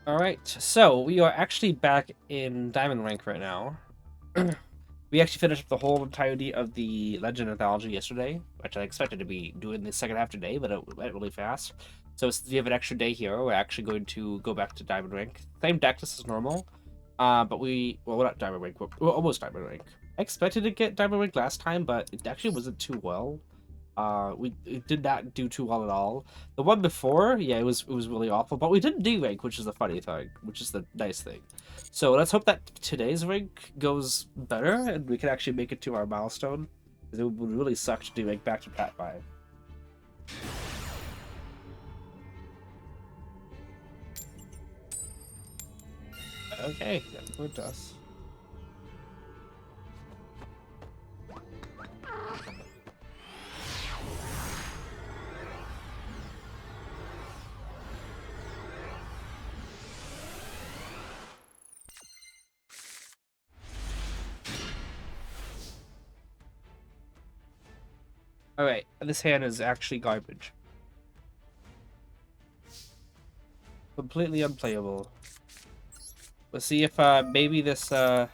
Alright, so we are actually back in Diamond Rank right now. We actually finished up the whole entirety of the Legend Anthology yesterday, which I expected to be doing the second half today, but it went really fast. So since we have an extra day here, we're actually going to go back to Diamond Rank. Same deck list as normal, but we're not Diamond Rank, we're almost Diamond Rank. I expected to get Diamond Rank last time, but it actually wasn't too well. It did not do too well at all. The one before, yeah, it was really awful, but we didn't do rank, which is the funny thing, which is the nice thing. So let's hope that today's rank goes better and we can actually make it to our milestone. Because it would really suck to do rank back to Pat 5. Okay, that worked us. Alright, this hand is actually garbage. Completely unplayable. Let's see if maybe this what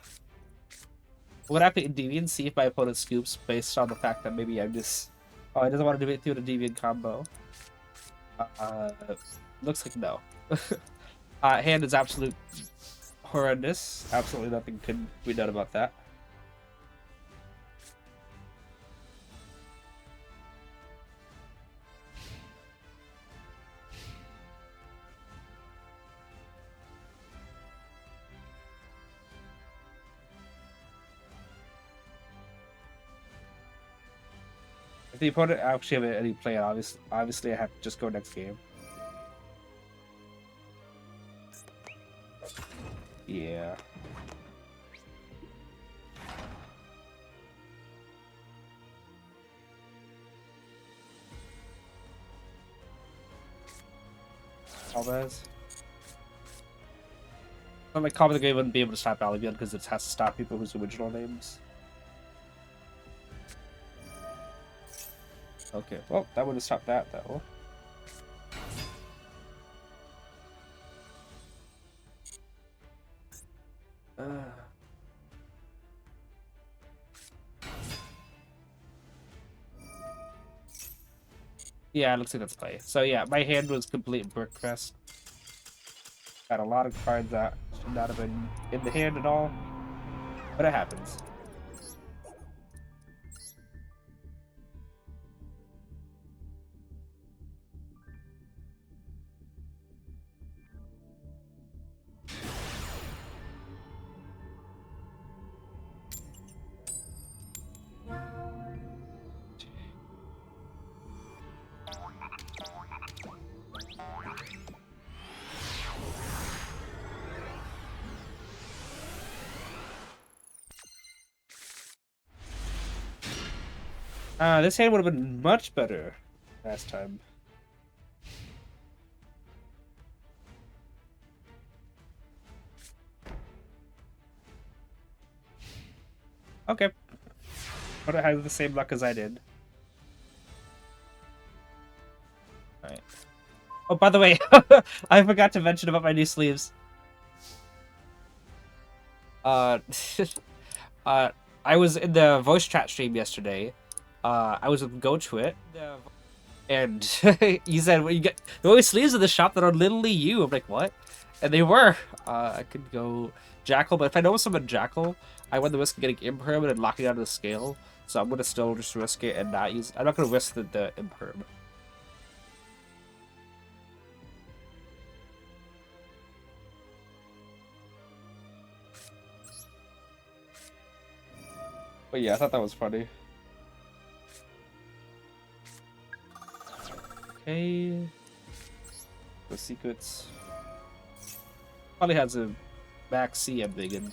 happened in Endymion, see if my opponent scoops based on the fact that maybe I'm just oh, he doesn't want to do it through the Endymion combo. Uh looks like no. Hand is absolute horrendous. Absolutely nothing could be done about that. If the opponent actually have any play, obviously I have to just go next game. Yeah. Alves. Not like Common the Game wouldn't be able to stop Albion because it has to stop people whose original names. Okay, well, that would have stopped that though. Yeah, it looks like that's play. So yeah, my hand was complete brickfest. Got a lot of cards that should not have been in the hand at all, but it happens. This hand would have been much better last time. Okay. But it has the same luck as I did. Alright. Oh, by the way, I forgot to mention about my new sleeves. Uh, I was in the voice chat stream yesterday. I was with Go to it, and he said, "Well, you get the only sleeves in the shop that are literally you." I'm like, "What?" And they were. I could go Jackal, but if I know someone Jackal, I run the risk of getting imperm and locking out of the scale. So I'm gonna still just risk it and not use. I'm not gonna risk the imperm. But yeah, I thought that was funny. Okay. The secrets. Probably has a back C I'm digging.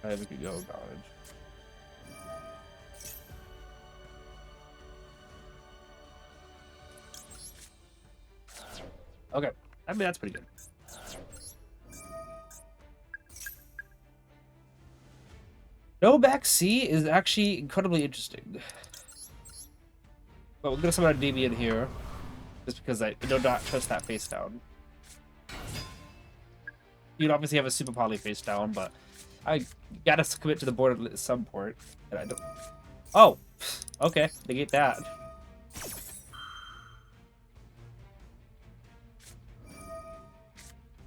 We could go college. Okay. I mean, that's pretty good. No back C is actually incredibly interesting. But we're gonna summon a Endymion here, just because I do not trust that face down. You'd obviously have a super poly face down, but I gotta commit to the board at some point, and I don't. Oh, okay, negate that.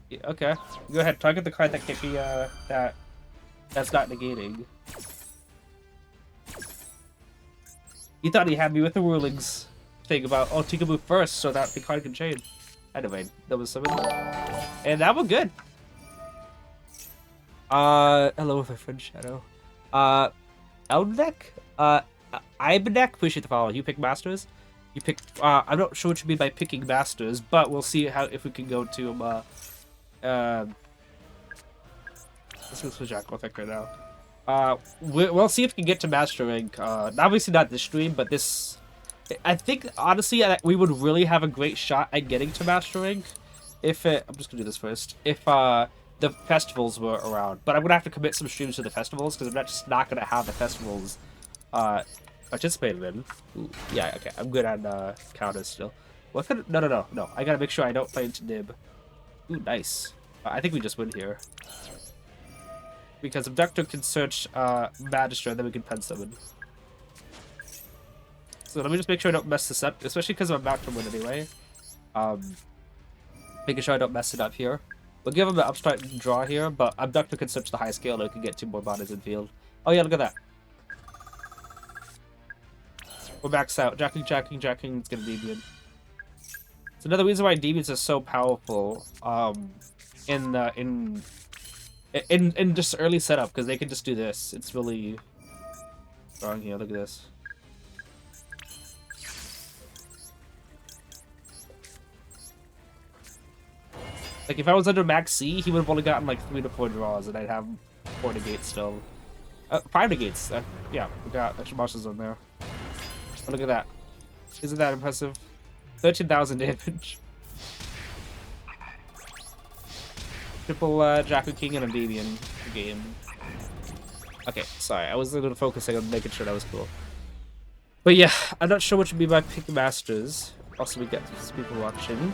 Yeah, okay, go ahead. Target the card that can't be that's not negating. He thought he had me with the rulings thing about Tikaboo first, so that the card can change. Anyway, that was something, and that was good. Hello with my friend Shadow. Eldeck? Ibenek, appreciate the follow. You pick Masters? You pick, I'm not sure what you mean by picking Masters, but we'll see if we can go to, let's go to Jack Orthic right now. We'll see if we can get to Master Rank. Obviously not this stream, but this, I think, honestly, we would really have a great shot at getting to Master Rank if I'm just gonna do this first. If, the festivals were around, but I'm gonna have to commit some streams to the festivals because I'm just not gonna have the festivals participated in. Ooh, yeah, okay, I'm good on counters still. What could no. I gotta make sure I don't play into Nib. Ooh, nice. I think we just win here because Abductor can search Magister, and then we can pen summon. So let me just make sure I don't mess this up, especially because I'm about to win anyway. Making sure I don't mess it up here. We'll give him an upstart draw here, but Abductor can switch the high scale and we can get 2 more bodies in field. Oh yeah, look at that. We're maxed out. Jacking, it's gonna be good. It's another reason why demons are so powerful in just early setup, because they can just do this. It's really strong here, look at this. Like, if I was under max C, he would have only gotten like 3 to 4 draws, and I'd have 4 negates still. 5 negates. Yeah, we got extra monsters on there. Oh, look at that. Isn't that impressive? 13,000 damage. Triple Jakku King and Endymion game. Okay, sorry. I was a little focusing on making sure that was cool. But yeah, I'm not sure what should be my pick masters. Also, we get some people watching.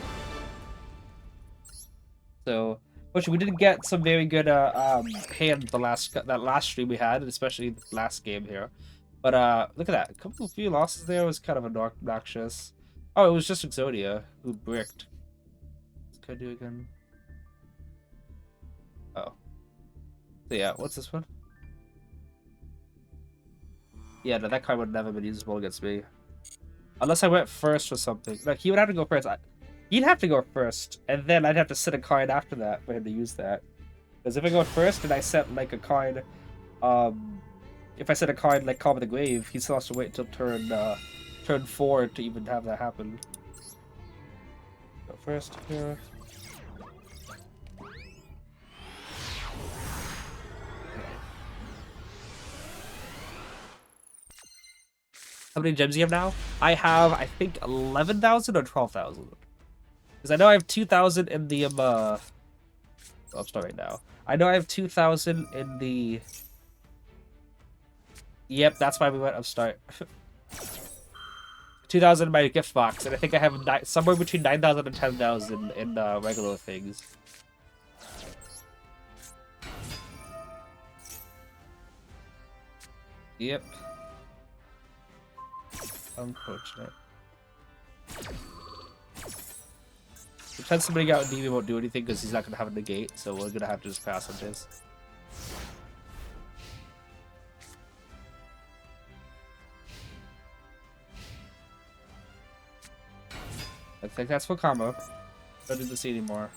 So, we did get some very good hand that last stream we had, especially the last game here. But look at that, a few losses there was kind of obnoxious. Oh, it was just Exodia who bricked. What can I do again? Oh, so yeah, what's this one? Yeah, no, that card would have never been usable against me, unless I went first or something. Like, he would have to go first. He'd have to go first, and then I'd have to set a card after that for him to use that. Because if I go first and I set like a card, if I set a card like Calm of the Grave, he still has to wait until turn 4 to even have that happen. Go first here. How many gems do you have now? I have, I think, 11,000 or 12,000. Because I know I have 2,000 in the, oh, I'm starting now. I know I have 2,000 in the... Yep, that's why we went upstart. 2,000 in my gift box, and I think I have somewhere between 9,000 and 10,000 in regular things. Yep. Unfortunate. Pretend somebody out in DB won't do anything because he's not going to have a negate, so we're going to have to just pass on this. I think that's for combo. Don't do this anymore.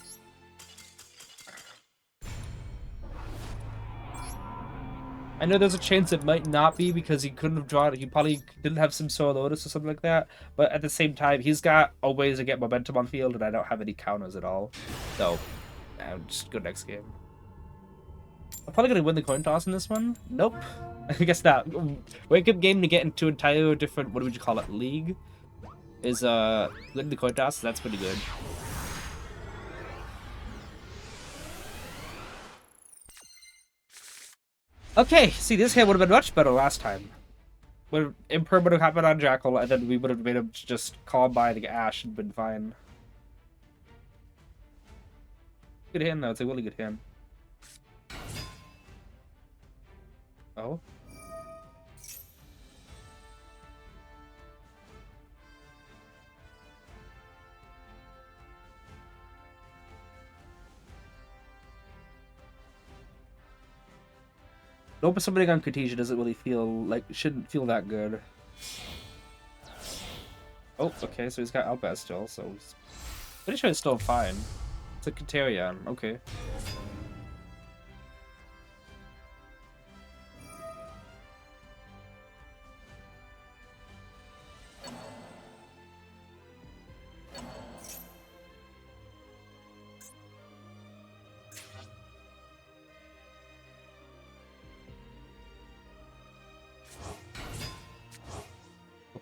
I know there's a chance it might not be because he couldn't have drawn. He probably didn't have some Soul Lotus or something like that. But at the same time, he's got a ways to get momentum on field, and I don't have any counters at all. So, I'll just go next game. I'm probably gonna win the coin toss in this one. Nope, I guess not. Wake up game to get into entire different. What would you call it? League is winning the coin toss. That's pretty good. Okay, see, this hand would have been much better last time. Would imperm would have happened on Jackal, and then we would have made him just call by the Ash and been fine. Good hand though. It's a really good hand. Oh. Nope, somebody on Katisha doesn't really feel like shouldn't feel that good. Oh, okay, so he's got Outbass still, so he's pretty sure he's still fine. It's a Katerion, okay.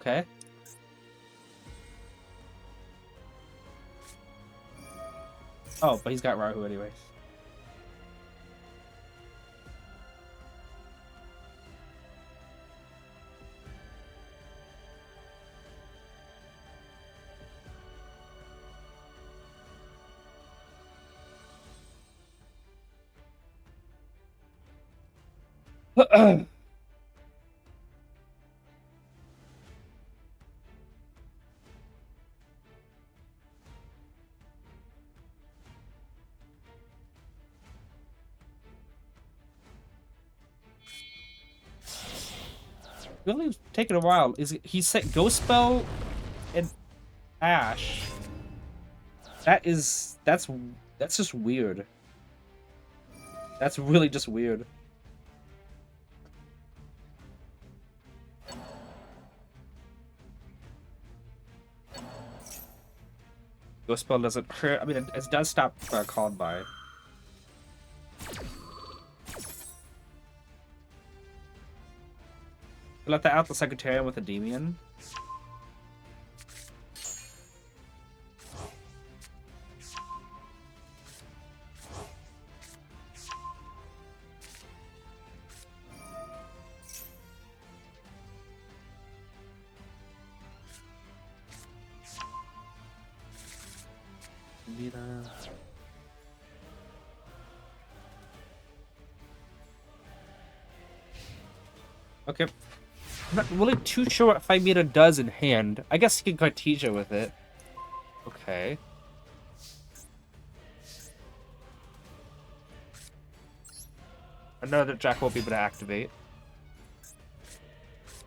Okay. Oh, but he's got Rahu anyways. Really taking a while. He set Ghost Spell and Ash. That's just weird. That's really just weird. Ghost Spell doesn't hurt. I mean, it does stop called by. Let that out the Secretariat with Endymion. Okay. I'm not really too sure what Phimera does in hand. I guess he can Cartesia with it. Okay. I know that Jack won't be able to activate.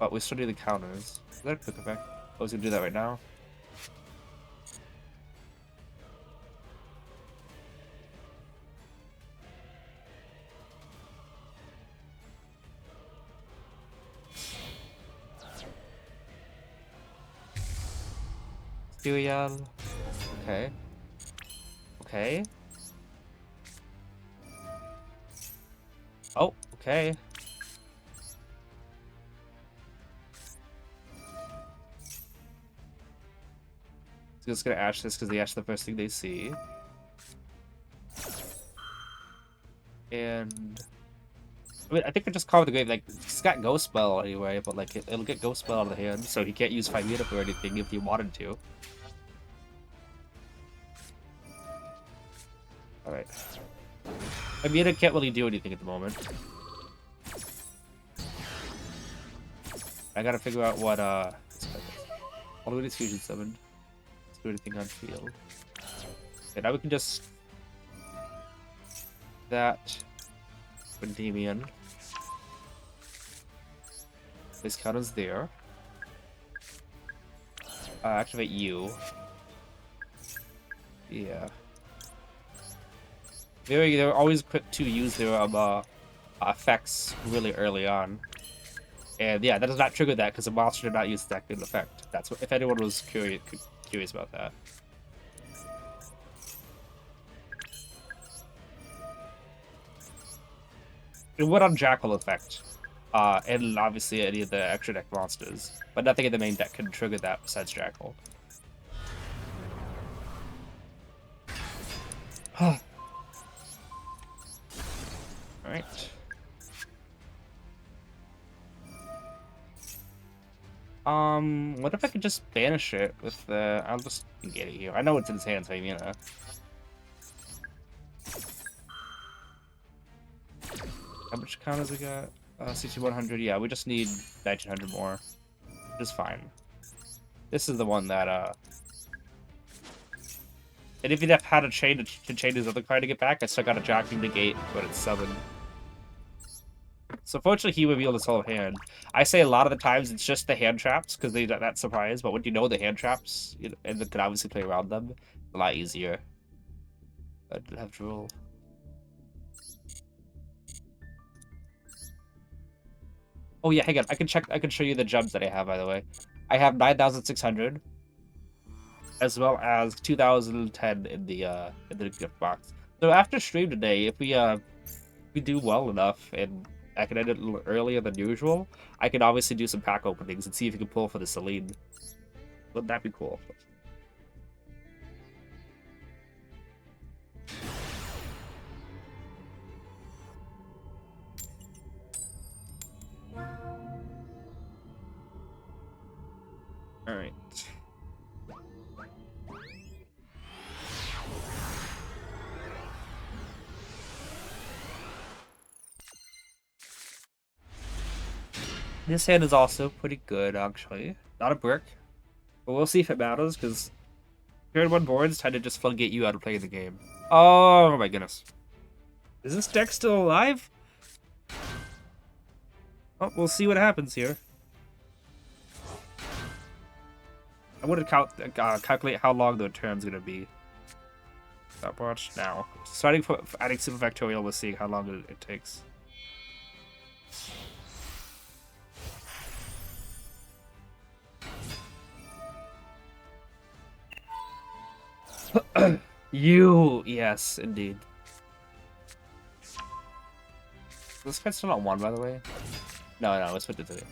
But we still need the counters. Is that a quick effect? Oh, he's gonna do that right now. Duel. Okay. Okay. Oh, okay. So just gonna Ash this because the Ash is the first thing they see. And I mean, I think I just call it the grave. Like, he's got Ghost Spell anyway, but like it'll get Ghost Spell out of the hand, so he can't use Phimera for anything if he wanted to. Alright. Phimera can't really do anything at the moment. I gotta figure out what all the way to Fusion Summon. Let's do anything on field. Okay, now we can just that Endymion. This counters there. Activate you. Yeah. They're always quick to use their effects really early on. And yeah, that does not trigger that because the monster did not use that good effect. That's what, if anyone was curious about that. It would on Jackal effect. And obviously any of the extra deck monsters. But nothing in the main deck can trigger that besides Jackal. Alright. What if I could just banish it with the... I'll just get it here. I know it's in his hands, so you know. How much count has we got? 6100. Yeah, we just need 1900 more. Which is fine. This is the one that, And if you'd have had a chain to chain his other card to get back, I still got a Jacking Negate, but it's 7. So fortunately, he revealed his whole hand. I say a lot of the times it's just the hand traps, because they that surprise, but when you know the hand traps, you know, and then can obviously play around them, it's a lot easier. I did have Duel. Oh yeah, hang on. I can show you the gems that I have, by the way. I have 9,600, as well as 2,010 in the gift box. So after stream today, if we do well enough and I can end it a little earlier than usual, I can obviously do some pack openings and see if you can pull for the Celine. Wouldn't that be cool? Alright. This hand is also pretty good, actually. Not a brick. But we'll see if it matters, because turn 1 boards tend to just floodgate you out of playing the game. Oh my goodness. Is this deck still alive? Oh, we'll see what happens here. I want to calculate how long the turn's going to be. Stopwatch now. Starting for adding Super Factorial, we're seeing how long it takes. Yes, indeed. This guy's still on 1, by the way. No, let's put it to 3.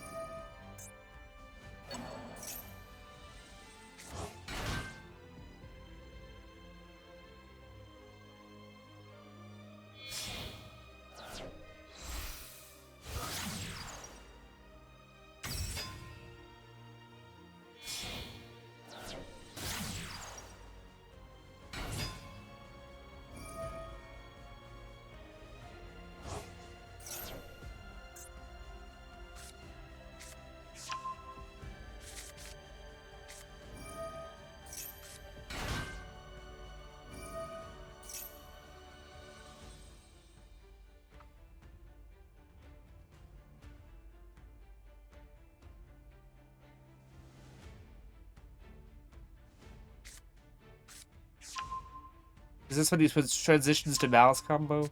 Is this when he transitions to Malice combo?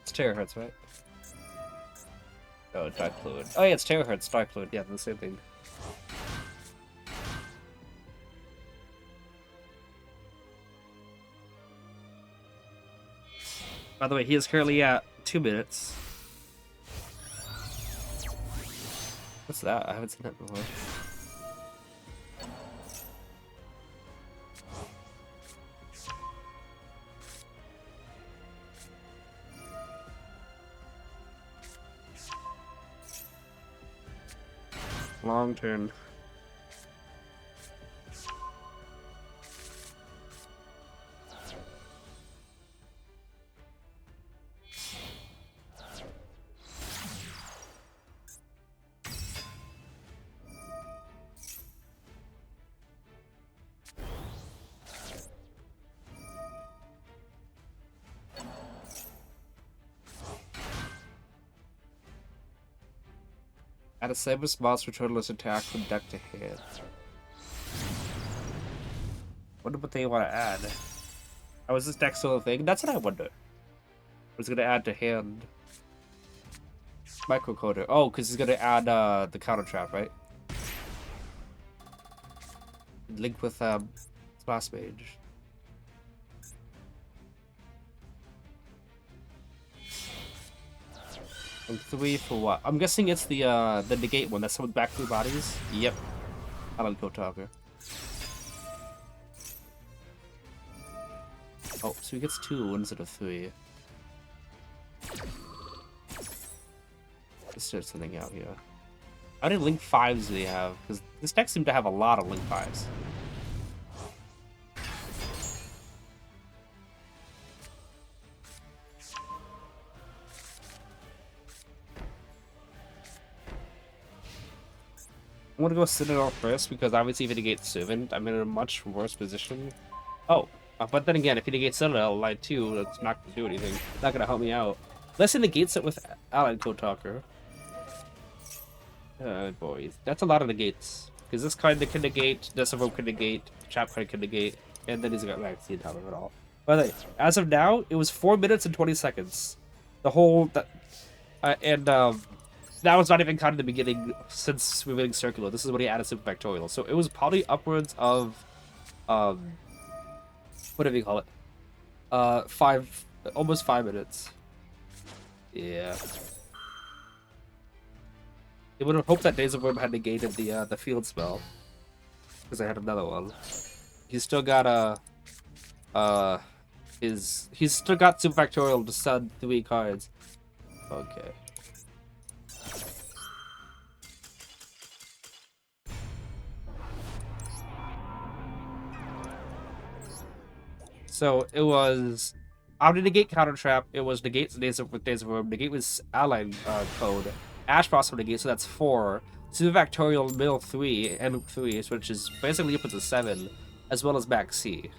It's Terahertz, right? Oh, Dark Fluid. Oh yeah, it's Terahertz, Dark Fluid. Yeah, the same thing. By the way, he is currently at 2 minutes. What's that? I haven't seen that before. Long turn. Add a Saber's monster turtleless attack from deck to hand. Wonder what they want to add. Oh, is this deck still a thing? That's what I wonder. What's gonna add to hand? Microcoder. Oh, because he's gonna add the counter trap, right? Linked with Splash Mage. And 3 for what? I'm guessing it's the negate one. That's someone back 3 bodies. Yep. Alan Kotaker. Oh, so he gets 2 instead of 3. Let's start something out here. How many link 5s do they have? Because this deck seemed to have a lot of link 5s. I'm gonna go Citadel first because obviously if he negates Servant, I'm in a much worse position. Oh, but then again, if he negates Citadel, Light 2, that's not gonna do anything. Not gonna help me out. Unless he negates it with Allied Kotaker. Boys. That's a lot of negates. Because this card can negate, Decibel can negate, Trap card can negate, and then he's got Vaccine top of it all. By the way, as of now, it was 4 minutes and 20 seconds. The whole... that was not even counting the beginning since moving circular. This is when he added Super Factorial. So it was probably upwards of... whatever you call it. Almost 5 minutes. Yeah. It would have hoped that Days of Worm had negated the field spell. Because I had another one. He's still got he's still got Super Factorial to send 3 cards. Okay. So it was Omni Negate Counter Trap, it was Negate Days of Worm, Negate was Allied code, Ash Blossom Negate, so that's 4, Super Factorial Mill 3, and 3, which is basically up to 7, as well as Max C.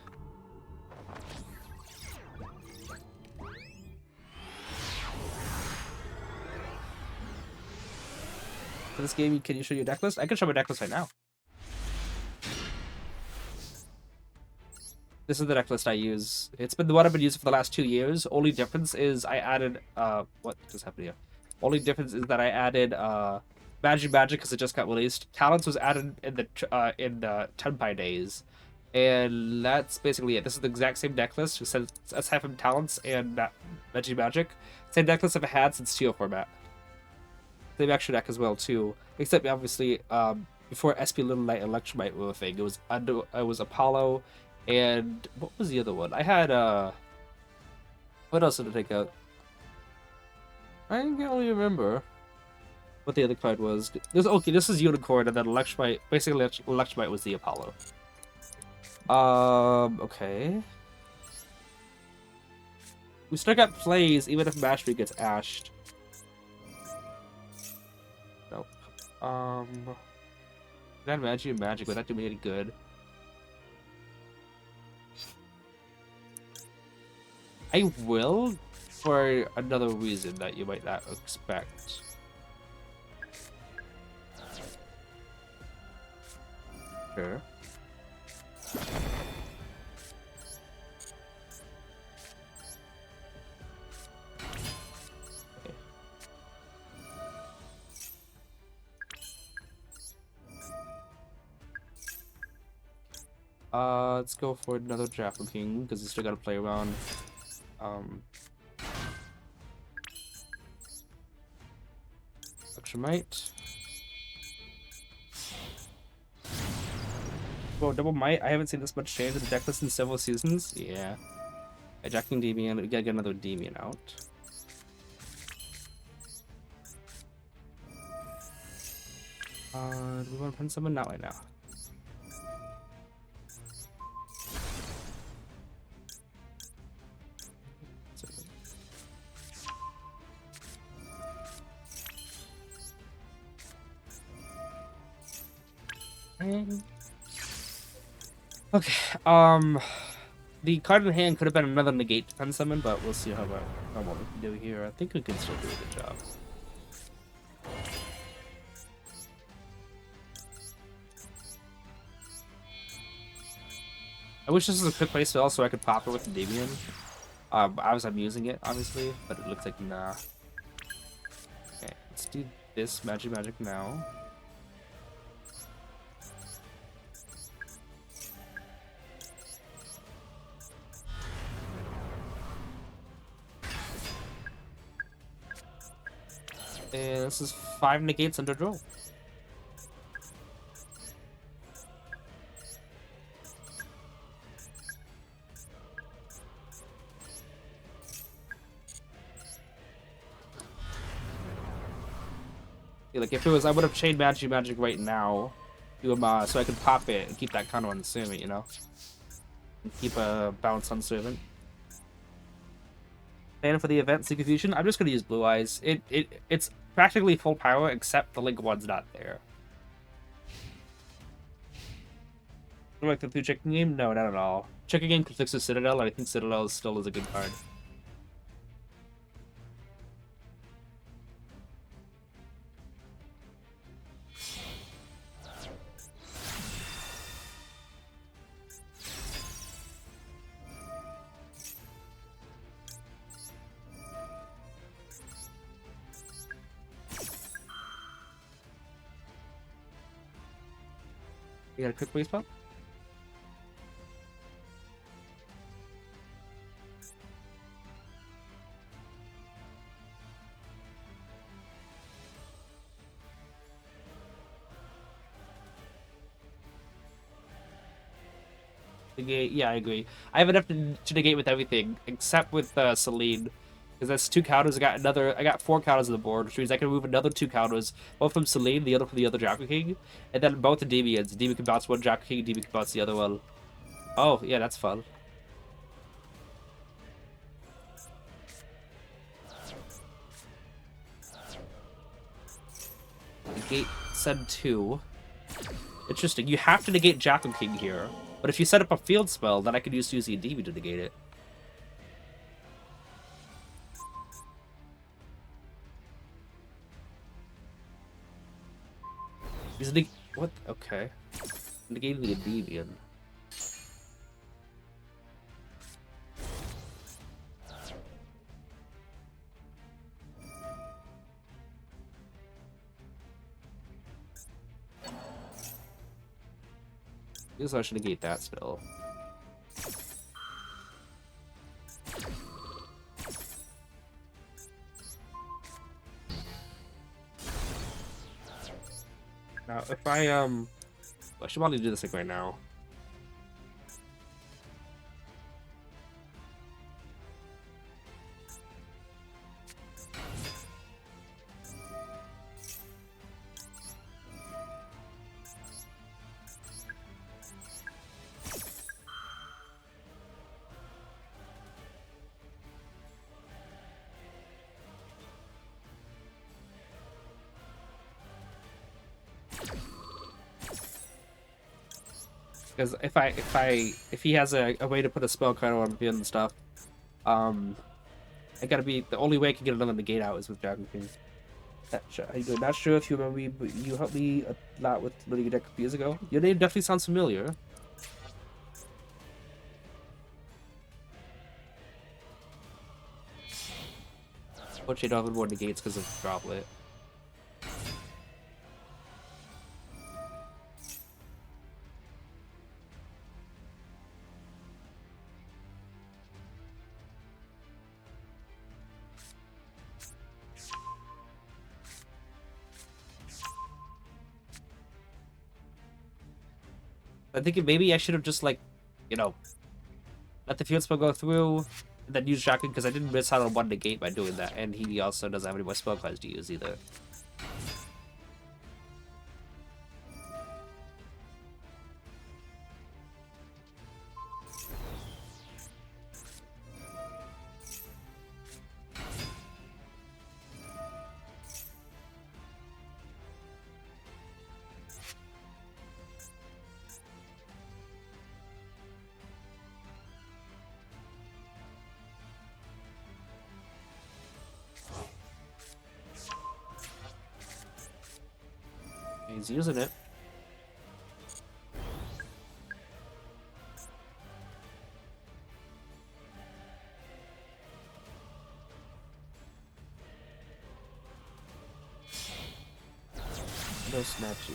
For this game, can you show your deck list? I can show my deck list right now. This is the deck list I use. It's been the one I've been using for the last 2 years. Only difference is I added, what just happened here? Only difference is that I added, Magic because it just got released. Talents was added in the, Tenpai days. And that's basically it. This is the exact same deck list. Aside from Talents and Magic. Same deck list I've had since Steel format. Same extra deck as well, too. Except, obviously, before SP Little Knight and Electromite were a thing, it was Apollo, and what was the other one? I had what else did I take out? I can't really remember what the other card was. This is Unicorn, and then Electromite. Basically, Electromite was the Apollo. Okay. We still got plays even if Mastery gets ashed. Nope. That magic would that do me any good? I will, for another reason that you might not expect. Sure. Let's go for another Jackal King because we still gotta play around. Electromite. Whoa, double might. I haven't seen this much change in the deck list in several seasons. Yeah. Jacking Endymion. We gotta get another Endymion out. Do we want to print someone? Not right now. Okay, the card in hand could have been another negate defense summon, but we'll see how well we can do here. I think we can still do a good job. I wish this was a quick play spell so I could pop it with Endymion. As I'm using it, obviously, but it looks like nah. Okay, let's do this magic now. And this is 5 negates under draw. Yeah, like if it was, I would have chained magic right now to him, so I could pop it and keep that counter on the servant, you know, and keep a bounce on servant. Plan for the event Sea Confusion. I'm just gonna use Blue Eyes. It's practically full power except the Link one's not there. Like the through checking game? No, not at all. Checking game conflicts with Citadel, and I think Citadel still is a good card. You got a quick base pop? Negate, yeah, I agree. I have enough to negate with everything except with Celine, because that's 2 counters. I got 4 counters on the board, which means I can move another 2 counters, one from Celine, the other from the other Draco King, and then both Endymions. Endymion can bounce one Draco King, Endymion can bounce the other one. Oh, yeah, that's fun. Negate, send 2. Interesting. You have to negate Jackal King here. But if you set up a field spell, then I could use the Endymion to negate it. He's what? Okay. Negating the Endymion. I guess I should negate that spell. Now, if I should probably do this like right now. Because if he has a way to put a spell card on him and stuff, I gotta be the only way I can get another negate out is with Dragon King. How you doing? Not sure if you remember me, but you helped me a lot with learning your deck a few years ago. Your name definitely sounds familiar. Unfortunately, I don't have more negates because of Droplet. I think maybe I should have just, like, you know, let the field spell go through, and then use Shotgun, because I didn't miss out on 1 negate by doing that, and he also doesn't have any more spell cards to use either. He's using it. No snatchy.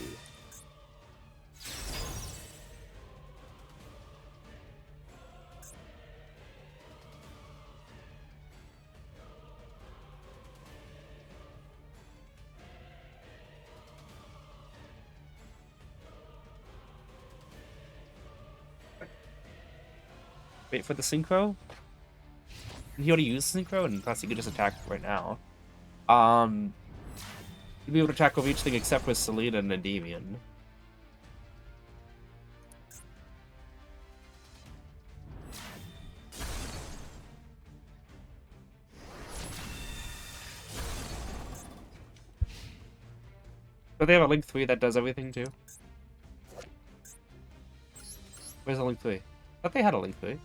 Wait for the synchro. He already used synchro, and plus he could just attack right now. You'd be able to attack over each thing except with Selena and Endymion. But they have a Link 3 that does everything too. Where's the Link 3? I thought they had a Link 3.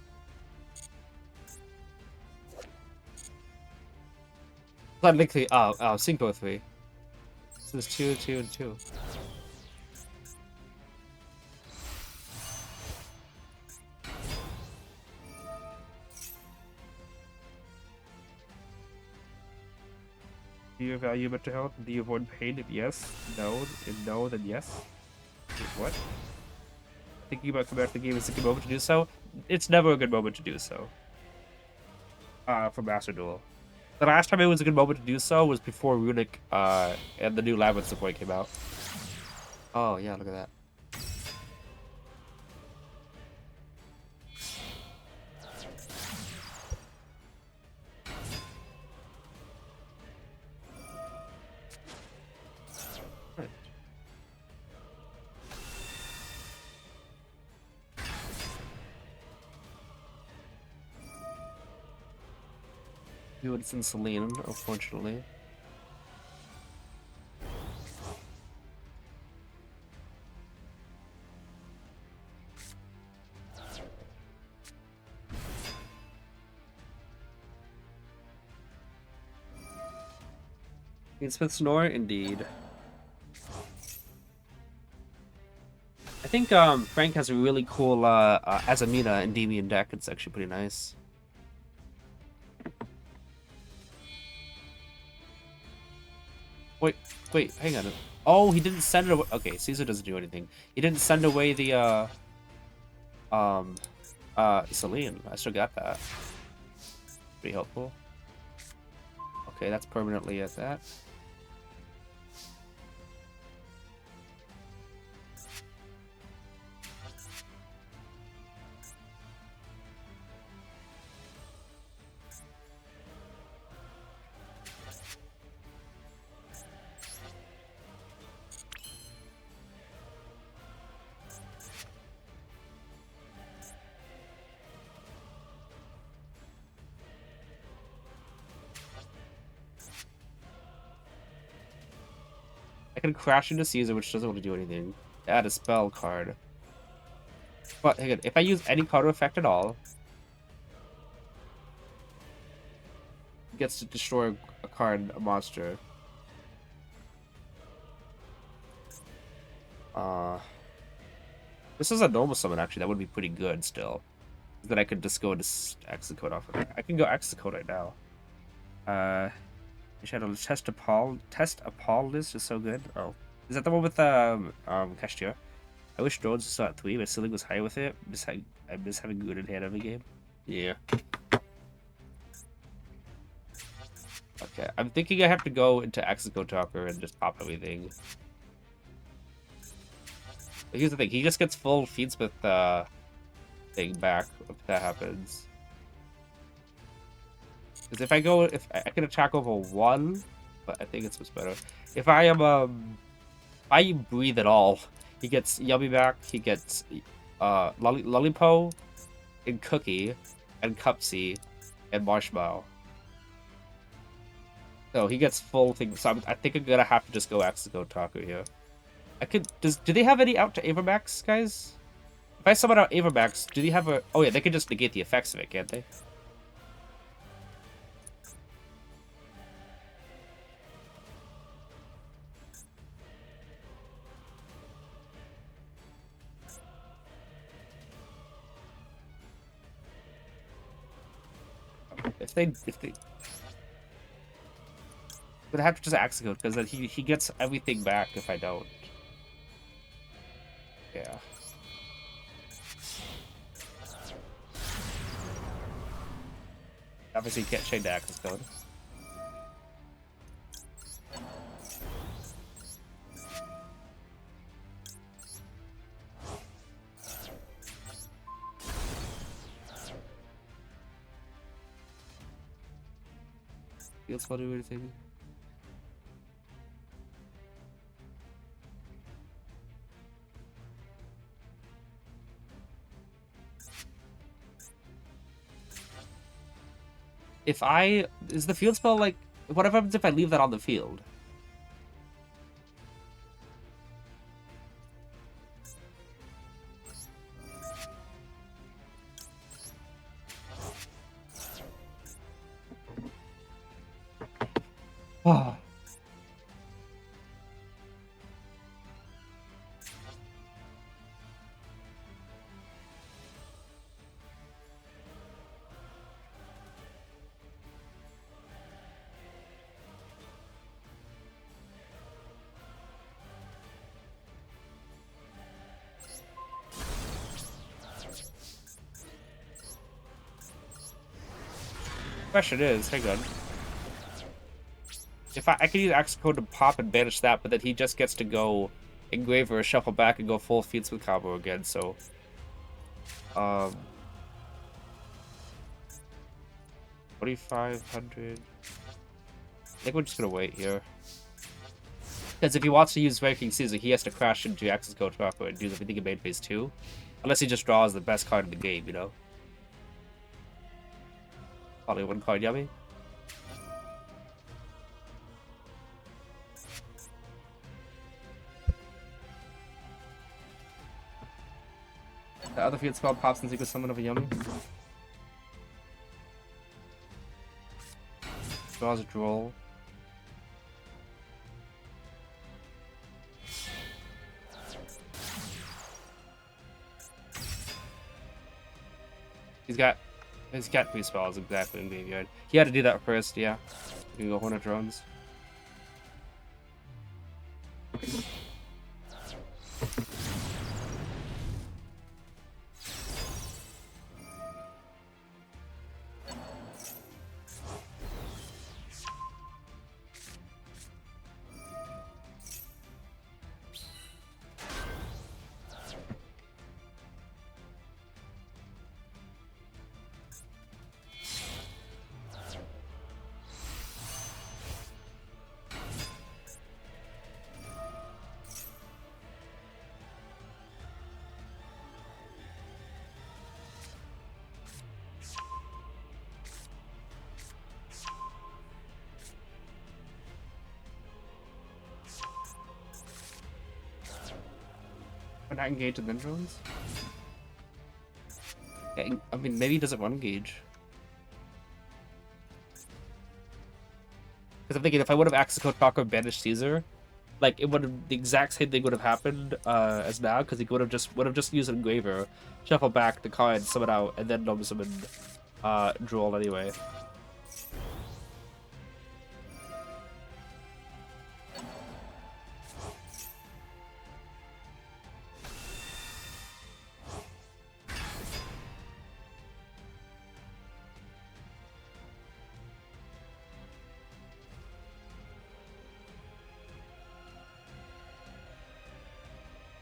Not Link 3, Synchro 3. So there's 2, 2, and 2. Do you value mental health? Do you avoid pain? If yes, no. If no, then yes. Wait, what? Thinking about coming back to the game is a good moment to do so? It's never a good moment to do so. For Master Duel. The last time it was a good moment to do so was before Runic, and the new Labyrinth support came out. Oh, yeah, look at that. You would send Celine, unfortunately. Smith Snore, indeed. I think Frank has a really cool Azamina Endymion deck. It's actually pretty nice. Wait, hang on. Oh, he didn't send it away. Okay, Caesar doesn't do anything. He didn't send away the Celine. I still got that. Pretty helpful. Okay, that's permanently at that. I can crash into Caesar, which doesn't want to do anything. Add a spell card. But hang on, if I use any card effect at all, it gets to destroy a card, a monster. This is a normal summon actually. That would be pretty good still. Then I could just go into Execute off of it. I can go Execute right now. Shadow Test Appall list is so good. Oh. Is that the one with Cashier? I wish drones saw at 3, but ceiling was higher with it. I miss having good in hand every game. Yeah. Okay, I'm thinking I have to go into Execo Talker and just pop everything. But here's the thing, he just gets full Feedsmith thing back if that happens. Because if I can attack over 1, but I think it's much better. If I am I breathe at all, he gets Yummy back, he gets Lollipo and Cookie and Cupsy and Marshmallow. So he gets full thing. So I think I'm gonna have to just go Execo Taku here. Do they have any out to Avermax, guys? If I summon out Avermax, do they have a... Oh yeah, they can just negate the effects of it, can't they? If they but I have to just Execute because then he gets everything back if I don't. Obviously, you can't change the access code. Field spell do anything? Is the field spell like, what happens if I leave that on the field? Ah. Question is, hang on. If I can use access code to pop and banish that, but then he just gets to go engrave or shuffle back and go full field spell combo again, so 2,500. I think we're just gonna wait here. Because if he wants to use Ranking Caesar, he has to crash into access code proper and do the thing in main phase 2. Unless he just draws the best card in the game, you know? Probably one card yummy. The other field spell pops and secret summon of a yummy. Draws a Duel. He's got 3 spells exactly in graveyard. He had to do that first, yeah. You can go Hornet Drones. But not engage and then drones? Yeah, I mean, maybe he doesn't want engage. Because I'm thinking if I would have access code Taco banished Caesar, like it would have the exact same thing would have happened as now, because he would have just used an engraver, shuffle back the card, summon out, and then normal summon Duel anyway.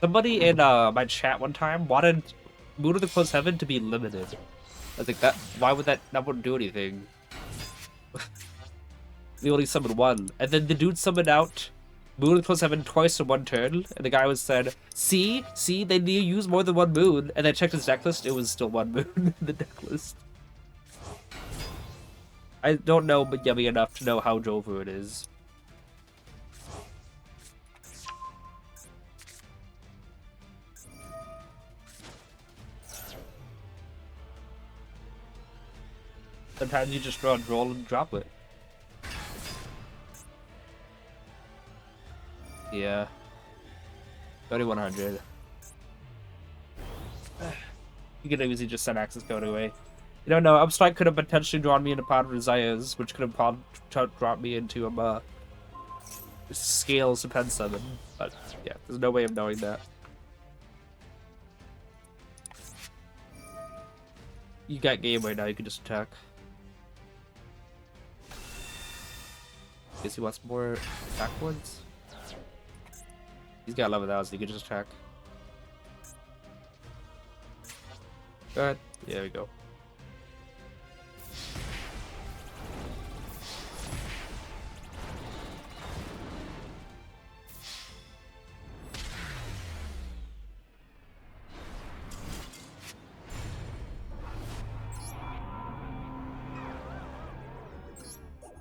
Somebody in my chat one time wanted Moon of the Closed Heaven to be limited. I think that why would that wouldn't do anything? We only summoned one, and then the dude summoned out Moon of the Closed Heaven twice in one turn, and the guy was said, "See, they need to use more than one moon." And I checked his deck list; it was still one moon in the deck list. I don't know, but yummy enough to know how Jover it is. Sometimes you just draw a roll and drop it. Yeah. 3,100. You could easily just send access code away. You don't know, Upstrike could have potentially drawn me into Pod of Desires, which could have dropped me into Scales to Pen Summon. But yeah, there's no way of knowing that. You got game right now, you can just attack. Guess he wants more backwards. He's got 11,000. You could just attack. Go ahead. Yeah, there we go.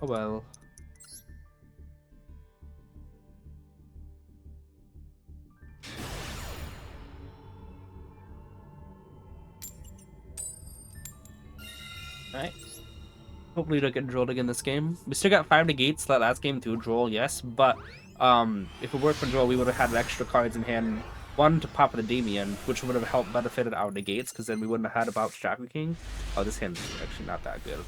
Oh well. Alright. Hopefully we don't get drilled again this game. We still got 5 negates that last game too, Droll, yes, but if it weren't for Droll, we would have had extra cards in hand. One to pop the Endymion, which would have helped benefited our negates, because then we wouldn't have had about Shackle King. Oh, this hand's actually not that good.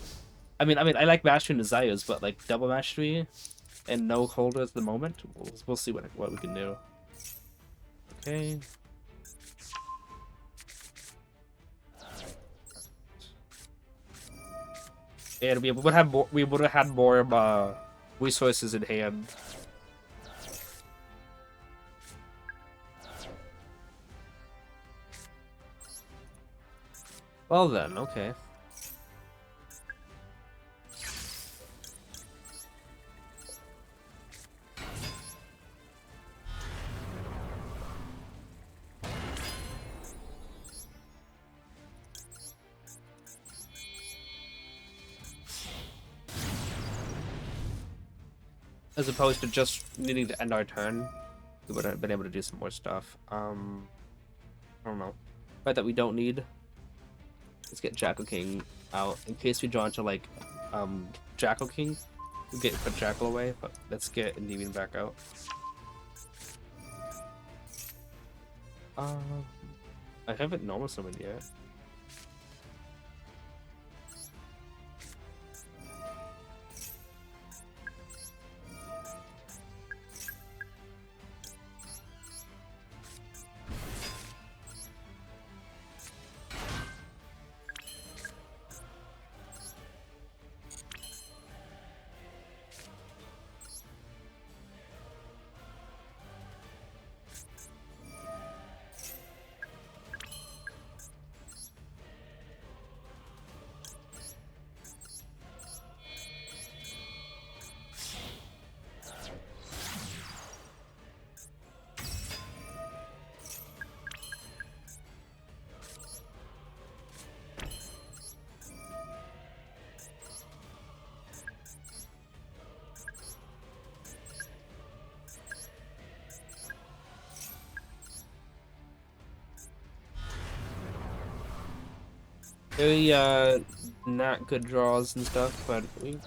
I mean, I like Mastery and Zayas, but like double Mastery and no holder at the moment. We'll see what we can do. Okay. And we would have more. We would have had more resources in hand. Well then, okay. As opposed to just needing to end our turn, we would have been able to do some more stuff. I don't know. But that we don't need. Let's get Jackal King out in case we draw into like Jackal King. We put Jackal away, but let's get Endymion back out. I haven't normal summoned yet. Very not good draws and stuff, but we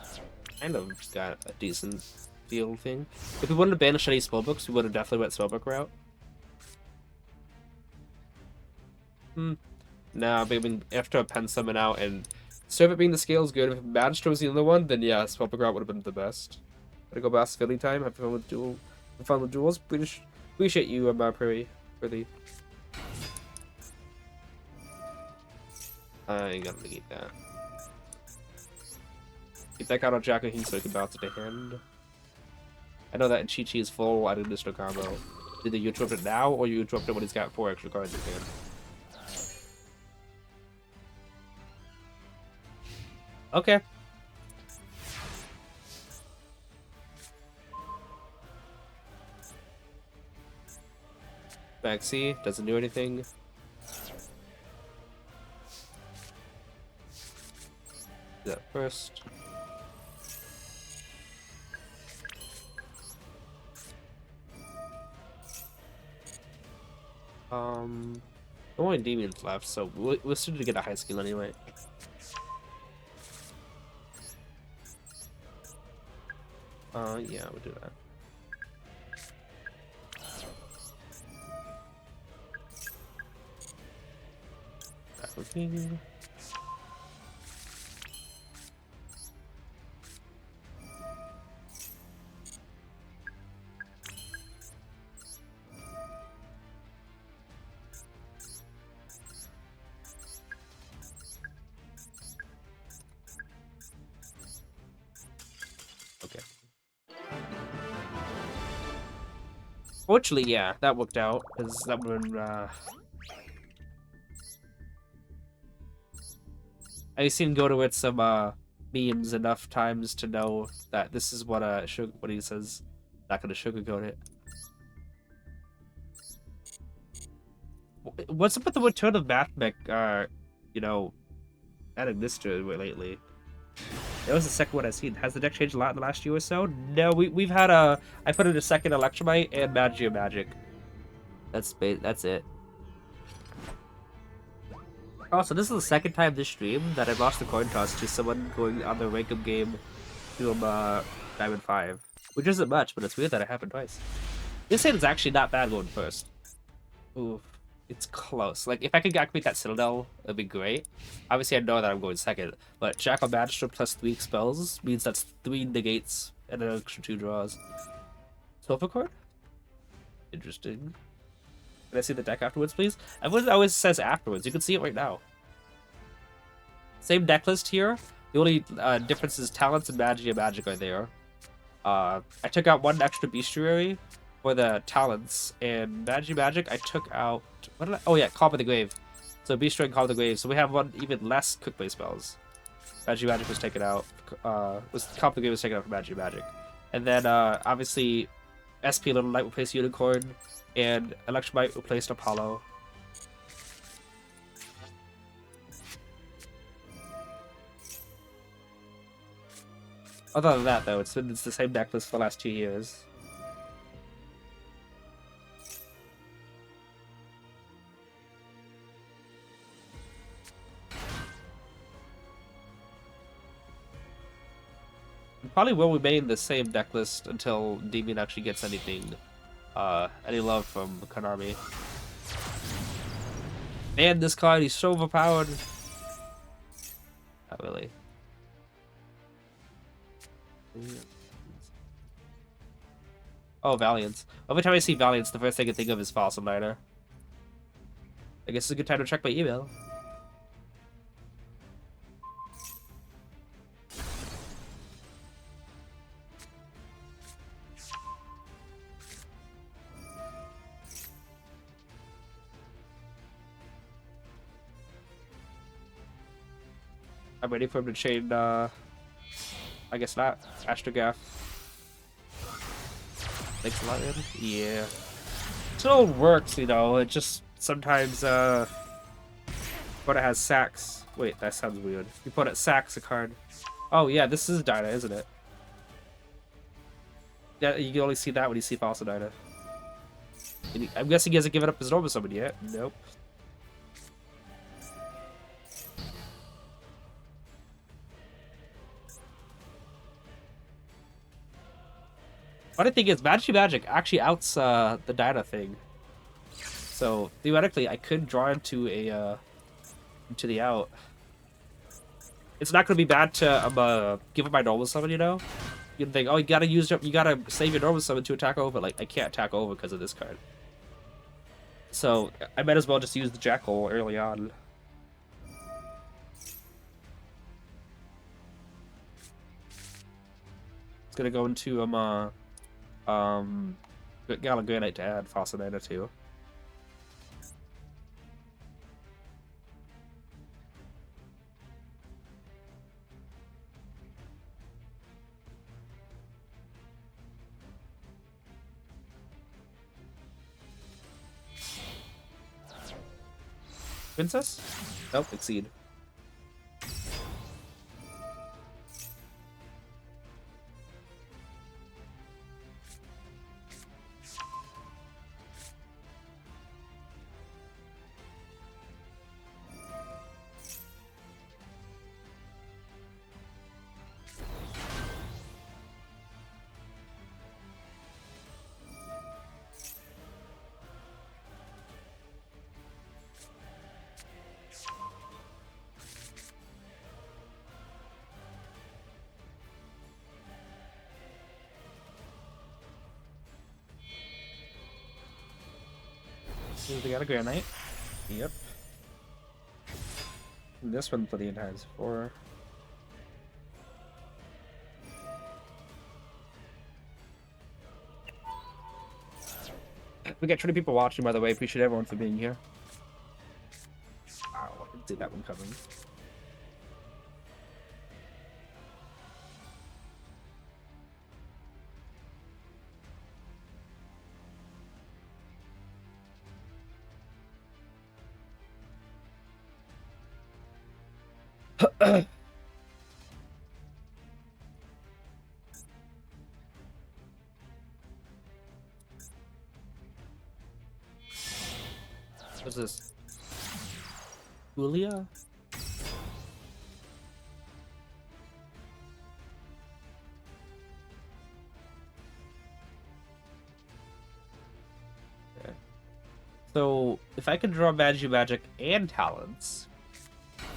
kind of got a decent field thing. If we wouldn't have banished any spellbooks, we would have definitely went spellbook route. Nah, but I mean, after a pen summon out and Servant being the scale is good. If Magister was the other one, then yeah, spellbook route would have been the best. Gotta go back to Philly time. Have fun with duels. Appreciate you, Prairie, for the. I gotta negate that. Keep that card on Jackal King so he can bounce it to hand. I know that Chi-Chi is full at additional combo. Either you interrupt it now or you interrupt it when he's got 4 extra cards in hand. Okay. Back C doesn't do anything. Do that first. Only Demons left, so we'll still get a high skill anyway. Yeah, we'll do that. King. Okay. Fortunately, yeah, that worked out, because that would I've seen go to it some memes enough times to know that this is what what he says. Not gonna sugarcoat it. What's up with the return of Mathmech? You know, adding this to it lately. That was the second one I've seen. Has the deck changed a lot in the last year or so? No, we've had I put in a second Electromite and Magia Magic. That's it. Also, this is the second time this stream that I've lost the coin toss to someone going on the rank up game to Diamond 5. Which isn't much, but it's weird that it happened twice. This hand is actually not bad going first. Oof. It's close. Like, if I could activate that Citadel, it'd be great. Obviously, I know that I'm going second, but Jackal Magister plus 3 spells means that's 3 negates and an extra 2 draws. Sofa card? Interesting. Can I see the deck afterwards, please? Everyone always says afterwards. You can see it right now. Same deck list here. The only difference is talents and Magia Magic are there. I took out 1 extra bestiary for the talents, and Magia Magic I took out. What did I? Oh yeah, Calm of the Grave. So bestiary and Calm of the Grave. So we have 1 even less quick play spells. Magia Magic was taken out. Calm of the Grave was taken out for Magia Magic, and then obviously SP Little Knight replaced Unicorn, and Electromite replaced Apollo. Other than that, though, it's the same deck list for the last 2 years. We probably will remain the same deck list until Endymion actually gets anything, any love from Konami. Man, this card, he's so overpowered. Not really. Oh, Valiance. Every time I see Valiance, the first thing I think of is Fossil Miner. I guess it's a good time to check my email. I'm ready for him to chain, I guess not. Astrograph. Thanks a lot, man. Yeah. So it works, you know, it just sometimes, but it has sacks. Wait, that sounds weird. You put it sacks a card. Oh yeah, this is Dyna, isn't it? Yeah, you can only see that when you see Fossil Dyna. I'm guessing he hasn't given up his normal summon yet. Nope. Funny thing is, Magic actually outs the Dyna thing. So theoretically, I could draw into a into the out. It's not going to be bad to give up my normal summon, you know. You can think, oh, you gotta save your normal summon to attack over. Like I can't attack over because of this card. So I might as well just use the Jackal early on. It's gonna go into Gallon Granite to add Fossil Dyna too. Princess? Nope, Exceed. They got a Granite. Yep. And this one plenty of times before. We got 20 people watching, by the way. Appreciate everyone for being here. Wow, I didn't see that one coming. What's this? Julia? Okay. So, if I could draw Magic and Talents,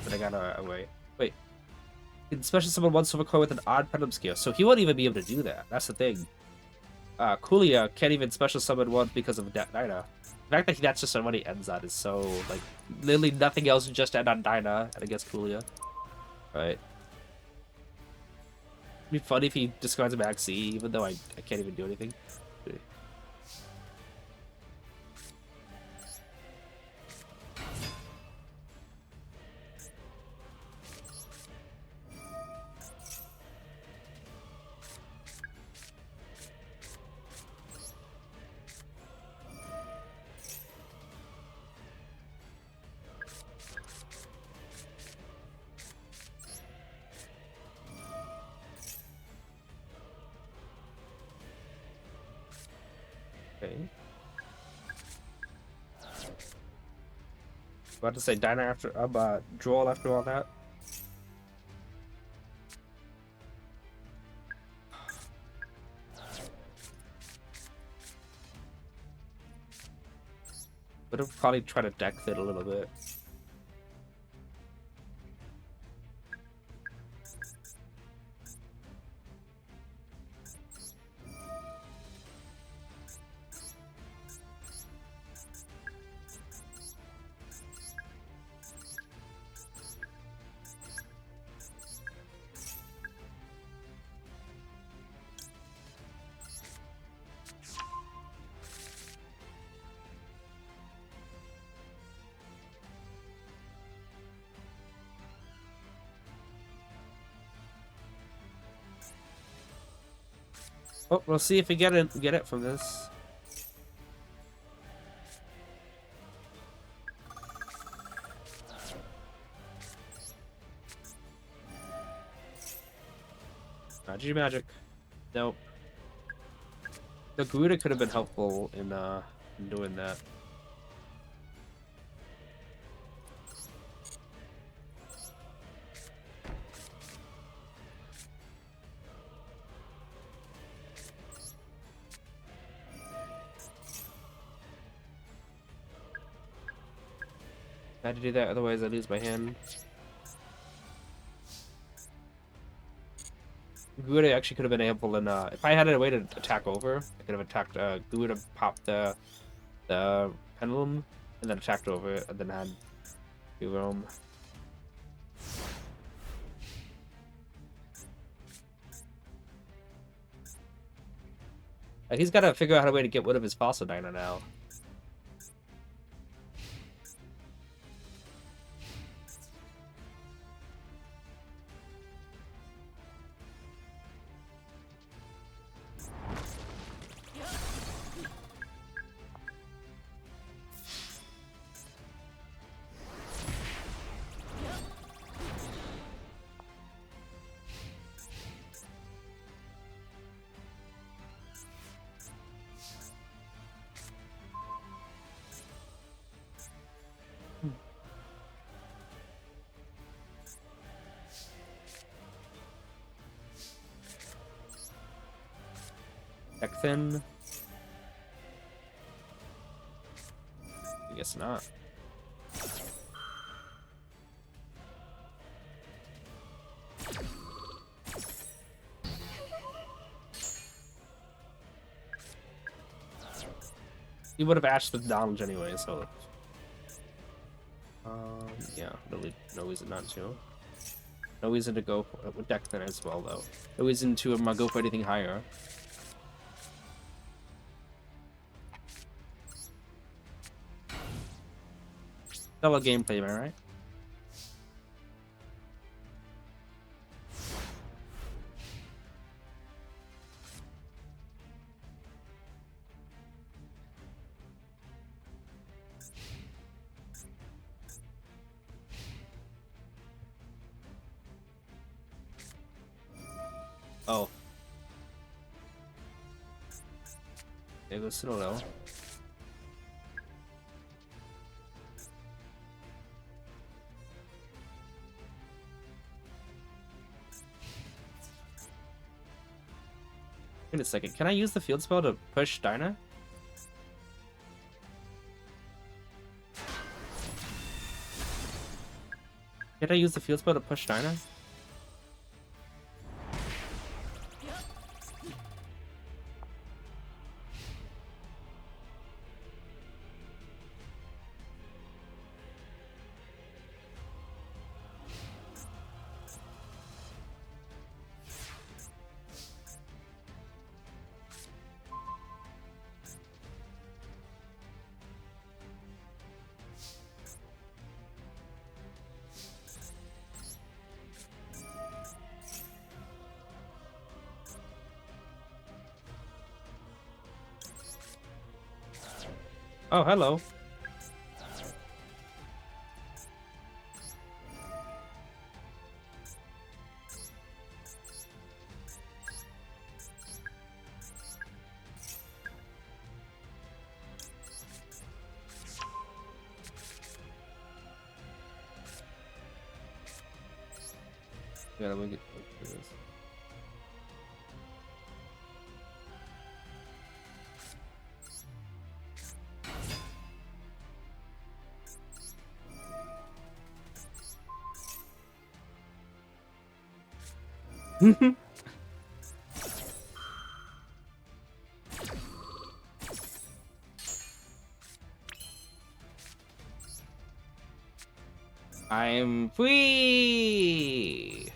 but I gotta wait. Wait. You can special summon one silver coin with an odd pendulum scale, so he won't even be able to do that. That's the thing. Kulia can't even special summon one because of Dinah. The fact that that's just on what he ends on is so, like, literally nothing else just end on Dinah and against Kulia. Right. It'd be funny if he discards a Max C, even though I can't even do anything. Okay. About to say Dinah after Duel after all that. Would have probably tried to deck fit a little bit. Oh, we'll see if we get it from this. Magic. Nope. The Garuda could have been helpful in doing that. I had to do that, otherwise I lose my hand. Garuda actually could have been able in if I had a way to attack over, I could have attacked Garuda, popped the pendulum, and then attacked over it, and then had roam. He's got to figure out a way to get rid of his fossil dino now. Thin. I guess not. He would have asked with knowledge anyway, so. Yeah, no reason not to. No reason to go with deck thin as well, though. No reason to go for anything higher. Fellow gameplay, am I right? Oh. There goes Citadel. Wait a second. Can I use the field spell to push Dinah? Can I use the field spell to push Dinah? Oh, hello. Yeah, let me get this. I'm free.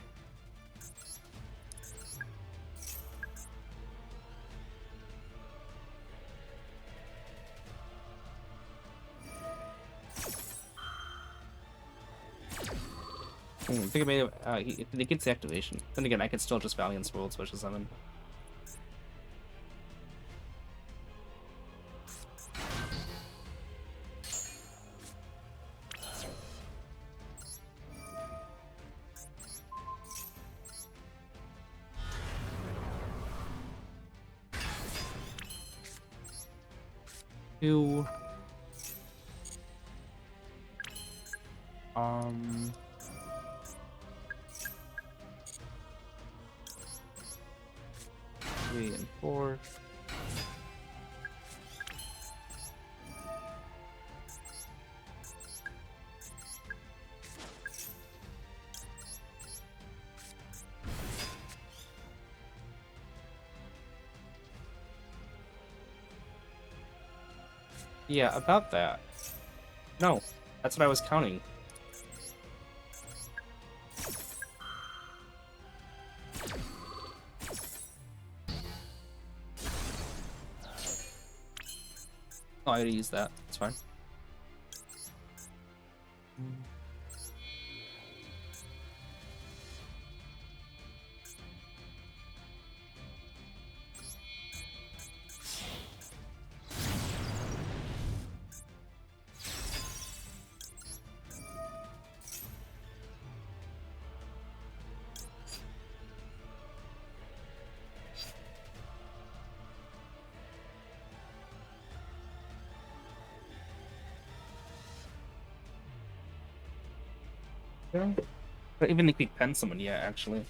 I think I made it gets the activation. Then again, I could still just Valiant's World Special Summon. Two. Three and four. Yeah, about that. No, that's what I was counting. Oh, I already used that. It's fine. Yeah. I don't even think we pen someone yet, actually.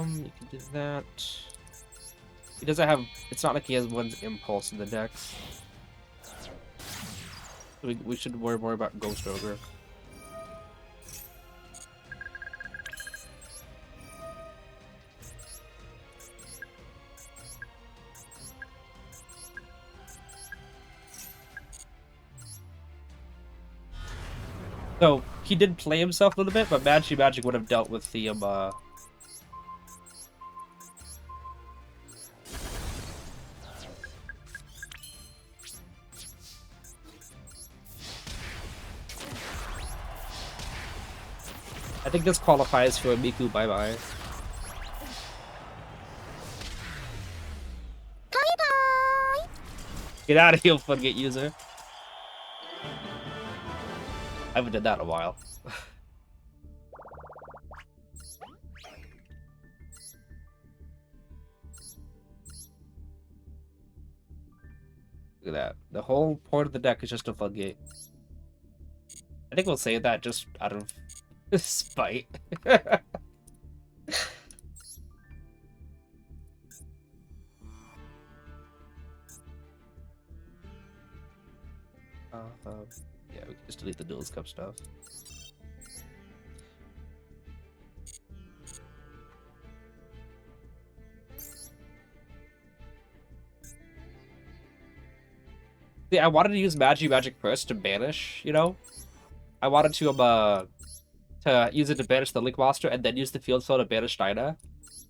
You can do that. He doesn't have. It's not like he has one's impulse in the deck. We should worry more about Ghost Ogre. So he did play himself a little bit, but Magic would have dealt with the I think this qualifies for a Miku bye-bye. Get out of here, Floodgate user. I haven't done that in a while. Look at that. The whole point of the deck is just a Floodgate. I think we'll say that just out of spite. Yeah, we can just delete the Duels Cup stuff. See, I wanted to use Magic first to banish, you know? I wanted to use it to banish the Link Monster and then use the field spell to banish Dinah.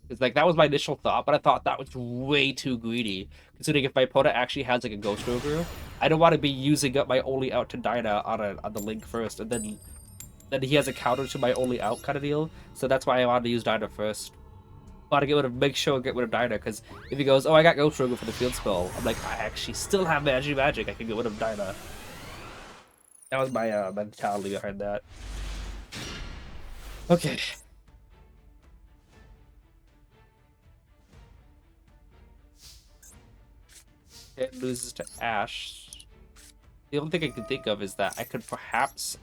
It's like that was my initial thought, but I thought that was way too greedy. Considering if my opponent actually has like a Ghost Ogre, I don't want to be using up my only out to Dinah on the Link first, and then he has a counter to my only out kind of deal. So that's why I wanted to use Dinah first. I want to make sure I get rid of Dinah, because if he goes, oh, I got Ghost Ogre for the field spell, I'm like, I actually still have Magic. I can get rid of Dinah. That was my mentality behind that. Okay. It loses to Ash. The only thing I can think of is that I could perhaps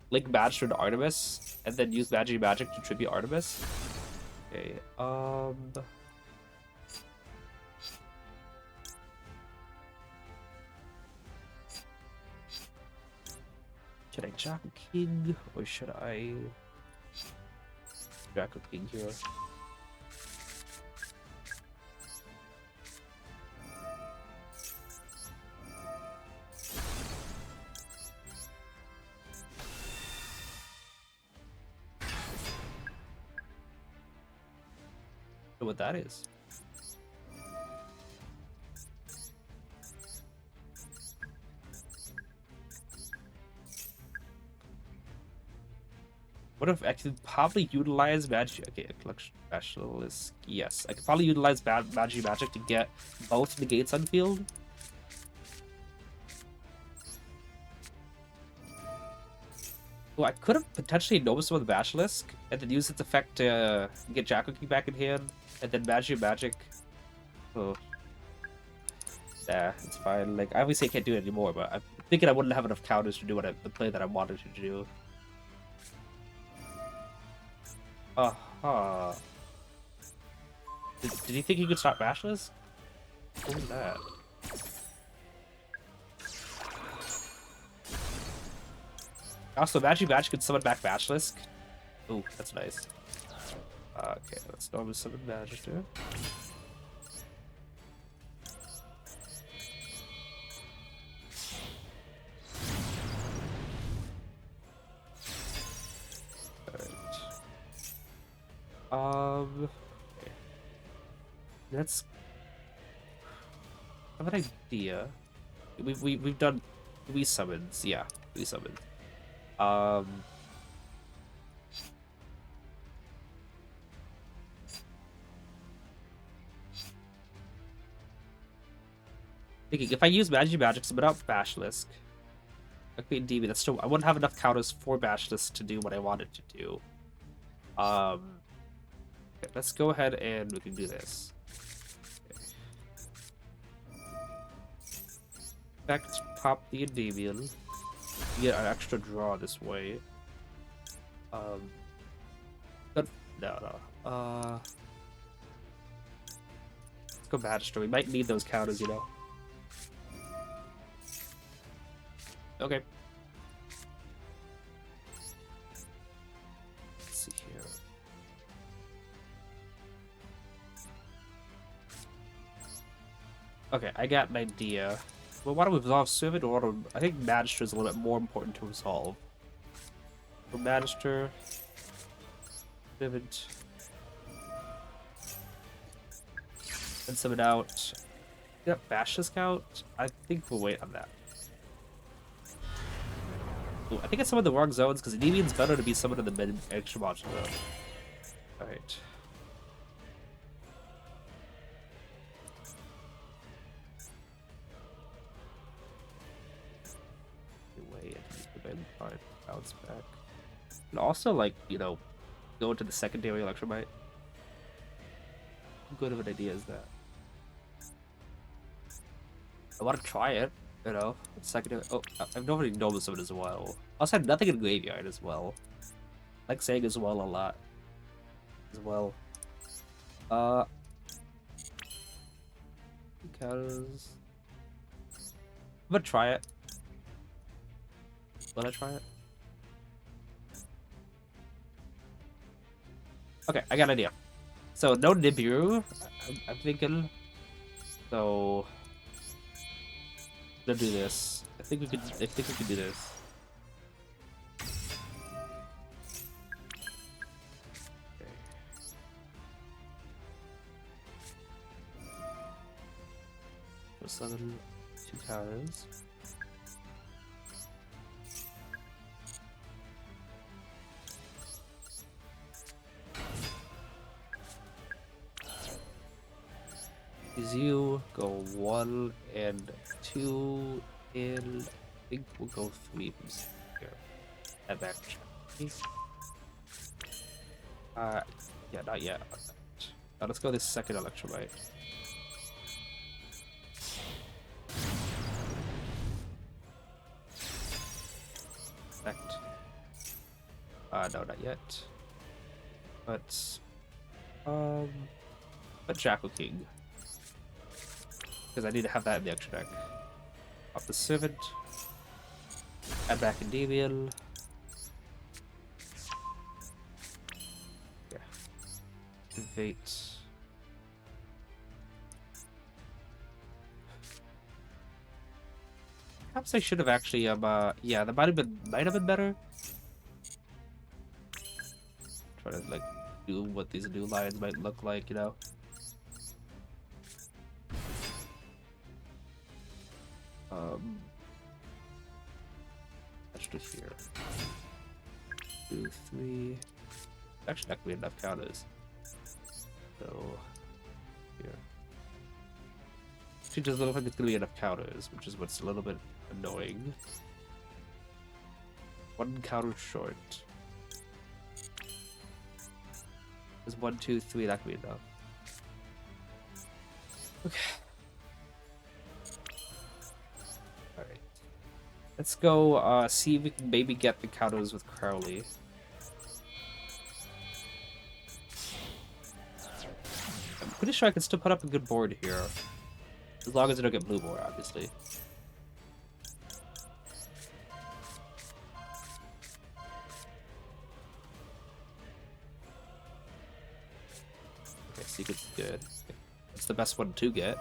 link Magic to Artemis and then use Magic to tribute Artemis. Okay, should I Jackal King or should I Jackal King here? What that is. What if I could probably utilize Magic? Okay, a collection specialist. Yes, I could probably utilize Magic to get both negates on field. Well, I could have potentially noticed with Basilisk and then use its effect to get Jackal King back in hand, and then Magic. Oh, yeah, it's fine. Like, I obviously can't do it anymore, but I'm thinking I wouldn't have enough counters to do the play that I wanted to do. Did he think he could stop Basilisk? What was that? Also, Magic could summon back Basilisk. Ooh, that's nice. Okay, let's normally summon Magister. Okay. Let's I have an idea. We've done 3 summons. Yeah, 3 summons. Thinking if I use Magic summon out Basilisk, Queen DB, that's still I wouldn't have enough counters for Basilisk to do what I wanted to do. Okay, let's go ahead and we can do this. Effect pop the Endymion. Get an extra draw this way. But no. Let's go Magister. We might need those counters, you know. Okay. Let's see here. Okay, I got an idea. Well, why don't we resolve Servant, or I think Magister is a little bit more important to resolve. So Magister, Servant, and summon out. Yep, Bash the Scout. I think we'll wait on that. Ooh, I think it's some of the wrong zones because Endymion's better to be summoned in the mid extra module zone. Alright. Wait, fine, bounce back. And also, like, you know, go into the secondary Electromite. How good of an idea is that? I want to try it, you know. Secondary. Oh, I've never even noticed it as well. I also had nothing in graveyard as well. I like saying as well a lot. As well. Because I'm gonna try it. Will I try it? Okay, I got an idea. So no Nibiru, I'm thinking. So I'm gonna do this. I think we could do this. Okay. So summon 2 counters. You go 1 and 2 and I think we'll go 3 from here. Head back. Yeah, not yet. Let's go this second Electromite. Effect. No, not yet. But Jackal King. Because I need to have that in the extra deck. Off the Servant. Add back Endymion. Yeah. Activate. Perhaps I should have actually yeah, that might have been better. Try to like do what these new lines might look like, you know. Let's just here. 2, 3. Actually, not gonna be enough counters. So here. She doesn't look like it's gonna be enough counters, which is what's a little bit annoying. 1 counter short. There's 1, 2, 3. That could be enough. Okay. Let's go see if we can maybe get the counters with Crowley. I'm pretty sure I can still put up a good board here. As long as I don't get blue board, obviously. Okay, Secret's good. It's the best one to get.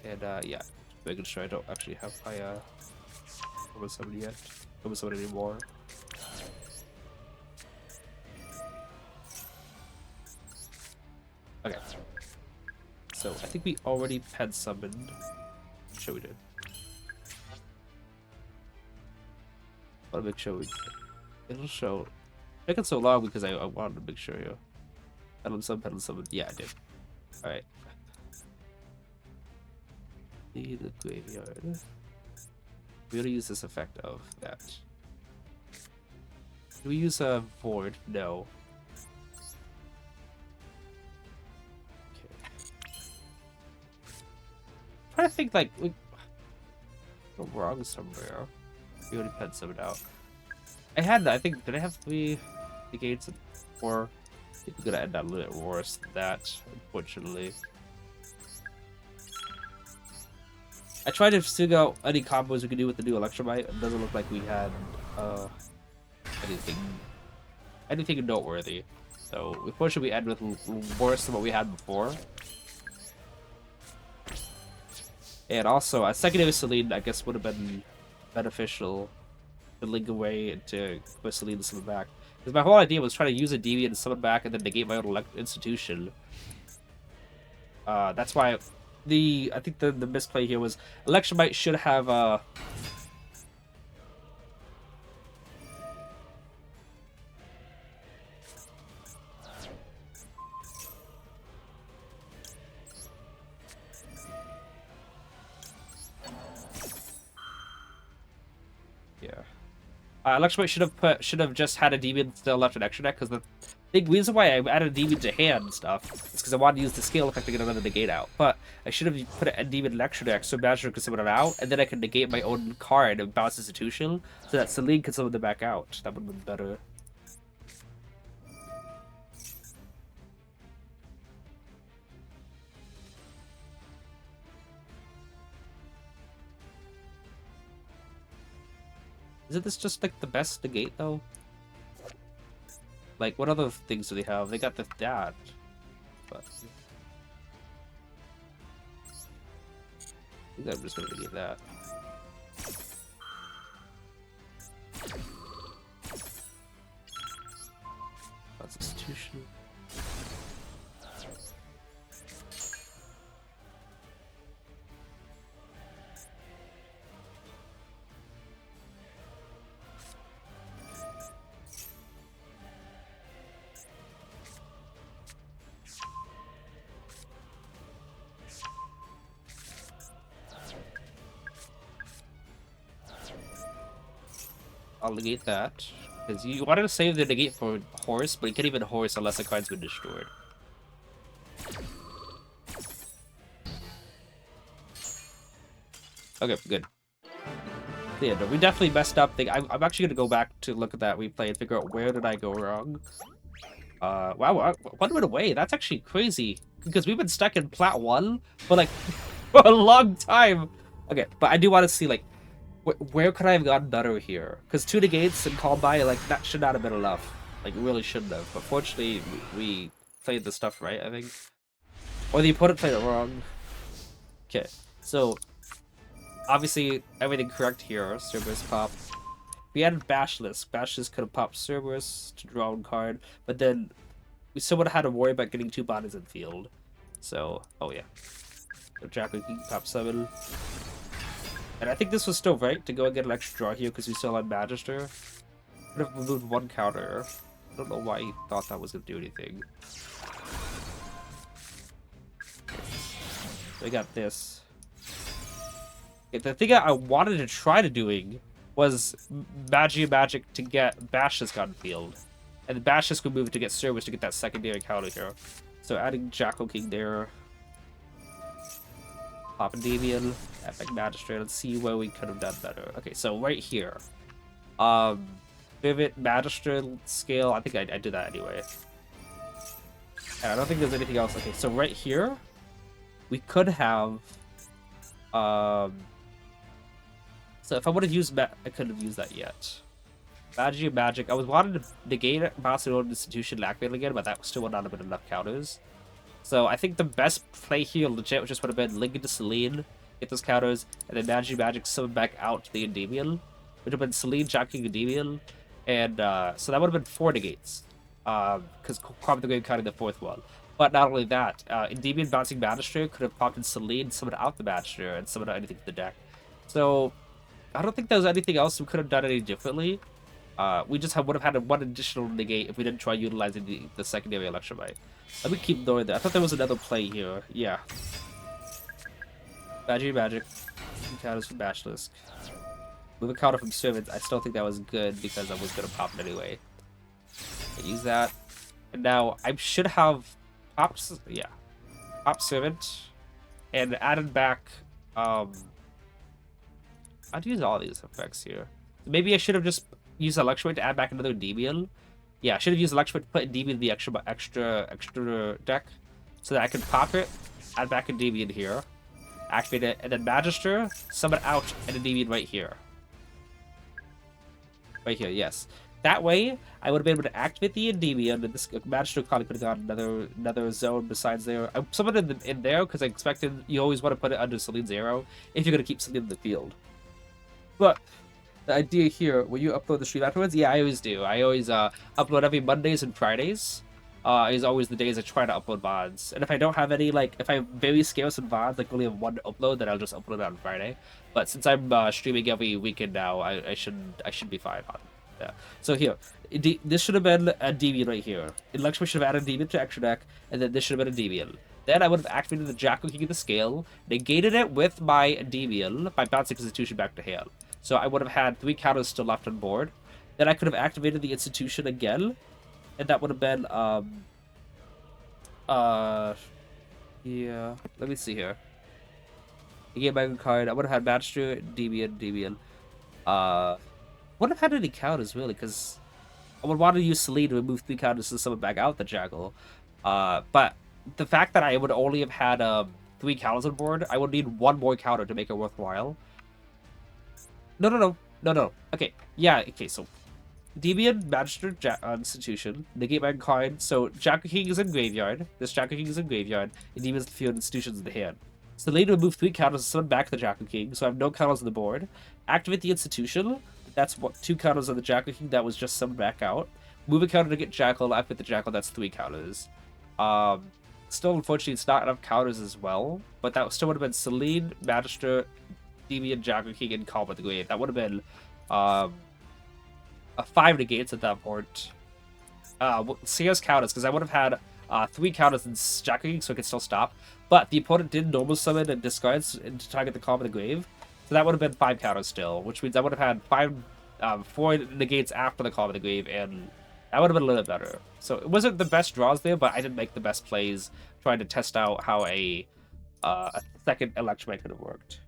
And yeah, making sure I don't actually have my over somebody yet. Over somebody anymore. Okay. So I think we already pet summoned. I'm sure we did. I want to make sure we. It'll show. Make it so long because I wanted to make sure you. Pedal summon. Yeah, I did. Alright. See the graveyard. We're gonna use this effect of that. Do we use a void? No. Okay. I'm trying to think like we go wrong somewhere. We already pet someone out. I think did I have 3 negates and 4? I think we're gonna end up a little bit worse than that, unfortunately. I tried to figure out any combos we could do with the new Electrobite. It doesn't look like we had anything noteworthy. So unfortunately, we end with worse than what we had before. And also, a secondary Celine, I guess, would have been beneficial to link away and to put Celine to summon back. Because my whole idea was trying to use a Deviant to summon back and then negate my own institution. That's why I think the misplay here was Electrobite should have Electrobite should have just had a demon still left in extra deck, because the big reason why I added a demon to hand and stuff is because I wanted to use the scale effect to get another negate out. But I should have put a demon in extra deck so Badger could summon it out, and then I could negate my own card and bounce institution so that Celine could summon it back out. That would have been better. Isn't this just like the best negate though? Like, what other things do they have? They got that. But I think I'm just gonna negate that. That's institution. I'll negate that. Because you wanted to save the negate for horse, but you can't even horse unless the card's been destroyed. Okay, good. Yeah, no, we definitely messed up. I'm actually gonna go back to look at that replay and figure out where did I go wrong. Wow, one went away. That's actually crazy because we've been stuck in plat 1 for like for a long time. Okay, but I do want to see like where could I have gotten better here? Because 2 negates and call by, like, that should not have been enough. Like, really shouldn't have. But fortunately, we played the stuff right, I think. Or the opponent played it wrong. Okay, so obviously everything correct here. Cerberus pop. We added Bashless. Bashless could have popped Cerberus to draw one card, but then we still would have had to worry about getting 2 bodies in field. So, oh yeah. So Jackal can pop 7. And I think this was still right to go and get an extra draw here because we still had Magister. Could have removed 1 counter. I don't know why he thought that was going to do anything. We got this. Okay, the thing I wanted to try to doing was Magic to get Bashless on field. And Bashless could move to get Service to get that secondary counter here. So adding Jackal King there. Pop Endymion, Epic Magistrate. Let's see where we could have done better. Okay, so right here. Vivid Magistrate scale. I think I did that anyway. And I don't think there's anything else. Okay, so right here, we could have. So if I would have used I couldn't have used that yet. Magic. I was wanting to negate it, bounce it on Institution, activate it again, but that still would not have been enough counters. So I think the best play here, legit, just would have been link into Celine, get those counters, and then Magic summon back out to the Endymion, which would have been Celine, Jacking Endymion, and so that would have been 4 negates, because Carve the Grave counting the 4th one. But not only that, Endymion bouncing Magister could have popped in Celine, summoned out the Magister, and summoned out anything to the deck. So I don't think there was anything else we could have done any differently. We just would have had 1 additional negate if we didn't try utilizing the secondary Electrobite. Let me keep doing that. I thought there was another play here. Yeah. Magic. Counters from Basilisk. Move a counter from Servant. I still think that was good because I was going to pop it anyway. I use that. And now I should have popped. Yeah. Pop Servant. And added back. I'd use all these effects here. Maybe I should have just used Electrobite to add back another Endymion. Yeah, I should have used Electrobite to put Endymion in the extra deck so that I could pop it, add back Endymion here, activate it, and then Magister, summon out an Endymion right here. Right here, yes. That way, I would have been able to activate the Endymion, and this Magister probably could have got another zone besides there. I summoned it in there because I expected you always want to put it under Celine's arrow if you're going to keep Celine in the field. But the idea here, will you upload the stream afterwards? Yeah, I always do. I always upload every Mondays and Fridays. Is always the days I try to upload VODs. And if I don't have any, like, if I'm very scarce in VODs, like only have one to upload, then I'll just upload it on Friday. But since I'm streaming every weekend now, I should be fine on it. Yeah. So here, this should have been a Endymion right here. Electro should have added a Endymion to extra deck, and then this should have been a Endymion. Then I would have activated the Jackal King of the Scale, negated it with my Endymion by bouncing Institution back to hand. So I would have had 3 counters still left on board. Then I could have activated the Institution again, and that would have been, yeah, let me see here. I gave my card, I would have had Magister, Endymion. Wouldn't have had any counters, really, because I would want to use Celine to remove 3 counters to summon back out the Jackal. But the fact that I would only have had, 3 counters on board, I would need 1 more counter to make it worthwhile. No. Okay, yeah, okay, so Endymion, Magister, Institution, negate Mankind. So Jackal King is in graveyard. This Jackal King is in graveyard. Endymion's field, Institution's in the hand. So later remove 3 counters to summon back the Jackal King. So I have no counters on the board. Activate the Institution. That's what 2 counters on the Jackal King that was just summoned back out. Move a counter to get Jackal. Activate the Jackal. That's 3 counters. Still, unfortunately, it's not enough counters as well. But that still would have been Celine, Magister, Endymion, Jackal King, and Calm with the Grave. That would have been a 5 negates at that point. Seer's counters, because I would have had 3 counters in Jackal King, so it could still stop. But the opponent did normal summon and discards to target the Calm with the Grave. So that would have been 5 counters still, which means I would have had 4 negates after the Calm with the Grave, and that would have been a little bit better. So it wasn't the best draws there, but I didn't make the best plays trying to test out how a second Electromite could have worked.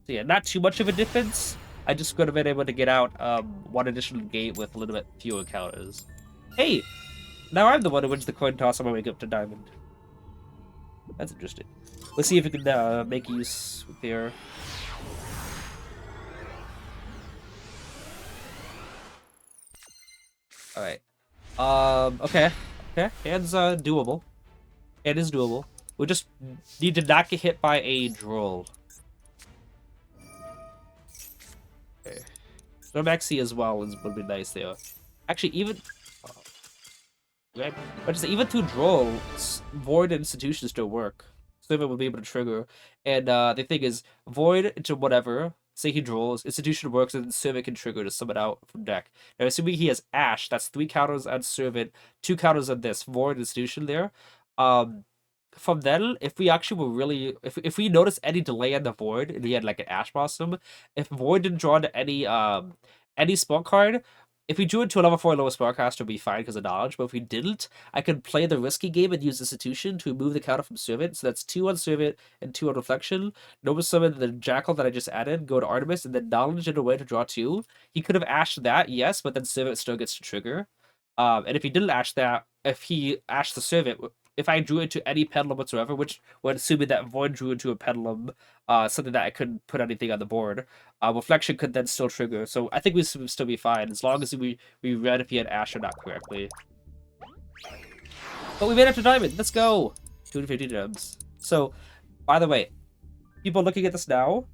So yeah, not too much of a difference. I just could have been able to get out 1 additional gate with a little bit fewer counters. Hey! Now I'm the one who wins the coin toss on my way up to Diamond. That's interesting. Let's see if we can make use here. Alright. Okay. Okay, hand's doable. Hand is doable. We just need to not get hit by a Duel. Okay. So Maxi as well would be nice there. Actually, even... But just even to Duel, Void Institution still work. Servant would be able to trigger. And the thing is, Void into whatever, say he draws, Institution works, and Servant can trigger to summon out from deck. Now, assuming he has Ash, that's 3 counters on Servant, 2 counters on this, Void Institution there. From then, if we actually were really... If we notice any delay on the Void, and he had like an Ash Blossom, if Void didn't draw into any spell card, if we drew into a level 4 lowest spellcaster, it would be fine because of knowledge, but if we didn't, I could play the risky game and use Institution to remove the counter from Servant, so that's 2 on Servant and 2 on Reflection. Nova Summon the Jackal that I just added, go to Artemis, and then Knowledge in a way to draw 2. He could have ashed that, yes, but then Servant still gets to trigger. And if he didn't ash that, if he ashed the Servant, if I drew into any Pendulum whatsoever, which would assuming that Void drew into a Pendulum, something that I couldn't put anything on the board, Reflection could then still trigger. So I think we would still be fine, as long as we read if he had Ash or not correctly. But we made it to Diamond! Let's go! 250 gems. So, by the way, people looking at this now,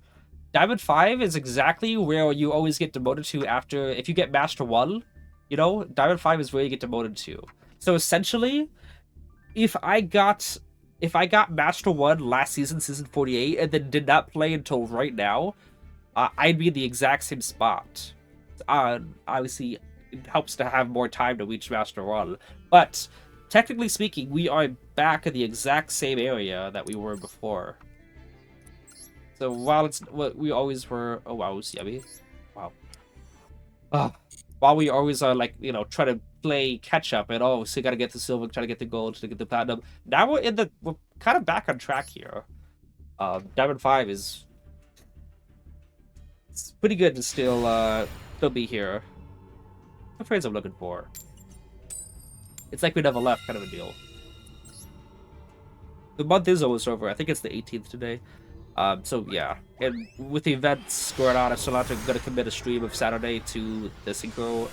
Diamond 5 is exactly where you always get demoted to after, if you get Master 1, you know, Diamond 5 is where you get demoted to. So essentially, if I got Master 1 last season, season 48, and then did not play until right now, I'd be in the exact same spot. Obviously, it helps to have more time to reach Master 1, but technically speaking, we are back in the exact same area that we were before. So while it's what we always were, oh wow, it was yummy. Wow. While we always are like, you know, try to play catch up and so you gotta get the silver, try to get the gold, to get the platinum. Now we're kind of back on track here. Diamond 5 is it's pretty good to still be here. What phrase I'm looking for? It's like we never left, kind of a deal. The month is almost over. I think it's the 18th today. So yeah, and with the events going on, I'm still not gonna commit a stream of Saturday to the synchro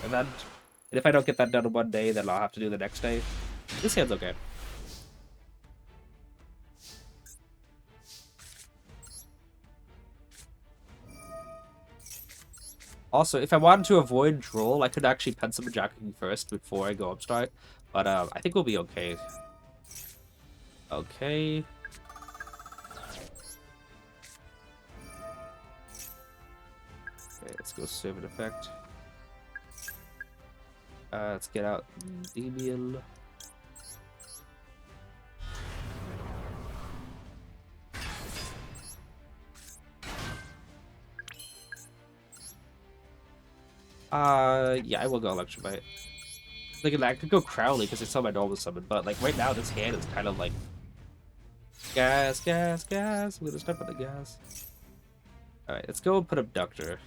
event. And if I don't get that done in one day, then I'll have to do the next day. This hand's okay. Also, if I wanted to avoid Droll, I could actually pen summon Jacking first before I go upstart. But I think we'll be okay. Okay. Okay, let's go servant effect. Let's get out Endymion. Yeah, I will go Electrobite. Like, I could go Crowley because it's on my normal summon, but like right now this hand is kind of like gas, gas, gas. I'm gonna step on the gas. Alright, let's go and put Abductor.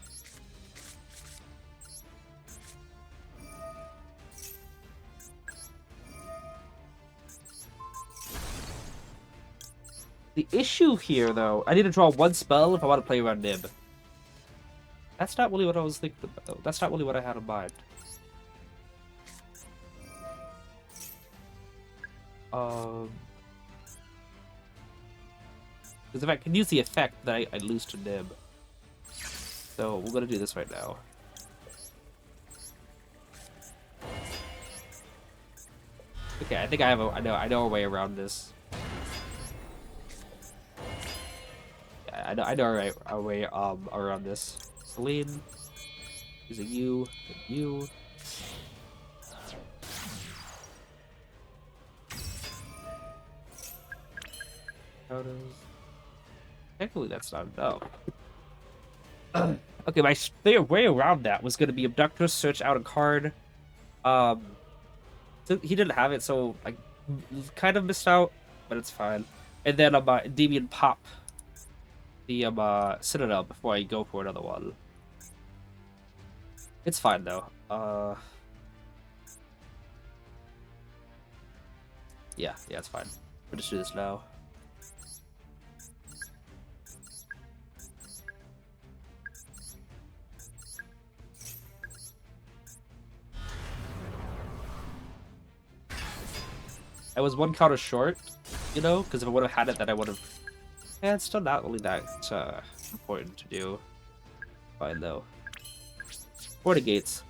The issue here, though, I need to draw one spell if I want to play around Nib. That's not really what I was thinking about. That's not really what I had in mind. Because if I can use the effect, then I lose to Nib. So we're gonna do this right now. Okay, I think I know a way around this. Yeah, I know a way around this. Celine, using you, you. Technically, that's not enough. Okay, my way around that was gonna be Abductor, search out a card. So he didn't have it, so I kind of missed out, but it's fine. And then Endymion pop the Citadel before I go for another one. It's fine though. Yeah, it's fine. We'll just do this now. I was one counter short, you know, because if I would have had it, then I would have. Yeah, it's still not really that important to do. Fine though. 40 gates.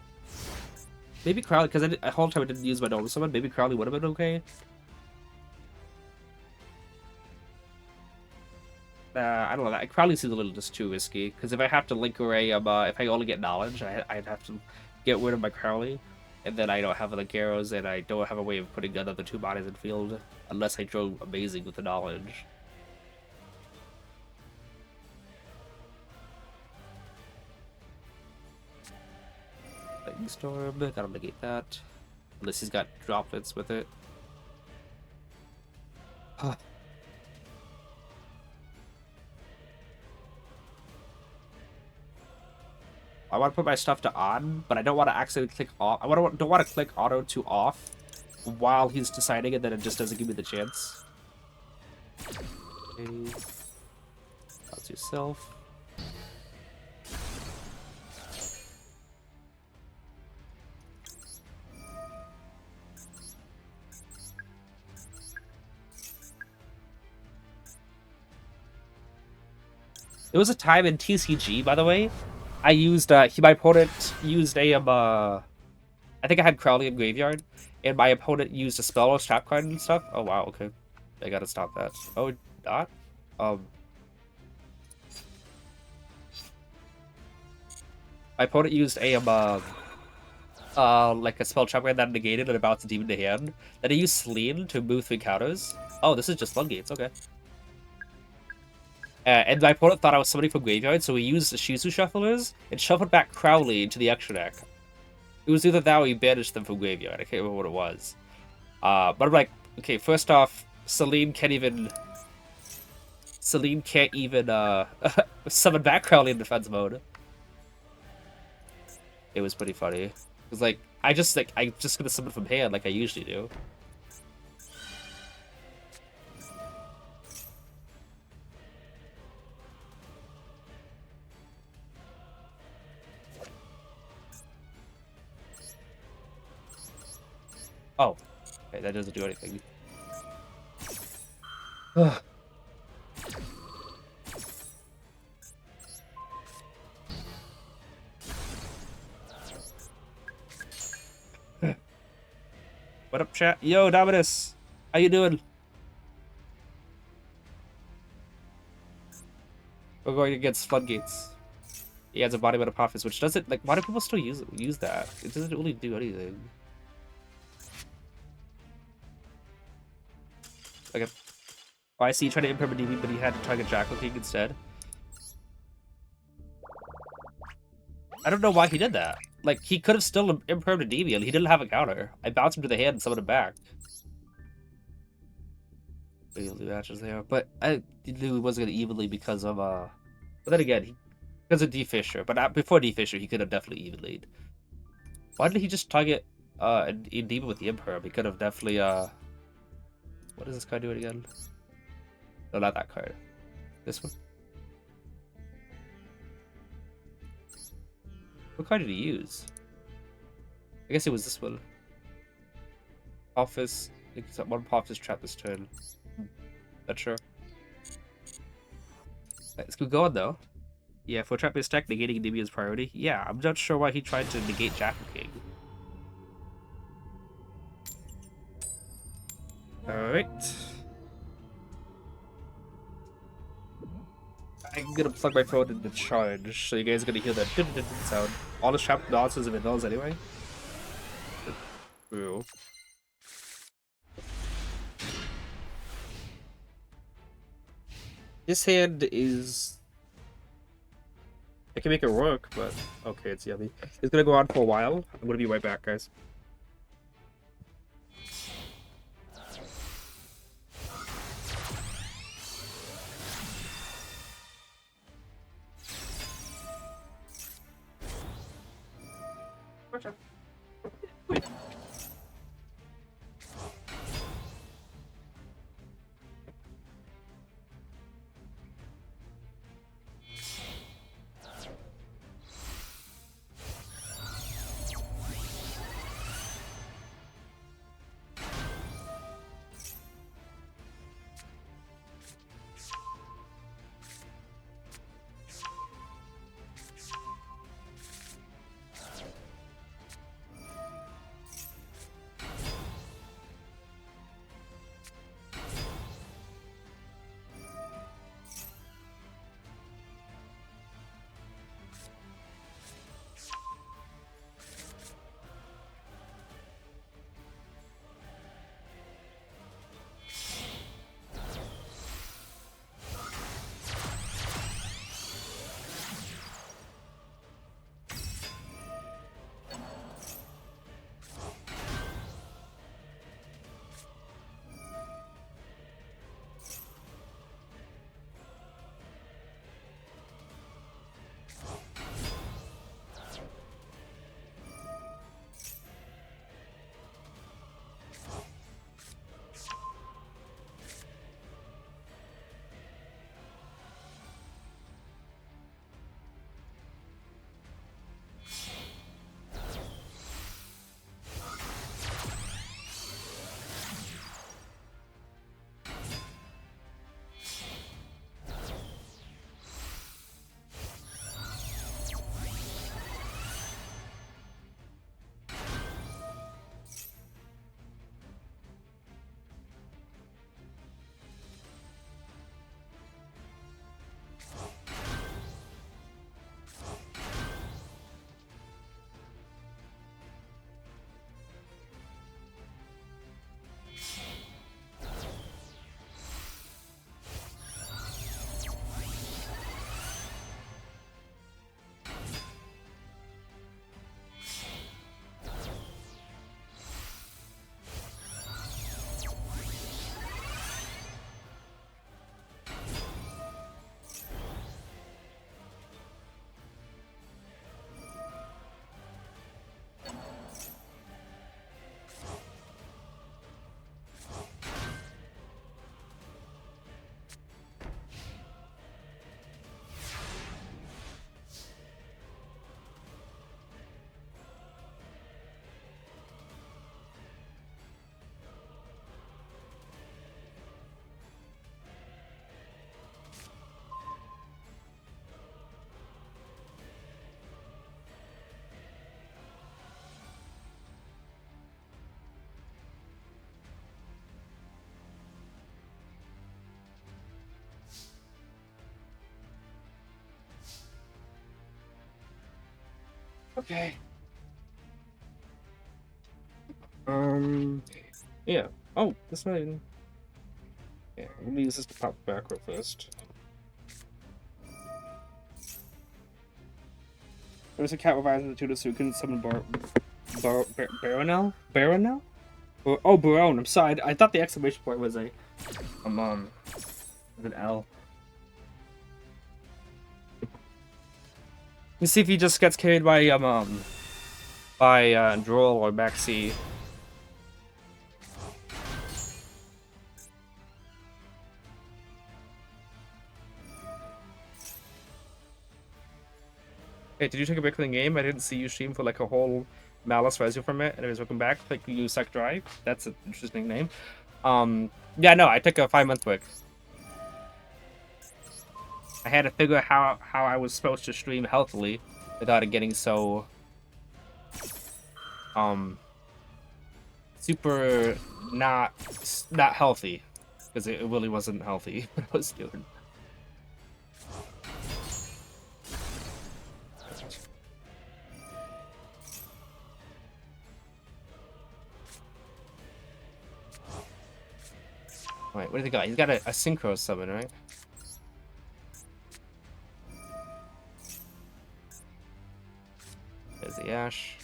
Maybe Crowley, because the whole time I didn't use my normal summon. Maybe Crowley would have been okay. I don't know. That Crowley seems a little just too risky. Because if I have to link array, if I only get knowledge, I'd have to get rid of my Crowley, and then I don't have the arrows, and I don't have a way of putting another 2 bodies in field unless I draw amazing with the knowledge. Lightning Storm, gotta negate that. Unless he's got droplets with it. I want to put my stuff to on, but I don't want to accidentally click off. Don't want to click auto to off while he's deciding it, then it just doesn't give me the chance. Okay. That's yourself. There was a time in TCG, by the way, I used, my opponent used a, I think I had Crowley in Graveyard, and my opponent used a spell or trap card and stuff. Oh, wow, okay. I gotta stop that. Oh, not? My opponent used a, like a spell trap card that negated and about to demon to hand. Then he used Celine to move 3 counters. Oh, this is just floodgates, okay. And my opponent thought I was somebody from Graveyard, so he used the Shizu Shufflers and shuffled back Crowley into the extra deck. It was either that or he banished them from Graveyard. I can't remember what it was. But I'm like, okay, first off, Celine can't even summon back Crowley in defense mode. It was pretty funny. It was like, I'm just gonna summon from hand like I usually do. Okay, that doesn't do anything. What up, chat? Yo, Dominus! How you doing? We're going against Floodgates. He has a body metamorphosis, which doesn't like. Why do people still use that? It doesn't really do anything. Like, oh, I see you trying to imperm a DB, but he had to target Jackal King instead. I don't know why he did that. Like, he could have still impermed a DB, and he didn't have a counter. I bounced him to the hand and summoned him back. Evenly matches there, but I knew he wasn't gonna evenly because of But then again, because of D Fisher. But before D Fisher, he could have definitely evenly. Why did he just target Endymion with the Imperm? He could have definitely What does this card do it again? No, not that card. This one. What card did he use? I guess it was this one. Office. One Office trap this turn. Not sure. Let's keep going though. Yeah, for trap this deck, negating Endymion's priority. Yeah, I'm not sure why he tried to negate Jackal King. Alright. I'm gonna plug my phone into charge, so you guys are gonna hear that sound. All the trap nonsense of vanillas anyway. Ooh. This hand is... I can make it work, but... Okay, it's yummy. It's gonna go on for a while. I'm gonna be right back, guys. Okay. Yeah. Oh, that's not even. Yeah, let me use this to pop back real fast. There's a cat with eyes in the tutor so you can summon Baronel? Baronel? Oh, Baron. I'm sorry. I thought the exclamation point was a with an L. Let's see if he just gets carried by Duel or back C. Hey, did you take a break from the game? I didn't see you stream for like a whole Malice Resu from it. Anyways, welcome back. Thank you, Suck Drive. That's an interesting name. Yeah, no, I took a 5-month break. I had to figure out how I was supposed to stream healthily without it getting so super not healthy, because it really wasn't healthy what I was doing. Wait, what did he got? He's got a synchro summon, right? There's the Ash.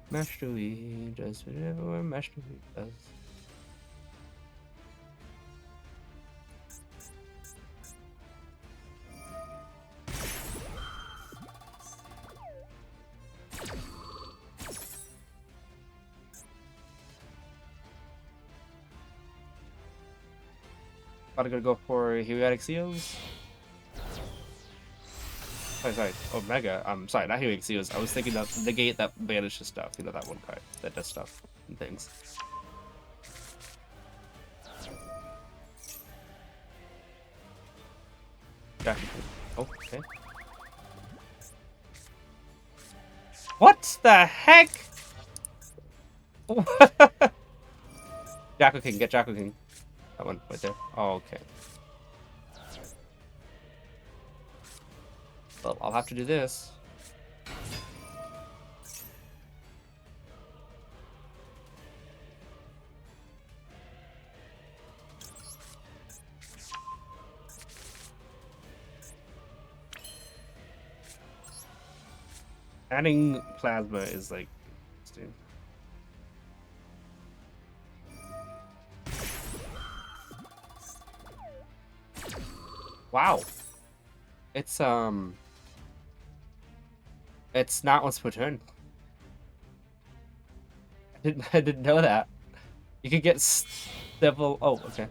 Master Wii does whatever Master Wii does. I'm gonna go for Heroic Seals. Sorry. Omega. I'm sorry, not Heroic Seals. I was thinking of the gate that banishes stuff. You know, that one card that does stuff and things. Okay. What the heck? Jacko King, get Jacko King. That one right there. Oh, okay. Well, I'll have to do this. Adding plasma is like interesting. Wow. It's not once per turn. I didn't know that. You could get several. Oh, okay.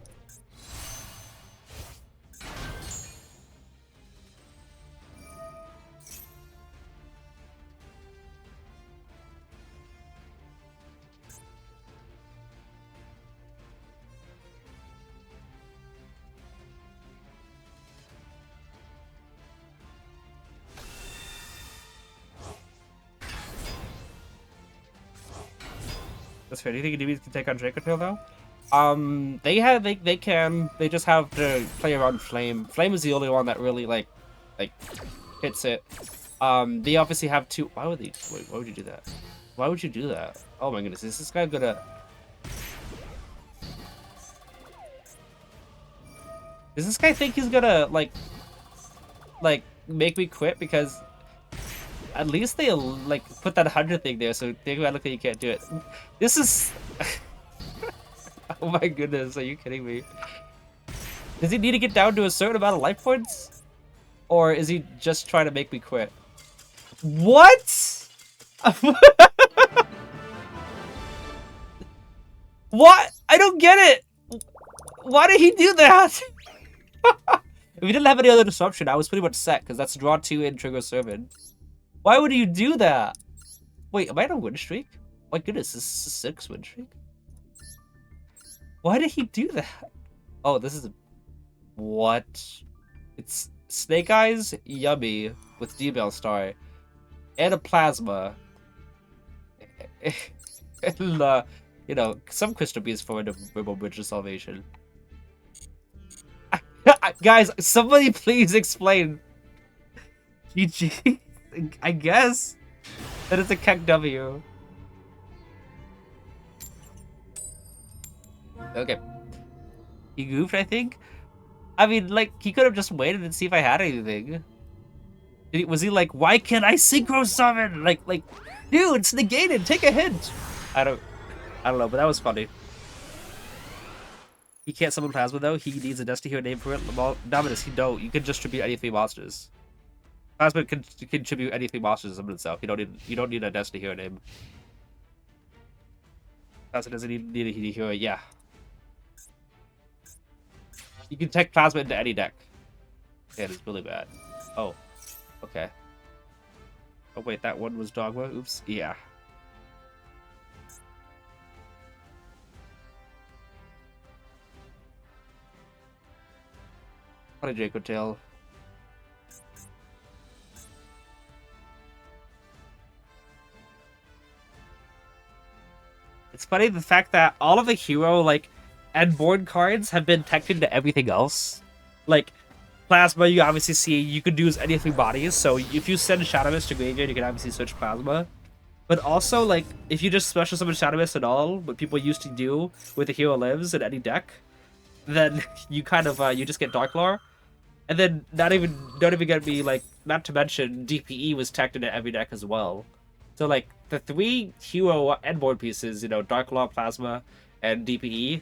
That's fair. Do you think Endymion can take on Dracotail though? They can. They just have to play around Flame. Flame is the only one that really like hits it. They obviously have two. Why would they? Wait, why would you do that? Why would you do that? Oh my goodness, is this guy gonna? Does this guy think he's gonna like make me quit because? At least they like put that 100 thing there, so theoretically you can't do it. This is. Oh my goodness, are you kidding me? Does he need to get down to a certain amount of life points? Or is he just trying to make me quit? What? What? I don't get it! Why did he do that? If he didn't have any other disruption, I was pretty much set, because that's draw 2 and trigger servant. Why would you do that? Wait, am I on a win streak? My goodness, this is a 6 win streak? Why did he do that? Oh, this is... What? It's Snake Eyes, Yummy, with D-Bell Star. and a plasma. And, you know, some crystal beads for the Rainbow Bridge of Salvation. Guys, somebody please explain. GG. I guess that it's a Keck W. Okay. He goofed, I think. I mean, like, he could have just waited and see if I had anything. Was he like, why can't I synchro summon? Like, dude, it's negated. Take a hint. I don't know, but that was funny. He can't summon Plasma though. He needs a Destiny Hero name for it. Dominus, he don't. You can just tribute any 3 monsters. Plasma can contribute any 3 monsters to summon itself. You don't need a Destiny Hero name. Plasma doesn't need a hero. Yeah. You can take Plasma into any deck. Yeah, it's really bad. Oh. Okay. Oh wait, that one was Dogma? Oops. Yeah. What a Draco Tail. It's funny the fact that all of the hero, like, and board cards have been teched into everything else. Like, Plasma, you obviously see, you could use any 3 bodies, so if you send Shadow Mist to Graveyard, you can obviously switch Plasma. But also, like, if you just special summon Shadow Mist at all, what people used to do with the hero lives in any deck, then you kind of, you just get Dark Lore. And then don't even get me, like, not to mention DPE was teched into every deck as well. So, like, the 3 hero and board pieces, you know, Dark Law, Plasma, and DPE,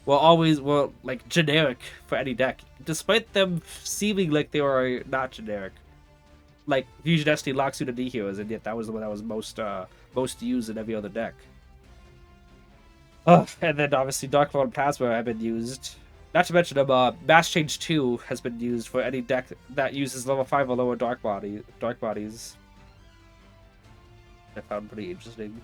were like, generic for any deck, despite them seeming like they were not generic. Like, Fusion Destiny locks you to D heroes, and yet that was the one that was most used in every other deck. And then, obviously, Dark Law and Plasma have been used. Not to mention, Mass Change 2 has been used for any deck that uses level 5 or lower dark bodies. I found pretty interesting.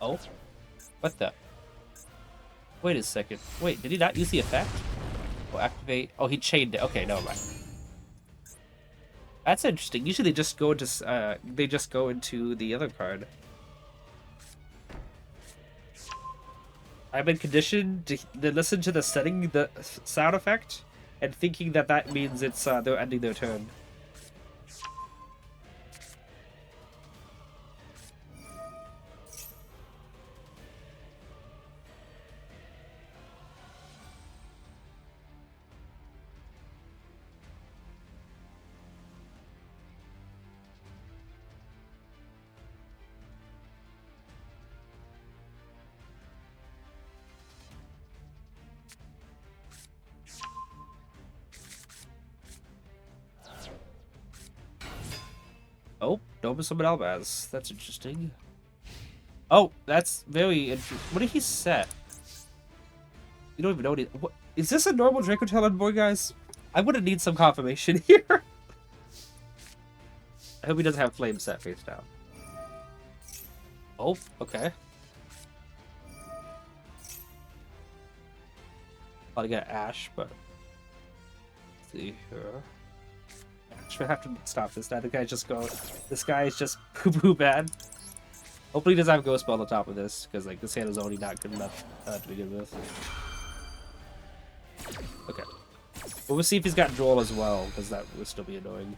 Oh? What the? Wait a second. Wait, did he not use the effect? Oh, activate. Oh, he chained it. Okay, never mind. That's interesting. Usually they just go into the other card. I've been conditioned to listen to the sound effect, and thinking that means it's they're ending their turn. Oh, Domus Summon Albaz. That's interesting. Oh, that's very interesting. What did he set? You don't even know what is this a normal Draco Talon boy, guys? I'm gonna need some confirmation here. I hope he doesn't have flame set face down. Oh, okay. I'll get Ash, but let's see here. Ash, we have to stop this. That guy just go. This guy is just poo bad. Hopefully, he doesn't have Ghost Spell on top of this, because like this hand is already not good enough to begin with. Okay. But we'll see if he's got Duel as well, because that would still be annoying.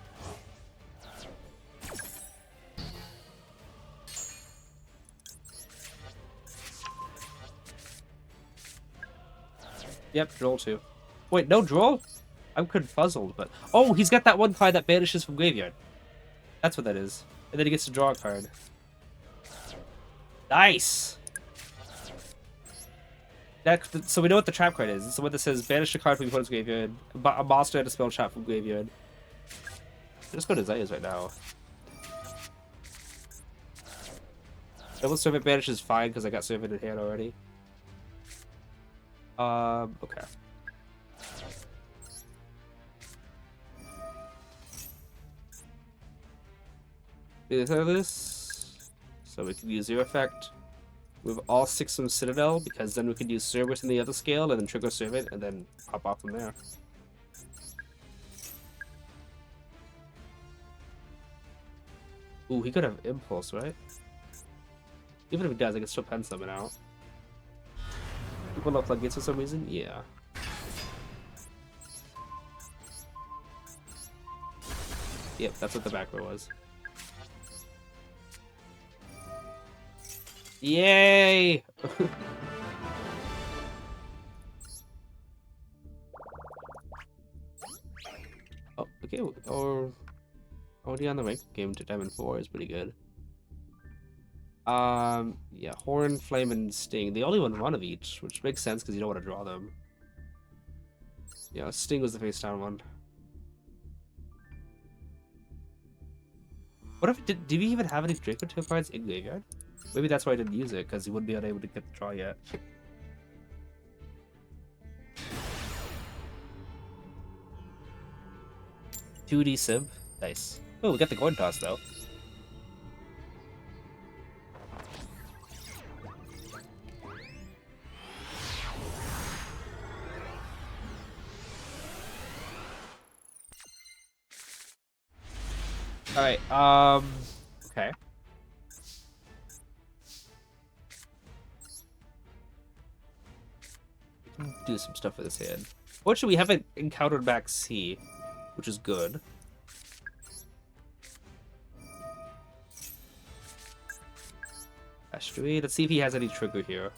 Yep, Droll too. Wait, no Droll? I'm confuzzled, but... Oh, he's got that one card that banishes from Graveyard. That's what that is. And then he gets to draw a card. Nice! So we know what the trap card is. It's the one that says banish a card from your opponent's graveyard. A monster and a spell trap from Graveyard. Let's go to Zaya's right now. Double Servant Banish is fine because I got Servant in hand already. Okay. Either this, so we can use your effect. with all 6 from Citadel, because then we could use Cerberus in the other scale, and then trigger Servant, and then hop off from there. Ooh, he could have Impulse, right? Even if he does, I can still pen summon out. People love Floodgates for some reason? Yeah. Yep, that's what the back row was. Yay! Oh, okay, or already on the rank game to Diamond 4 is pretty good. Yeah, Horn, Flame, and Sting. They only want one of each, which makes sense because you don't want to draw them. Yeah, Sting was the face down one. What if did we even have any Draco 2 cards in graveyard? Maybe that's why I didn't use it, because he wouldn't be unable to get the draw yet. 2D Sim. Nice. Oh, we got the coin toss though. Alright, okay. Do some stuff with this hand. Fortunately, we haven't encountered Max C, which is good. Astray. Let's see if he has any trigger here.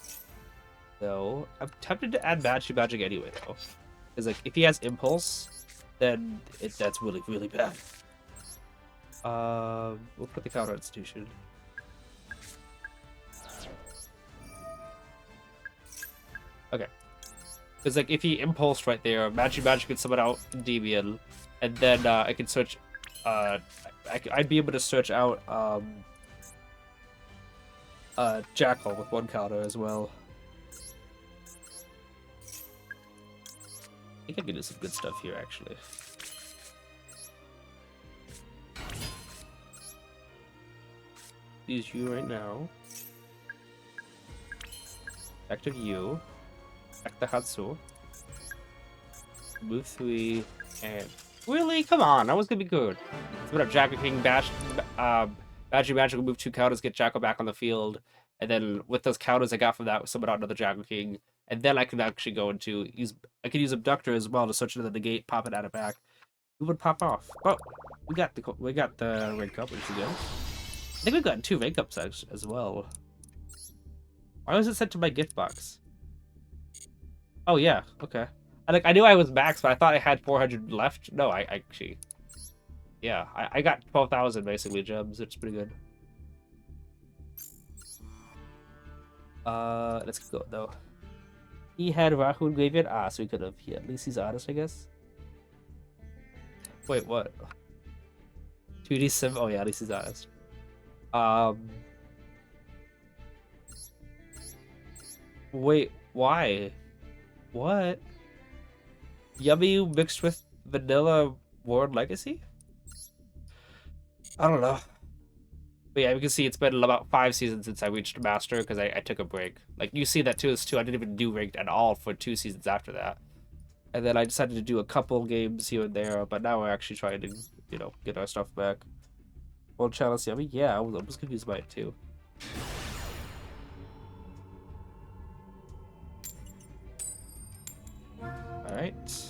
No. I'm tempted to add Magic anyway, though. Because, like, if he has Impulse, then that's really, really bad. We'll put the counter institution. Okay. Because, like, if he Impulsed right there, Magic could summon out Endymion, and then I can search. I'd be able to search out Jackal with 1 counter as well. I think I can do some good stuff here, actually. Use you right now. Active you. Back the Hatsu. Move 3 and really, come on, that was gonna be good. Spin up Jackal King, Magic will move 2 counters, get Jackal back on the field, and then with those counters I got from that, summon out another Jackal King, and then I can actually go into I could use Abductor as well to search into the negate, pop it out of back. It would pop off. But we got the rank up, which is good. I think we've gotten 2 rank ups as well. Why was it sent to my gift box? Oh yeah, okay. I knew I was max, but I thought I had 400 left. No, I actually, yeah, I got 12,000 basically gems. It's pretty good. Let's go though. He had Rahu in graveyard. Ah, so he could have. Yeah, at least he's honest, I guess. Wait, what? 2D Sim. Oh yeah, at least he's honest. Wait, why? What? Yummy mixed with vanilla World Legacy? I don't know. But yeah, you can see it's been about 5 seasons since I reached Master because I took a break. Like, you see that too is too. I didn't even do ranked at all for 2 seasons after that. And then I decided to do a couple games here and there, but now we're actually trying to, you know, get our stuff back. World Chalice Yummy? Yeah, I was confused by it too. Alright.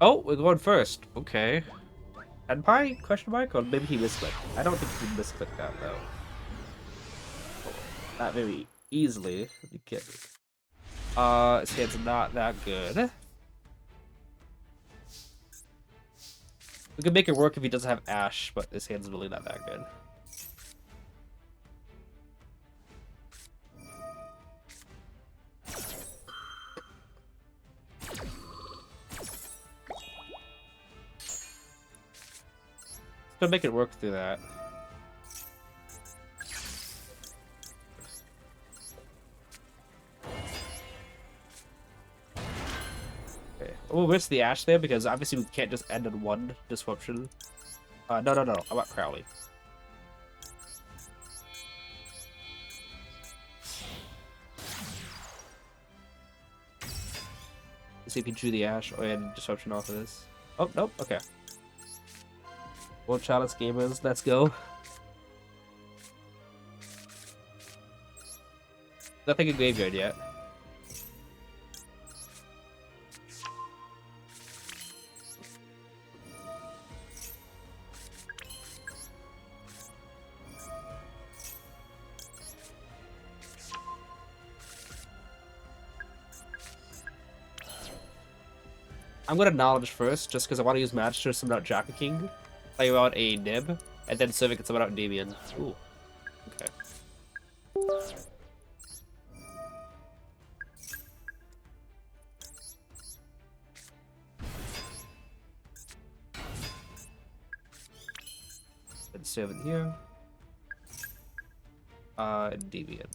Oh, we're going first. Okay. And pie? Question mark? Or maybe he misclicked. I don't think he misclicked that though. Not very easily. Let me get his hand's not that good. We could make it work if he doesn't have Ash, but his hand's really not that good. Let's make it work through that. Okay. We'll risk the Ash there because obviously we can't just end on 1 disruption. No. I want Crowley. see if he drew the Ash or had disruption off of this. Oh, nope, okay. World Chalice Gamers, let's go. Nothing in graveyard yet. I'm gonna knowledge first, just because I want to use match to summon out Jacka King, play out a Nib, and then Civic can summon out Endymion. Ooh. Okay. Then 7 here. Endymion.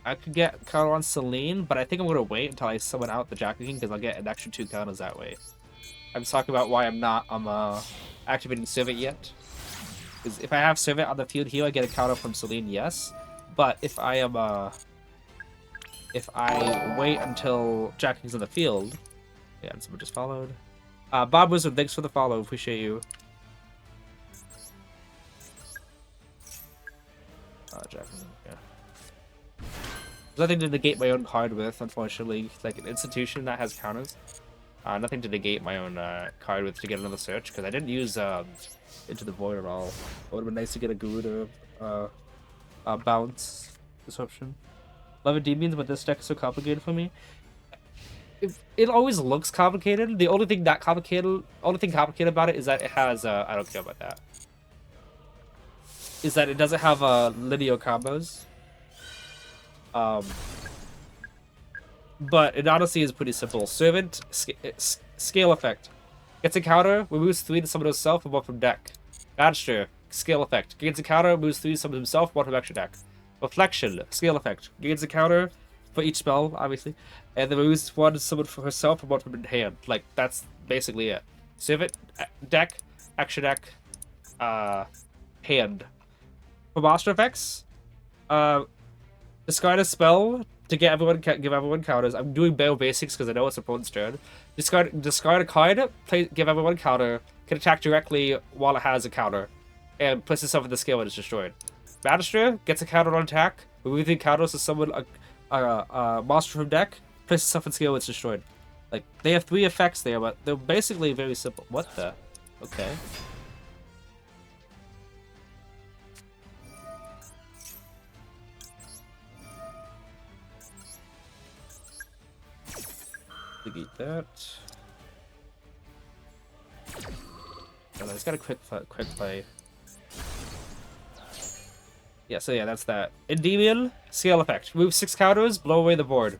I could get counter on Celine, but I think I'm gonna wait until I summon out the Jacka King because I'll get an extra 2 counters that way. I'm talking about why I'm activating Servant yet. Because if I have Servant on the field here, I get a counter from Celine, yes. But if I am if I wait until Jacka King's on the field, yeah, and someone just followed. Bob Wizard, thanks for the follow. Appreciate you. Jacka King, yeah. There's nothing to negate my own card with, unfortunately. Like an institution that has counters. Nothing to negate my own card with to get another search, because I didn't use Into the Void at all. It would have been nice to get a Garuda bounce disruption. Love Endymions, but this deck is so complicated for me. It always looks complicated. The only thing complicated about it is that it has I don't care about that. Is that it doesn't have linear combos. But it honestly is pretty simple. Servant, scale effect. Gets a counter, removes 3 to summon himself and 1 from deck. Badster, scale effect. Gains a counter, removes 3 to summon himself, 1 from extra deck. Reflection, scale effect. Gains a counter for each spell, obviously. And then removes 1 to summon for herself and 1 from hand. Like, that's basically it. Servant, deck, extra deck, hand. For monster effects, discard a spell to give everyone counters. I'm doing Bale Basics because I know it's opponent's turn. Discard a card, give everyone counter, can attack directly while it has a counter, and place itself in the scale when it's destroyed. Magister gets a counter on attack, remove the counters to summon a monster from deck, place itself in scale when it's destroyed. Like, they have 3 effects there, but they're basically very simple. What the? Okay. Negate that. Oh, I just got a quick play. Yeah, so yeah, that's that. Endymion, scale effect. Move 6 counters, blow away the board.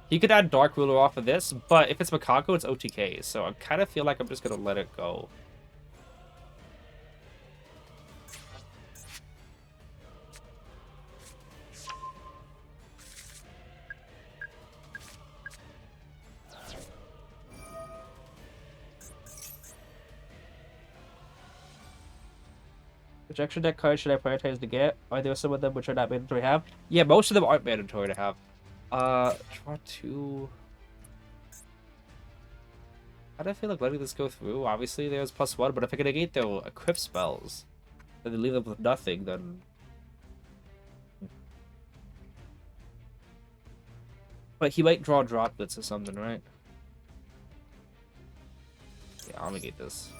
He could add Dark Ruler off of this, but if it's Makako, it's OTK, so I kind of feel like I'm just gonna let it go. Which extra deck cards should I prioritize to get? Are there some of them which are not mandatory to have? Yeah, most of them aren't mandatory to have. Draw 2. How do I feel like letting this go through? Obviously, there's +1, but if I can negate their equip spells, and then leave them with nothing, then... But he might draw droplets or something, right? Yeah, I'll negate this.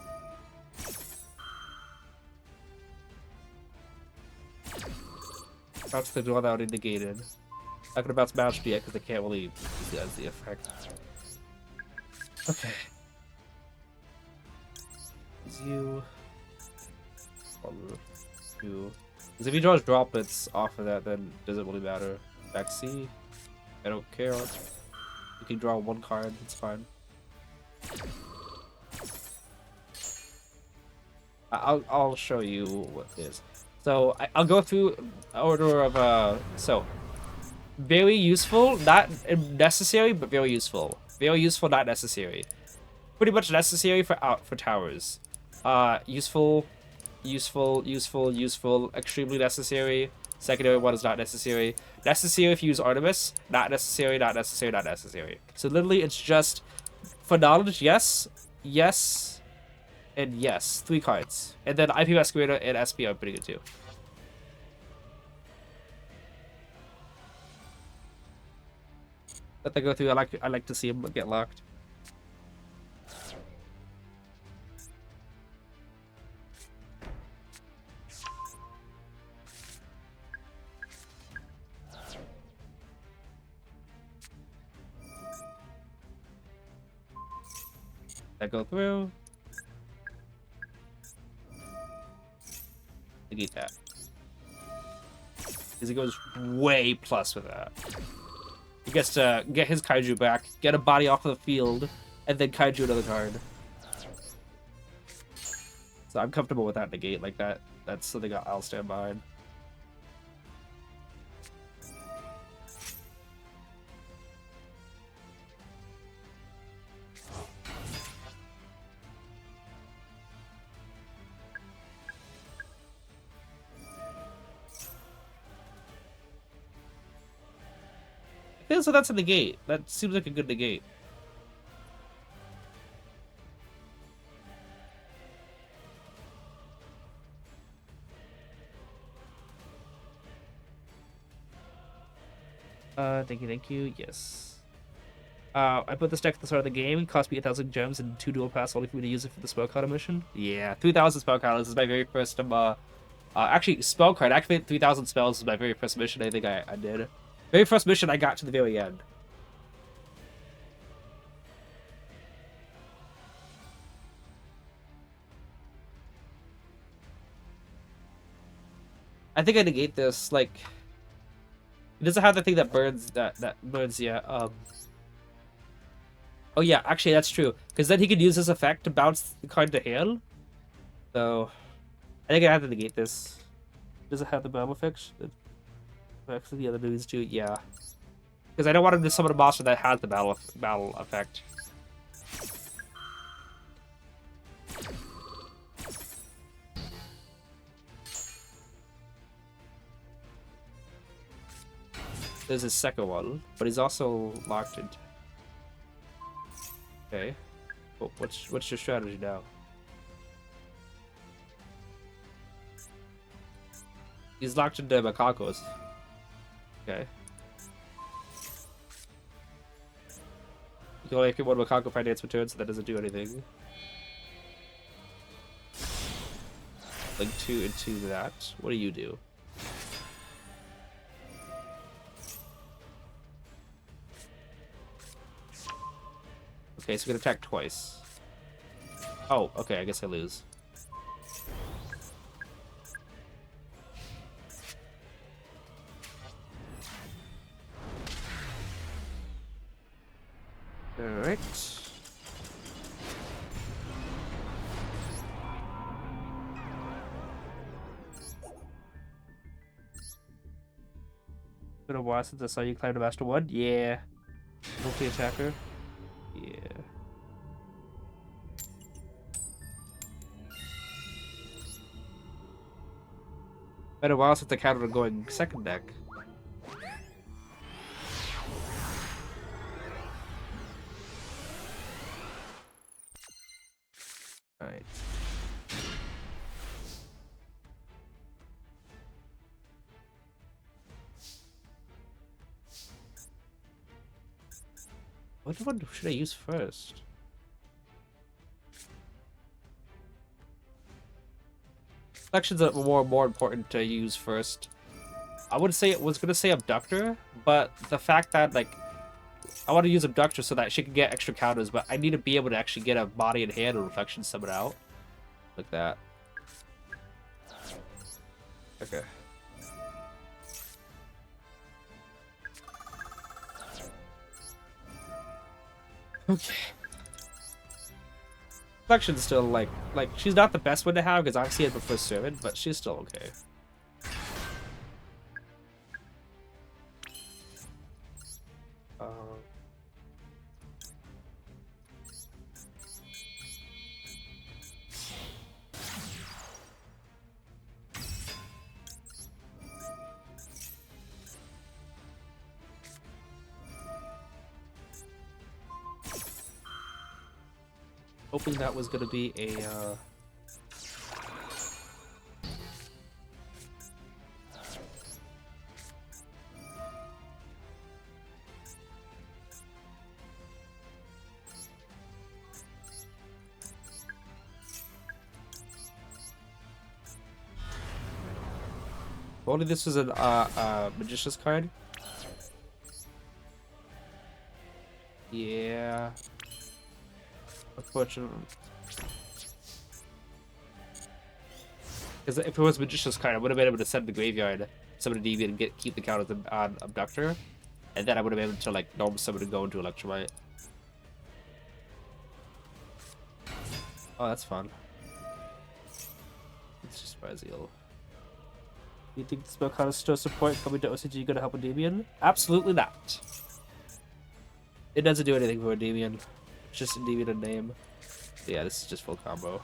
Bounce the draw that already negated. Not gonna bounce Master yet because I can't really use it as the effect. Okay. Is you. You. Because if he draws droplets off of that, then does it really matter? Back C? I don't care. You can draw 1 card, it's fine. I'll show you what it is. So I'll go through order of so very useful, not necessary, but very useful. Very useful, not necessary. Pretty much necessary for towers. Useful, useful, extremely necessary. Secondary one is not necessary. Necessary if you use Artemis. Not necessary, not necessary, not necessary. So literally it's just for knowledge, yes, yes, and yes. 3 cards. And then IP Masquerader and SP are pretty good too. Let that go through. I like to see them get locked. That go through. Negate that. Because he goes way plus with that. He gets to get his Kaiju back, get a body off of the field, and then Kaiju another card. So I'm comfortable with that negate like that. That's something I'll stand behind. So that's a negate. That seems like a good negate. Thank you. Yes. I put this deck at the start of the game. It cost me 1,000 gems and 2 dual pass only for me to use it for the spell card mission. Yeah, 3,000 spell card. This is my very first actually spell card. Activate 3,000 spells is my very first mission. I think I did. Very first mission I got to the very end. I think I negate this. Like, it doesn't have the thing that burns. That burns. Yeah. Oh yeah, actually that's true. Because then he could use this effect to bounce the card to hand. So, I think I have to negate this. Does it have the battle effects? Effects of the other dudes too. Yeah. Because I don't want him to summon a monster that has the battle effect. There's his second one, but he's also locked in. Okay. Well, what's your strategy now? He's locked into Makakos. Okay. You can only activate one Makako Finance return, so that doesn't do anything. Link 2 into that. What do you do? Okay, so we can attack twice. Oh, okay, I guess I lose. Alright. Been a while since I saw you climb to Master 1? Yeah. Multi-attacker? Yeah. Been a while since I counted on going second deck. Alright. What one should I use first? Selections that were more important to use first. I would say it was gonna say Abductor, but the fact that like I want to use Abductor so that she can get extra counters, but I need to be able to actually get a body and hand and reflection summon out. Like that. Okay. Okay. Collection's still like she's not the best one to have because obviously I prefer servant, but she's still okay. Hoping that was gonna be a only this was an magician's card. Yeah. Unfortunately. Because if it was magician's card, I would have been able to send the graveyard, summon a deviant, and keep the count on abductor, and then I would have been able to like normal summon and go into electromite. Oh, that's fun. It's just Brazil. Do you think the spell card still support coming to OCG gonna help with Endymion? Absolutely not. It doesn't do anything for Endymion. It's just Endymion a name. Yeah, this is just full combo.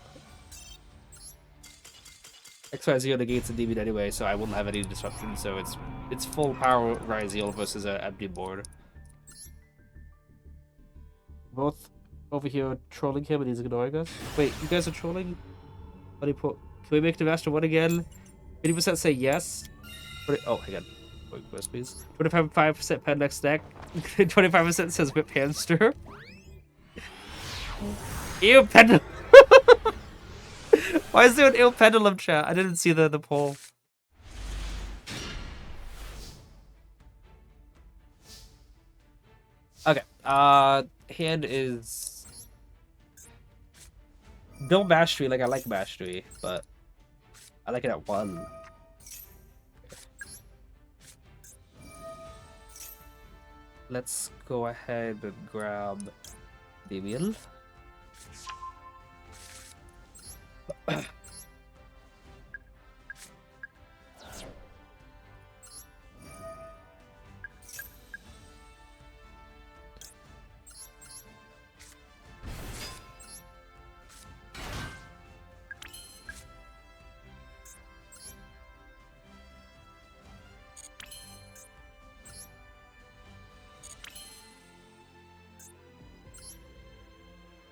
XYZ negates Endymion anyway, so I won't have any disruption, so it's full power Ryzeal versus an empty board. Both over here trolling him and he's ignoring us. Wait, you guys are trolling? Can we make the master one again? 80% say yes. Oh, hang on. Wait, first, please. 25% pen next deck. 25% says whip hamster. Ew, pendulum. Why is there an ill pendulum chat? I didn't see the poll. Okay. Hand is no mastery. Like I like mastery, but I like it at 1. Let's go ahead and grab Endymion.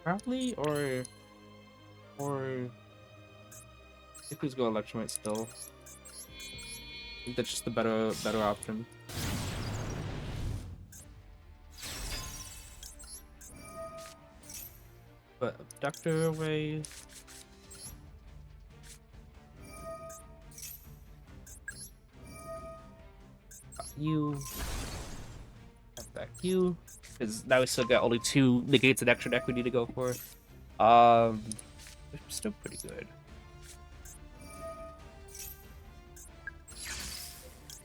Probably, or if we go electromite still. I think that's just the better option. But abductor away. You. Back you. Because now we still got only 2 negates and extra deck we need to go for. It's still pretty good.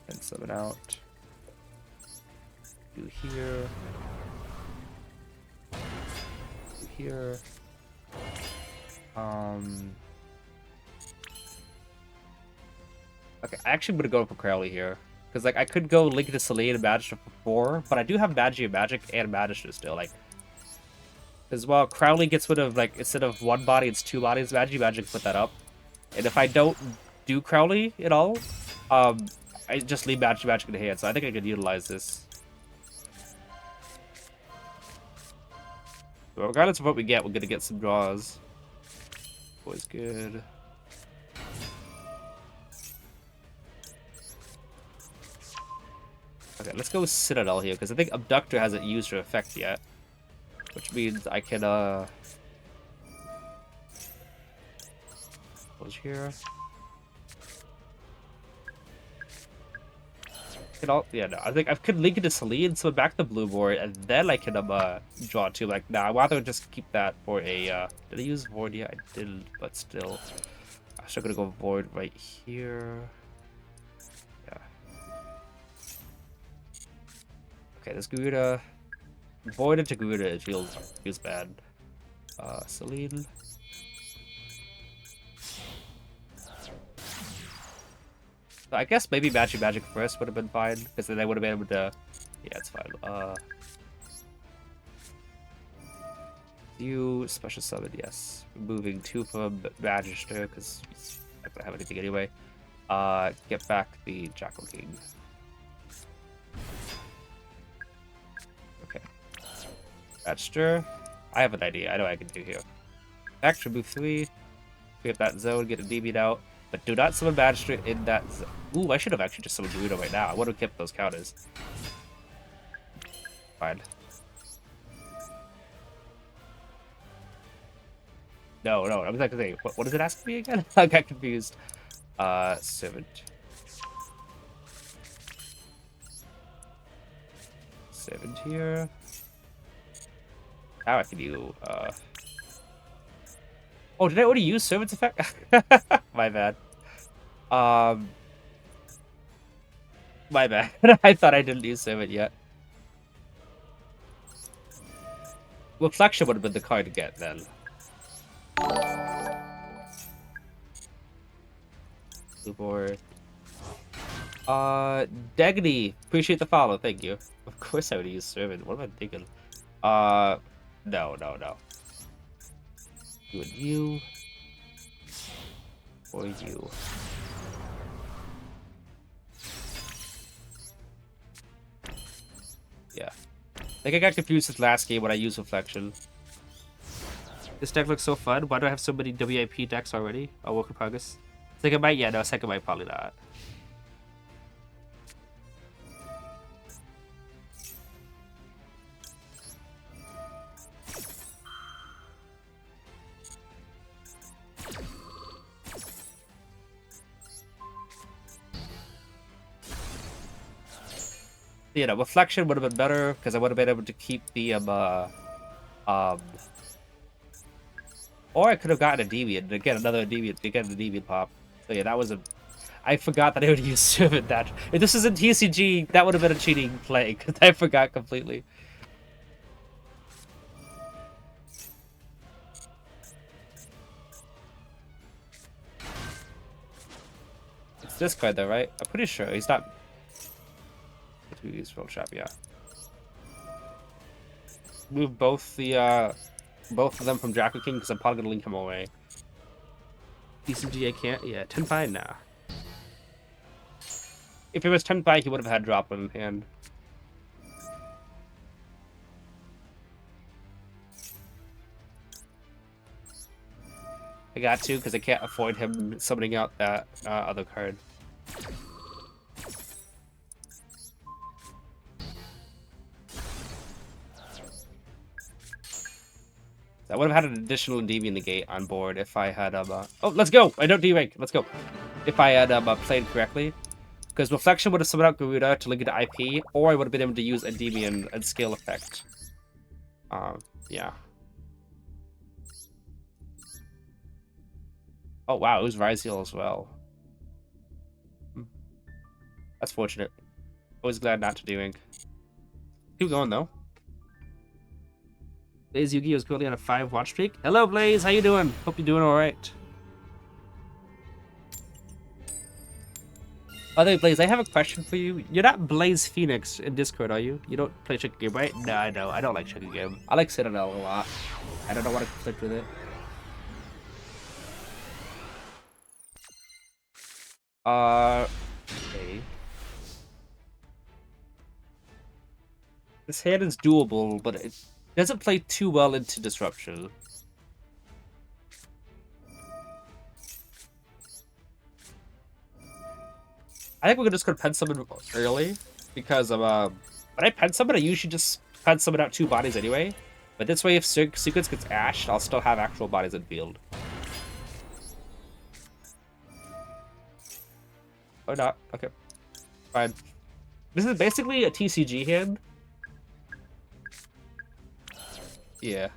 And summon out. Do here. Do here. Okay, I actually would go for Crowley here. Because, like, I could go Link to Celine and Magister for 4, but I do have Magi and Magic and Magister still, like... Because, well, Crowley gets rid of, like, instead of 1 body, it's 2 bodies. Magic put that up. And if I don't do Crowley at all, I just leave Magic in the hand, so I think I could utilize this. But regardless of what we get, we're gonna get some draws. Always good. Okay, let's go with Citadel here, because I think Abductor hasn't used her effect yet. Which means I can, close here. Yeah, no, I think I could link it to Celine, so back the blue board, and then I can, draw 2. Like, nah, I'd rather just keep that for a, did I use Void? Yeah, I did, but still. I'm still gonna go Void right here. Okay, this Garuda. Void into Garuda, it feels bad. Celine. So I guess maybe Magic first would have been fine, because then they would have been able to... Yeah, it's fine. You special summon, yes. Removing 2 from Magister, because he's not gonna have anything anyway. Get back the Jackal King. Okay. Magister. I have an idea. I know what I can do here. Next, remove 3. We have that zone, get a Endymion out. But do not summon Magister in that zone. Ooh, I should have actually just summoned Gerudo right now. I would have kept those counters. Fine. No, I was not gonna say, what does it ask me again? I got confused. Servant. Servant here. Now I can do, Oh, did I already use Servant's effect? My bad. My bad. I thought I didn't use Servant yet. Reflection would have been the card to get then. Blue Degny, appreciate the follow, thank you. Of course I would use Servant. What am I thinking? No. Do you or you? Yeah. Like I got confused this last game when I used Reflection. This deck looks so fun. Why do I have so many WIP decks already? Oh, work in progress. Second bite? Yeah, no, second bite probably not. You know, Reflection would have been better because I would have been able to keep the or I could have gotten a Deviant to get another Deviant to get the Deviant pop. So yeah, that was a. I forgot that I would use Servant that. If this was in TCG, that would have been a cheating play because I forgot completely. It's this card though, right? I'm pretty sure he's not. We use Roll Trap, yeah. Move both of them from Jackal King because I'm probably gonna link him away. TCG I can't. Yeah, 10-5 now. If it was 10-5, he would have had drop in hand. I got to because I can't afford him summoning out that other card. I would have had an additional Endymion negate on board if I had oh, let's go! I don't D-rank. Let's go. If I had played correctly, because Reflection would have summoned out Garuda to link it to IP, or I would have been able to use Endymion and scale effect. Yeah. Oh wow, it was Ryzeal as well. That's fortunate. Always glad not to D-rank. Keep going though. Blaze Yugioh is currently on a 5 watch streak. Hello, Blaze. How you doing? Hope you're doing all right. By the way, Blaze, I have a question for you. You're not Blaze Phoenix in Discord, are you? You don't play Chicken Game, right? No, I know. I don't like Chicken Game. I like Citadel a lot. I don't know what to conflict with it. Okay. This hand is doable, but it doesn't play too well into Disruption. I think we're just gonna pen summon early because of when I pen summon, I usually just pen summon out 2 bodies anyway. But this way, if Sequence gets ashed, I'll still have actual bodies in field. Or not. Okay. Fine. This is basically a TCG hand. Yeah.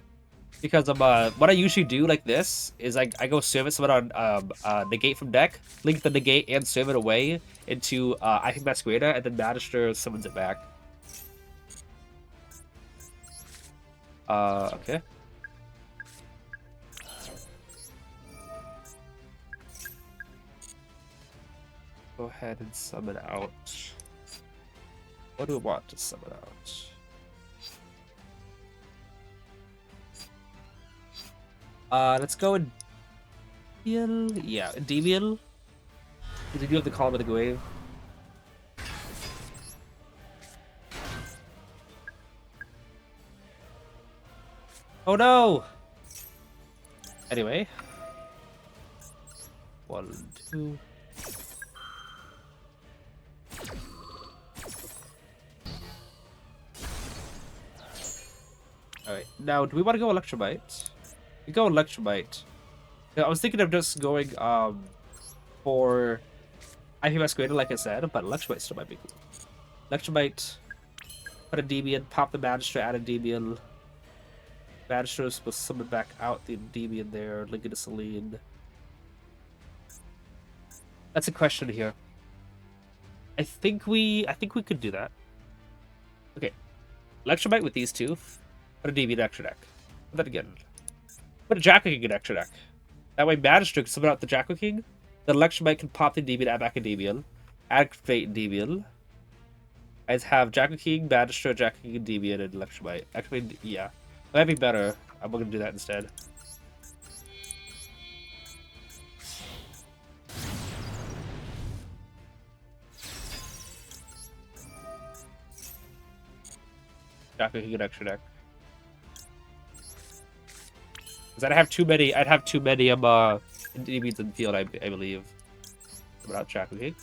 Because what I usually do like this is I go service someone on negate from deck, link the negate and serve it away into I think Masquerada, and then Magister summons it back. Okay. Go ahead and summon out. What do we want to summon out? Let's go with Duel. Yeah, Endymion. Did you have the Column of the Grave? Oh no! Anyway. 1, 2. Alright, now do we want to go Electrobite? We go Electrobite. Yeah, I was thinking of just going for IP Masquerader, like I said, but Electrobite still might be cool. Electrobite, put a Endymion, pop the Magistrate, add a Endymion. Magistrate will summon back out the Endymion there, link it to Celine. That's a question here. I think we could do that. Okay. Electrobite with these two. Put a Endymion extra deck. Put that again. Put a Jacko King in extra deck. That way Magistrate can summon out the Jacko King. Then Electrobite can pop the Endymion, add back Endymion. Activate Endymion. I have Jacko King, Magistrate, Jacko King, Endymion, and Electrobite. Actually, yeah. That'd be better. I'm gonna do that instead. Jacko King, extra deck. Because I'd have too many Endymions in the field, I believe. Without Jacko King.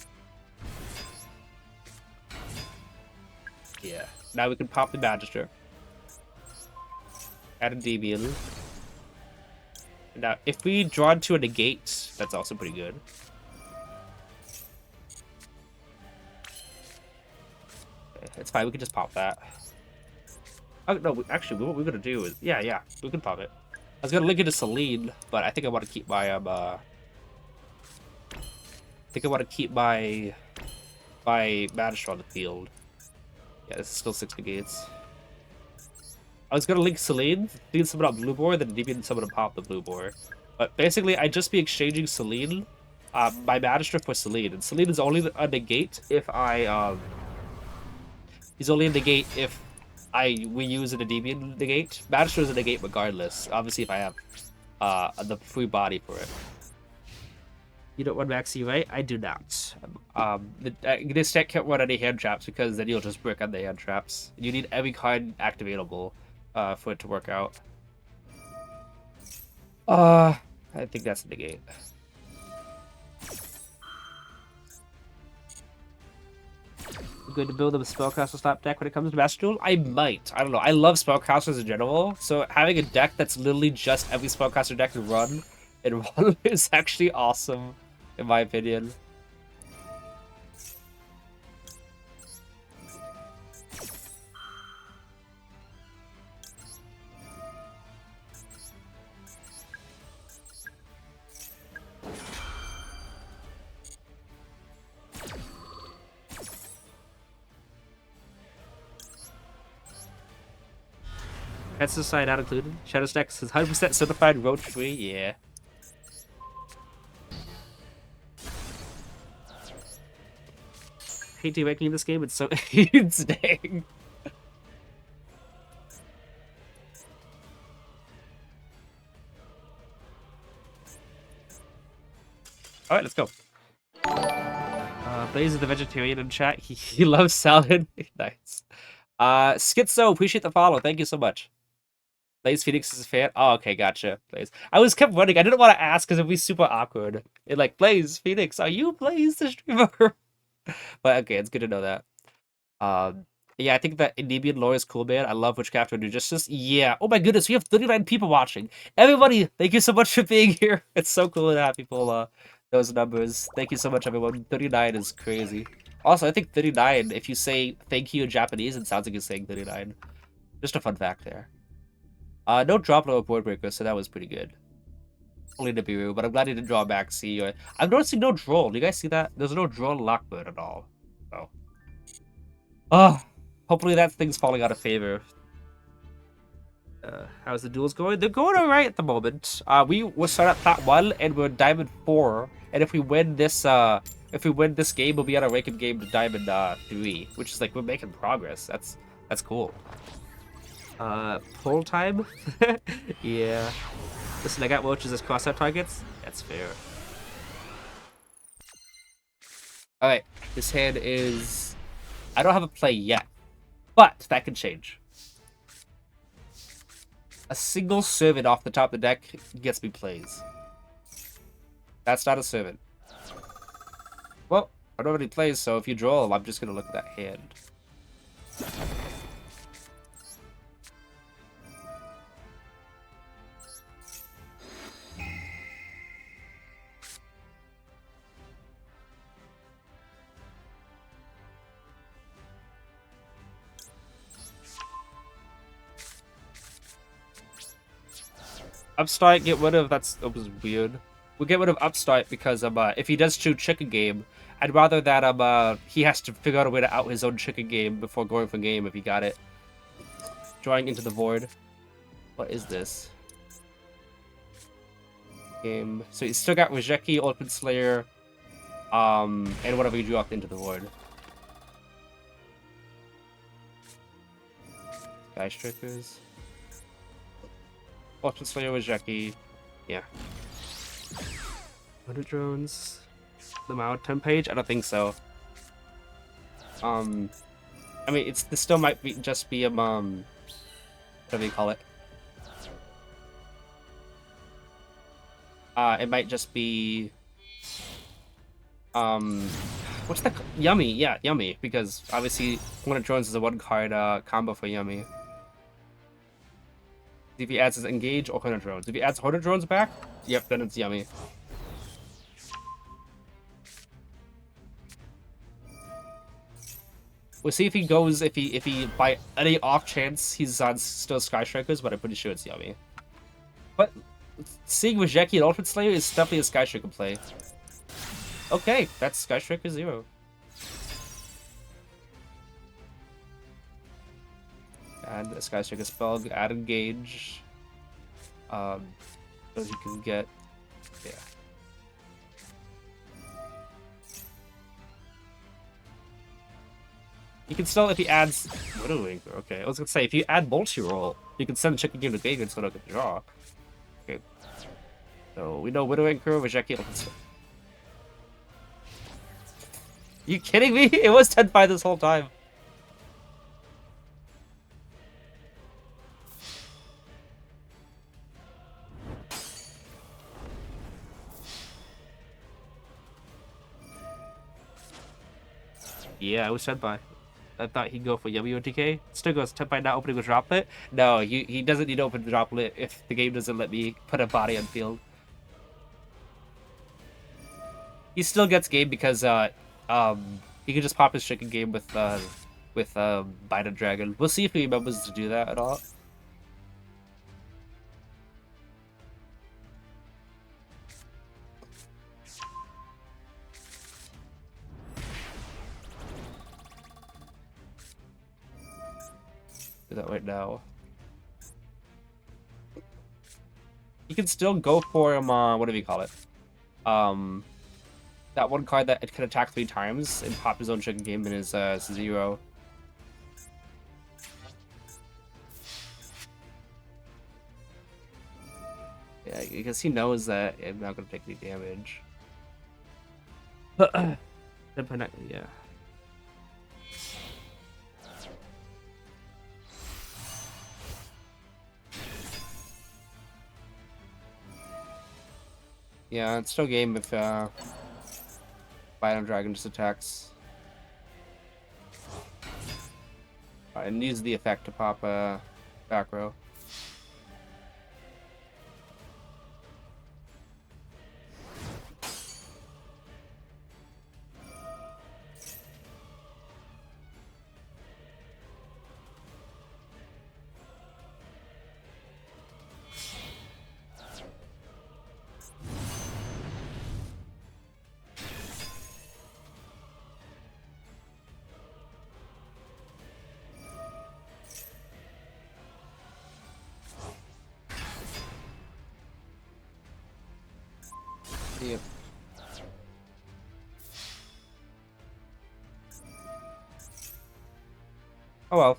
Yeah. Now we can pop the Magister. Add a Endymion. Now, if we draw into a negate, that's also pretty good. Okay, it's fine, we can just pop that. Oh, no, actually, what we're gonna do is... Yeah, we can pop it. I was gonna link it to Celine, but I think I want to keep my, my Magister on the field. Yeah, this is still 6 negates. I was gonna link Celine, need summon up Blue Boar, then Endymion summon to pop the Blue Boar. But basically, I'd just be exchanging Celine, my Magister for Celine. And Celine is only a negate if he's only a negate if we use an Endymion negate. Magister is a negate regardless, obviously if I have the free body for it. You don't want Maxi, right? I do not. This deck can't run any hand traps because then you'll just brick on the hand traps. You need every card activatable for it to work out. I think that's the negate. I'm going to build a Spellcaster slap deck when it comes to Master Duel? I might. I don't know. I love Spellcasters in general, so having a deck that's literally just every Spellcaster deck to run in one is actually awesome, in my opinion. Pesticide not included. Shadow Stacks is 100% certified roach free. Yeah. Hate to making this game. It's so insane. All right, let's go. Blaze is the vegetarian in chat. He loves salad. Nice. Schizo, appreciate the follow. Thank you so much. Blaze Phoenix is a fan. Oh, okay, gotcha. Blaze. I was kept running. I didn't want to ask because it'd be super awkward. It like, Blaze Phoenix, are you Blaze the streamer? But okay, it's good to know that. Yeah, I think that Endymion lore is cool, man. I love Witchcraft Under Justice. Yeah. Oh my goodness, we have 39 people watching. Everybody, thank you so much for being here. It's so cool to have people those numbers. Thank you so much, everyone. 39 is crazy. Also, I think 39, if you say thank you in Japanese, it sounds like you're saying 39. Just a fun fact there. No drop low board breaker, so that was pretty good. Only Nibiru, but I'm glad he didn't draw back C. I'm noticing no Droll. Do you guys see that? There's no Droll Lockbird at all. Oh. Hopefully that thing's falling out of favor. How's the duels going? They're going alright at the moment. We will start at Plat 1 and we're Diamond 4. And if we win this game, we'll be on a ranking game to Diamond 3, which is like we're making progress. That's cool. Pull time? Yeah. Listen, I got roaches as cross-out targets. That's fair. Alright, this hand is... I don't have a play yet, but that can change. A single servant off the top of the deck gets me plays. That's not a servant. Well, I don't have any plays, so if you draw, I'm just gonna look at that hand. Upstart, get rid of... that was weird. We'll get rid of Upstart because if he does choose chicken game, I'd rather that he has to figure out a way to out his own chicken game before going for game if he got it. Drawing into the void. What is this? Game. So he's still got Rejeki, Ultimate Slayer, and whatever he drew off into the void. Sky Strikers. Ultimate Slayer, Rejeki. Yeah. 100 drones. The Mount 10 page? I don't think so. I mean, this still might be just be whatever you call it. It might just be what's the Yummy? Yeah, Yummy, because obviously 100 drones is a one card combo for Yummy. If he adds his engage or 100 drones. If he adds 100 drones back, yep, then it's Yummy. We'll see if he goes, if he by any off chance he's on still Sky Strikers, but I'm pretty sure it's Yummy. But seeing Rejeki and Ultimate Slayer is definitely a Sky Striker play. Okay, that's Sky Striker 0. Add a Sky Striker spell, add engage. So you can get, yeah. You can still, if he adds Widowmaker, okay. I was gonna say, if you add Multi-Roll, you can send Chicken Game to Vegas so I can draw. Okay. So we know Widowmaker, Rejeki, You kidding me? It was 10-5 this whole time. Yeah, I was 10-5. I thought he'd go for Yummy OTK. Still goes 10-5 not opening a droplet. No, he doesn't need to open the droplet if the game doesn't let me put a body on field. He still gets game because he can just pop his chicken game with Bite Dragon. We'll see if he remembers to do that at all. Do that right now. You can still go for him, what do we call it? That one card that it can attack 3 times and pop his own chicken game in his 0. Yeah, because he knows that I'm not gonna take any damage. Yeah. Yeah, it's still game if Bite Dragon just attacks. And use the effect to pop back row. Yep. Oh well.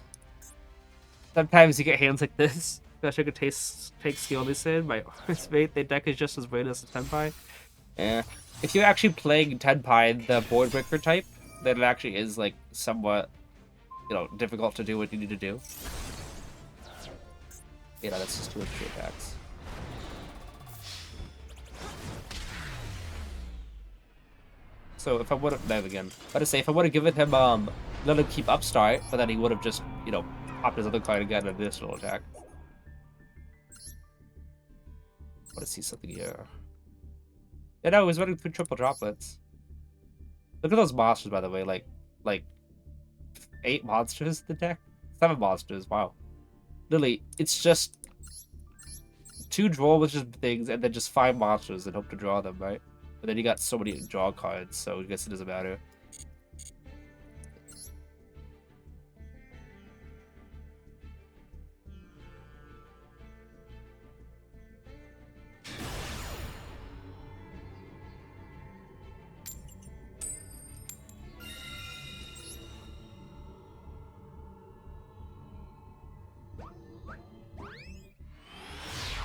Sometimes you get hands like this. Especially if it take skill this in. My horse mate, the deck is just as weird as the Tenpai. Yeah. If you're actually playing Tenpai, the board breaker type, then it actually is like somewhat, difficult to do what you need to do. That's just 2 extra attacks. So if I would have dive again, but I say if I would have given him let him keep upstart, but then he would have just popped his other card and got an additional attack. I want to see something here. Yeah, no, he's running through triple droplets. Look at those monsters, by the way. Like 8 monsters in the deck, 7 monsters. Wow, literally, it's just 2 draw with just things, and then just 5 monsters and hope to draw them, right? But then you got so many draw cards, so I guess it doesn't matter.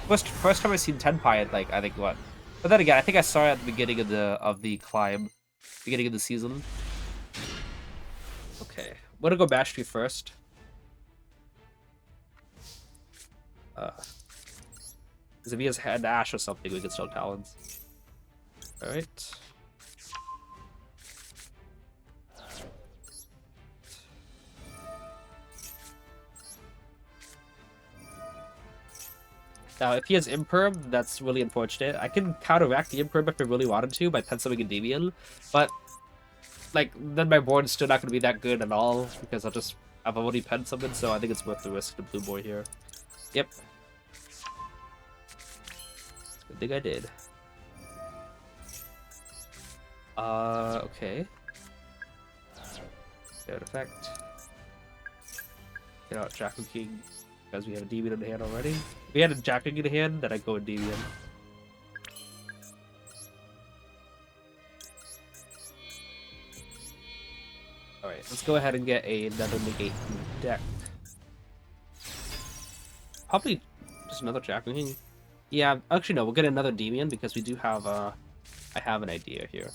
First time I seen Tenpai, I think what? But then again, I think I saw it at the beginning of the climb, beginning of the season. Okay, I'm gonna go bash tree first. Because if he has had Ash or something, we can still Talons. All right. Now, if he has Imperm, that's really unfortunate. I can counteract the Imperm if I really wanted to by penciling Endymion, but then my board is still not going to be that good at all because I've already penned something, so I think it's worth the risk to blue boy here. Yep. Good thing I did. Okay. Good effect. Get out Jackal King. Because we have a Endymion in the hand already. If we had a Jackal in the hand, then I'd go Endymion. Alright, let's go ahead and get another negate in the deck. Probably just another Jackal King. Yeah, actually no, we'll get another Endymion because we do have I have an idea here.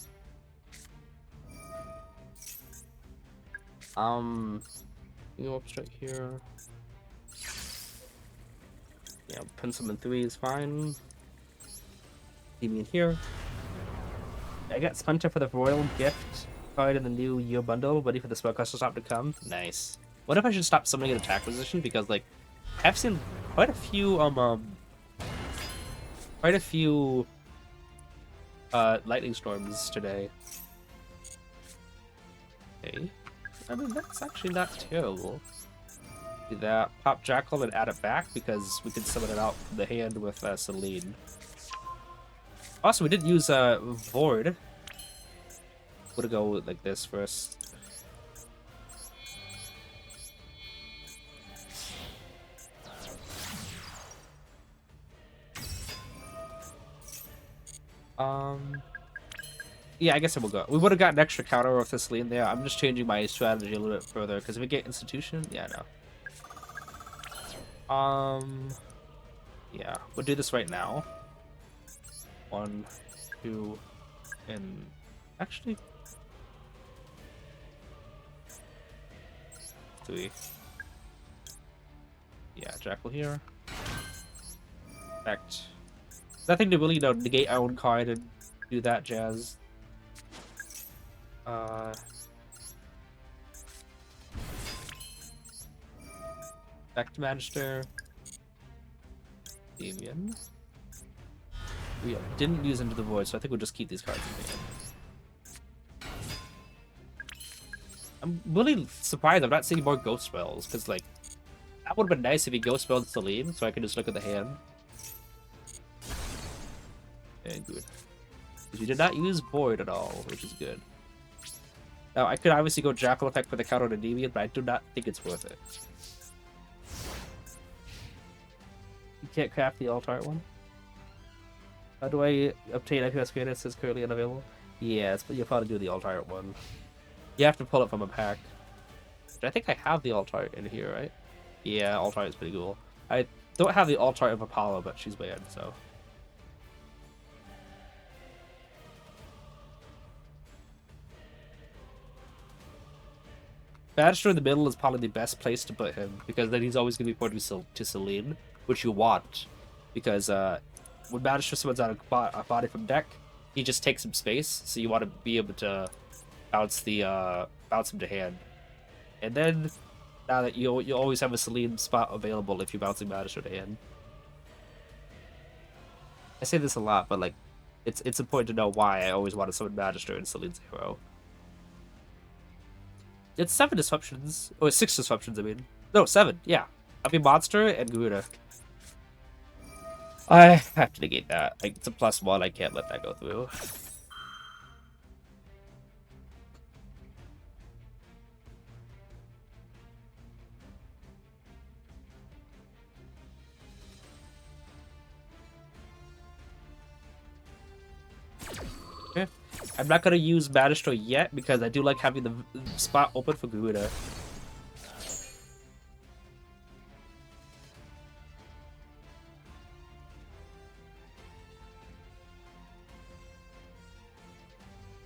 Go up straight here. Yeah, pencil in 3 is fine. Endymion here. I got Splinter for the Royal Gift card in the new Yugioh bundle, ready for the Spellcaster Stop to come. Nice. What if I should stop summoning an attack position? Because I've seen quite a few lightning storms today. Okay. I mean, that's actually not terrible. Do that, pop Jackal and add it back because we can summon it out from the hand with Celine. Also, we did use Void. We're gonna go like this first. Yeah, I guess it will go. We would have got an extra counter with this Celine there. I'm just changing my strategy a little bit further because if we get Institution, yeah, no. Yeah, we'll do this right now. 1, 2, and actually 3. Yeah, Jackal here. Effect. Nothing to really negate our own card and do that jazz. Back to Magister. Endymion. We didn't use Into the Void, so I think we'll just keep these cards in the hand. I'm really surprised I'm not seeing more Ghost Spells, because, that would have been nice if he Ghost Spelled Celine, so I can just look at the hand. And good. Because we did not use Void at all, which is good. Now, I could obviously go Jackal effect for the counter on Endymion, but I do not think it's worth it. You can't craft the alt art one? How do I obtain FPS creator? It says currently unavailable. Yes, but you'll probably do the alt-art one. You have to pull it from a pack. I think I have the alt-art in here, right? Yeah, alt-art is pretty cool. I don't have the alt-art of Apollo, but she's banned, so. Badger in the middle is probably the best place to put him, because then he's always going to be pointing to Celine, which you want. Because when Badger summons out a body from deck, he just takes some space, so you want to be able to bounce him to hand. And then, now that you always have a Celine spot available if you're bouncing Badger to hand. I say this a lot, but like, it's important to know why I always want to summon Magister and Celine's hero. It's 7 disruptions. Oh, it's 6 disruptions, I mean. No, 7, yeah. I mean, Monster and Garuda. I have to negate that. Like, it's a +1, I can't let that go through. Okay. I'm not gonna use Magister yet, because I do like having the spot open for Garuda.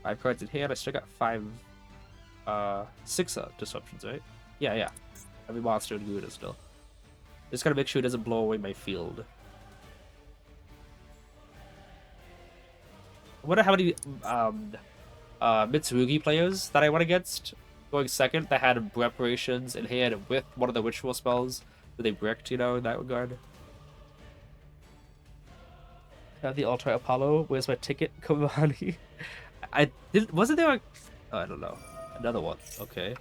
Five cards in hand. I still got 6 disruptions, right? Yeah. I mean, Monster and Garuda still. Just gotta make sure it doesn't blow away my field. I wonder how many Mitsurugi players that I went against going second that had reparations in hand with one of the ritual spells that they bricked, you know, in that regard. Have the Ultra Apollo. Where's my ticket, Kamani? I didn't. Wasn't there? Oh, I don't know. Another one. Okay.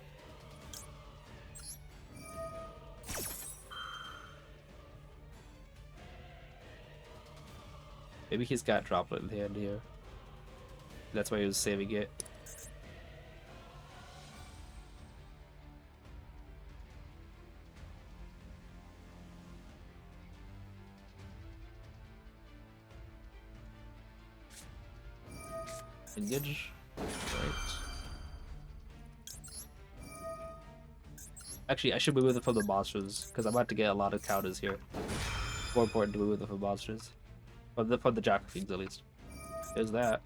Maybe he's got Droplet in hand here. That's why he was saving it. Engage. Right. Actually, I should remove it from the monsters, because I'm about to get a lot of counters here. More important to remove it from monsters. From the Jack Kings, at least. There's that.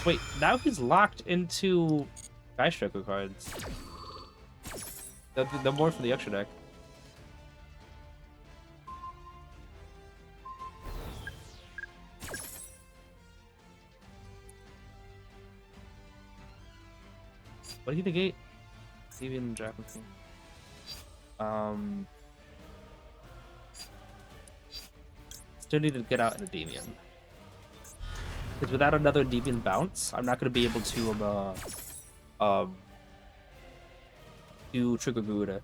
Wait, now he's locked into Sky Striker cards. They're more for the extra deck. What did he negate? Even Dragon King. Still need to get out an Endymion. Because without another Endymion bounce, I'm not going to be able to trigger Garuda.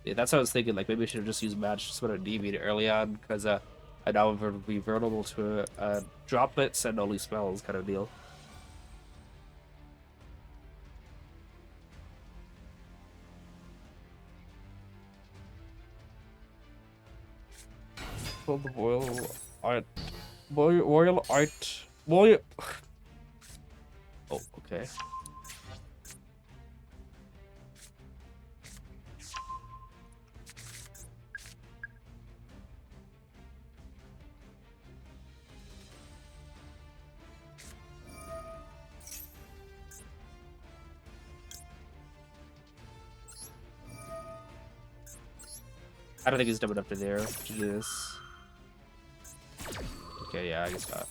Yeah, that's what I was thinking. Like, maybe I should have just used Match to sort of Endymion early on, because I now would be vulnerable to droplets and only spells kind of deal. Well, the royal art, royal art, royal. Oh, okay. I don't think he's dumb enough to there to do this. Okay, yeah, I guess not.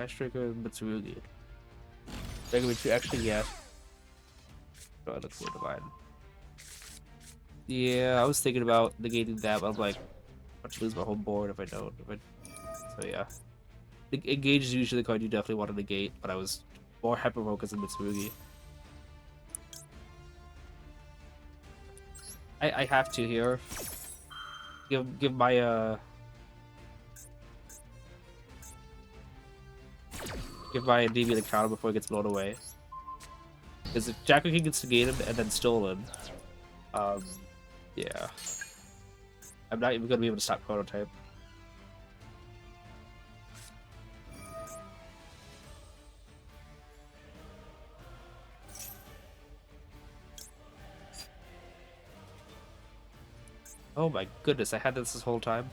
Striker, Mitsurugi. Regular actually, yeah. Oh, it looks divine. Yeah, I was thinking about negating that, but I'm like, I'm about to lose my whole board if I don't. So yeah. Engage is usually the card you definitely want to negate, but I was more hyper-focused on Mitsurugi. I have to here. Give my give my Endymion the counter before it gets blown away. Because if Jacko King gets negated and then stolen, yeah. I'm not even gonna be able to stop Prototype. Oh my goodness, I had this whole time.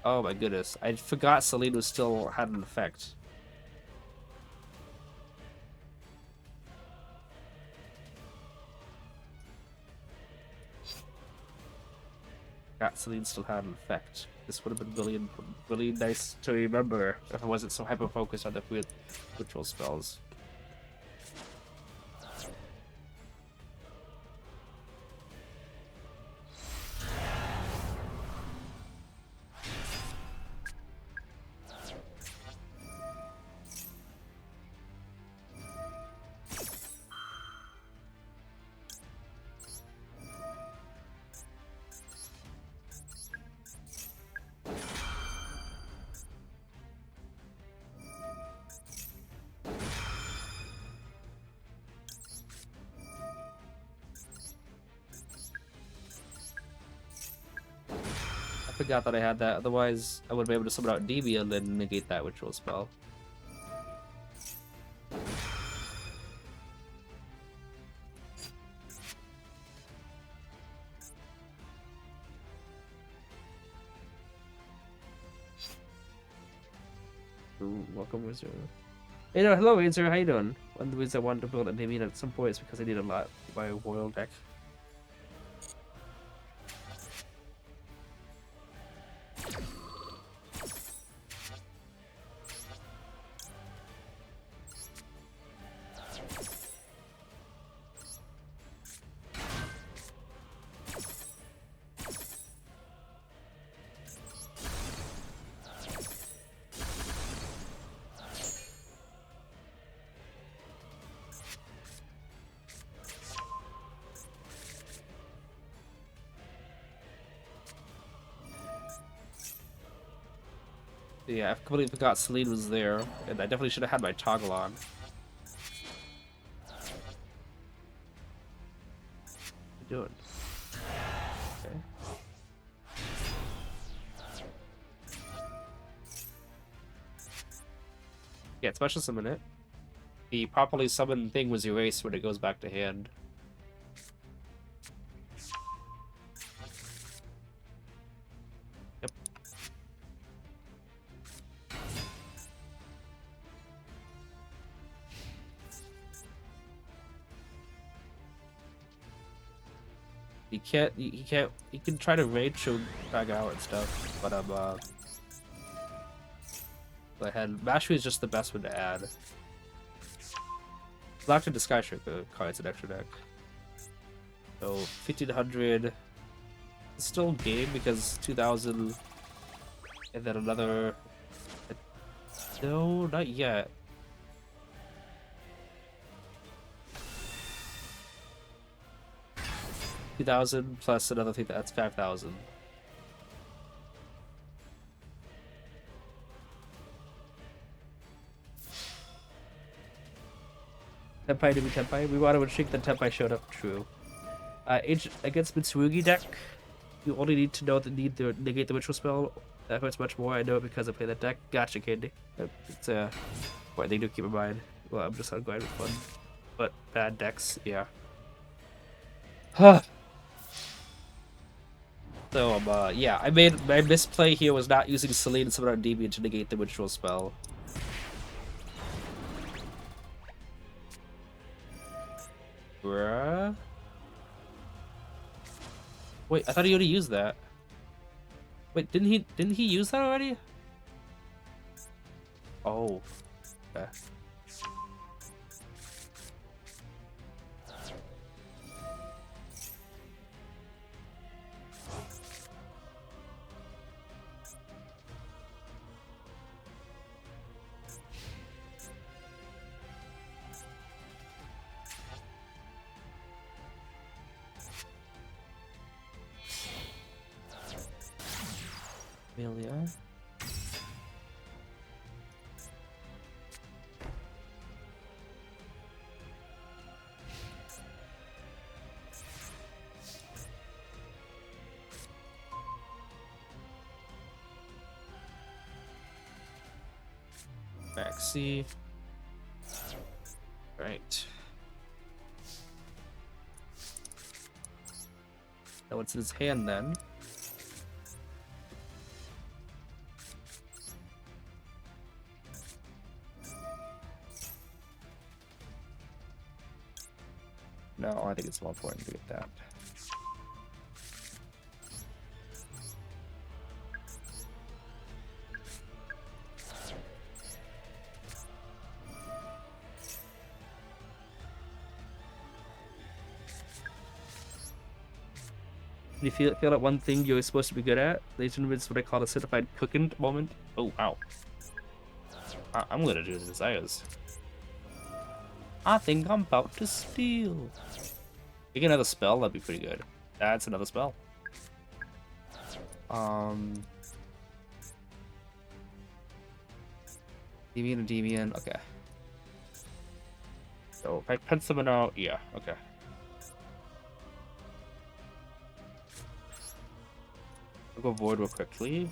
Oh my goodness, I forgot Celine was still had an effect. Forgot Celine still had an effect. This would have been really nice to remember if I wasn't so hyper focused on the ritual spells. I forgot that I had that, otherwise I would be able to summon out Endymion and then negate that ritual spell. Ooh, welcome, Wizard. Hey, no, hello, Wizard, how you doing? One of the reasons I wanted to build Endymion at some point is because I need a lot for my Royal deck. Yeah, I completely forgot Celine was there, and I definitely should have had my toggle on. What are you doing? Okay. Yeah, special summon it. The properly summoned thing was erased when it goes back to hand. Yep. He can try to raid show drag out and stuff, but go ahead. Mastery is just the best one to add. Locked into Sky Striker cards an extra deck. So 1500 is still game because 2000 and then another. No, not yet. $2,000 plus another thing that's 5,000. Tenpai to be Tenpai. We wanted to shrink the Tenpai showed up. True. Against Mitsurugi deck, you only need to know the need to negate the ritual spell. That hurts much more. I know it because I play that deck. Gotcha, Candy. It's what they do keep in mind. Well, I'm just on going with fun, but bad decks, yeah. Huh. So yeah, I made my misplay here was not using Celine and summon on Endymion to negate the ritual spell. Bruh. Wait, I thought he already used that. Wait, didn't he use that already? Oh. Okay. Amelia. Maxi. Right. Now what's in his hand then? No, I think it's more important to get that. Do you feel like one thing you're supposed to be good at? These is what I call a certified cooking moment. Oh wow. I'm gonna do the desires. I think I'm about to steal. You get another spell, that'd be pretty good. That's another spell. Endymion, Endymion, okay. So if I pen someone out, yeah, okay. I'll go void real quickly. Do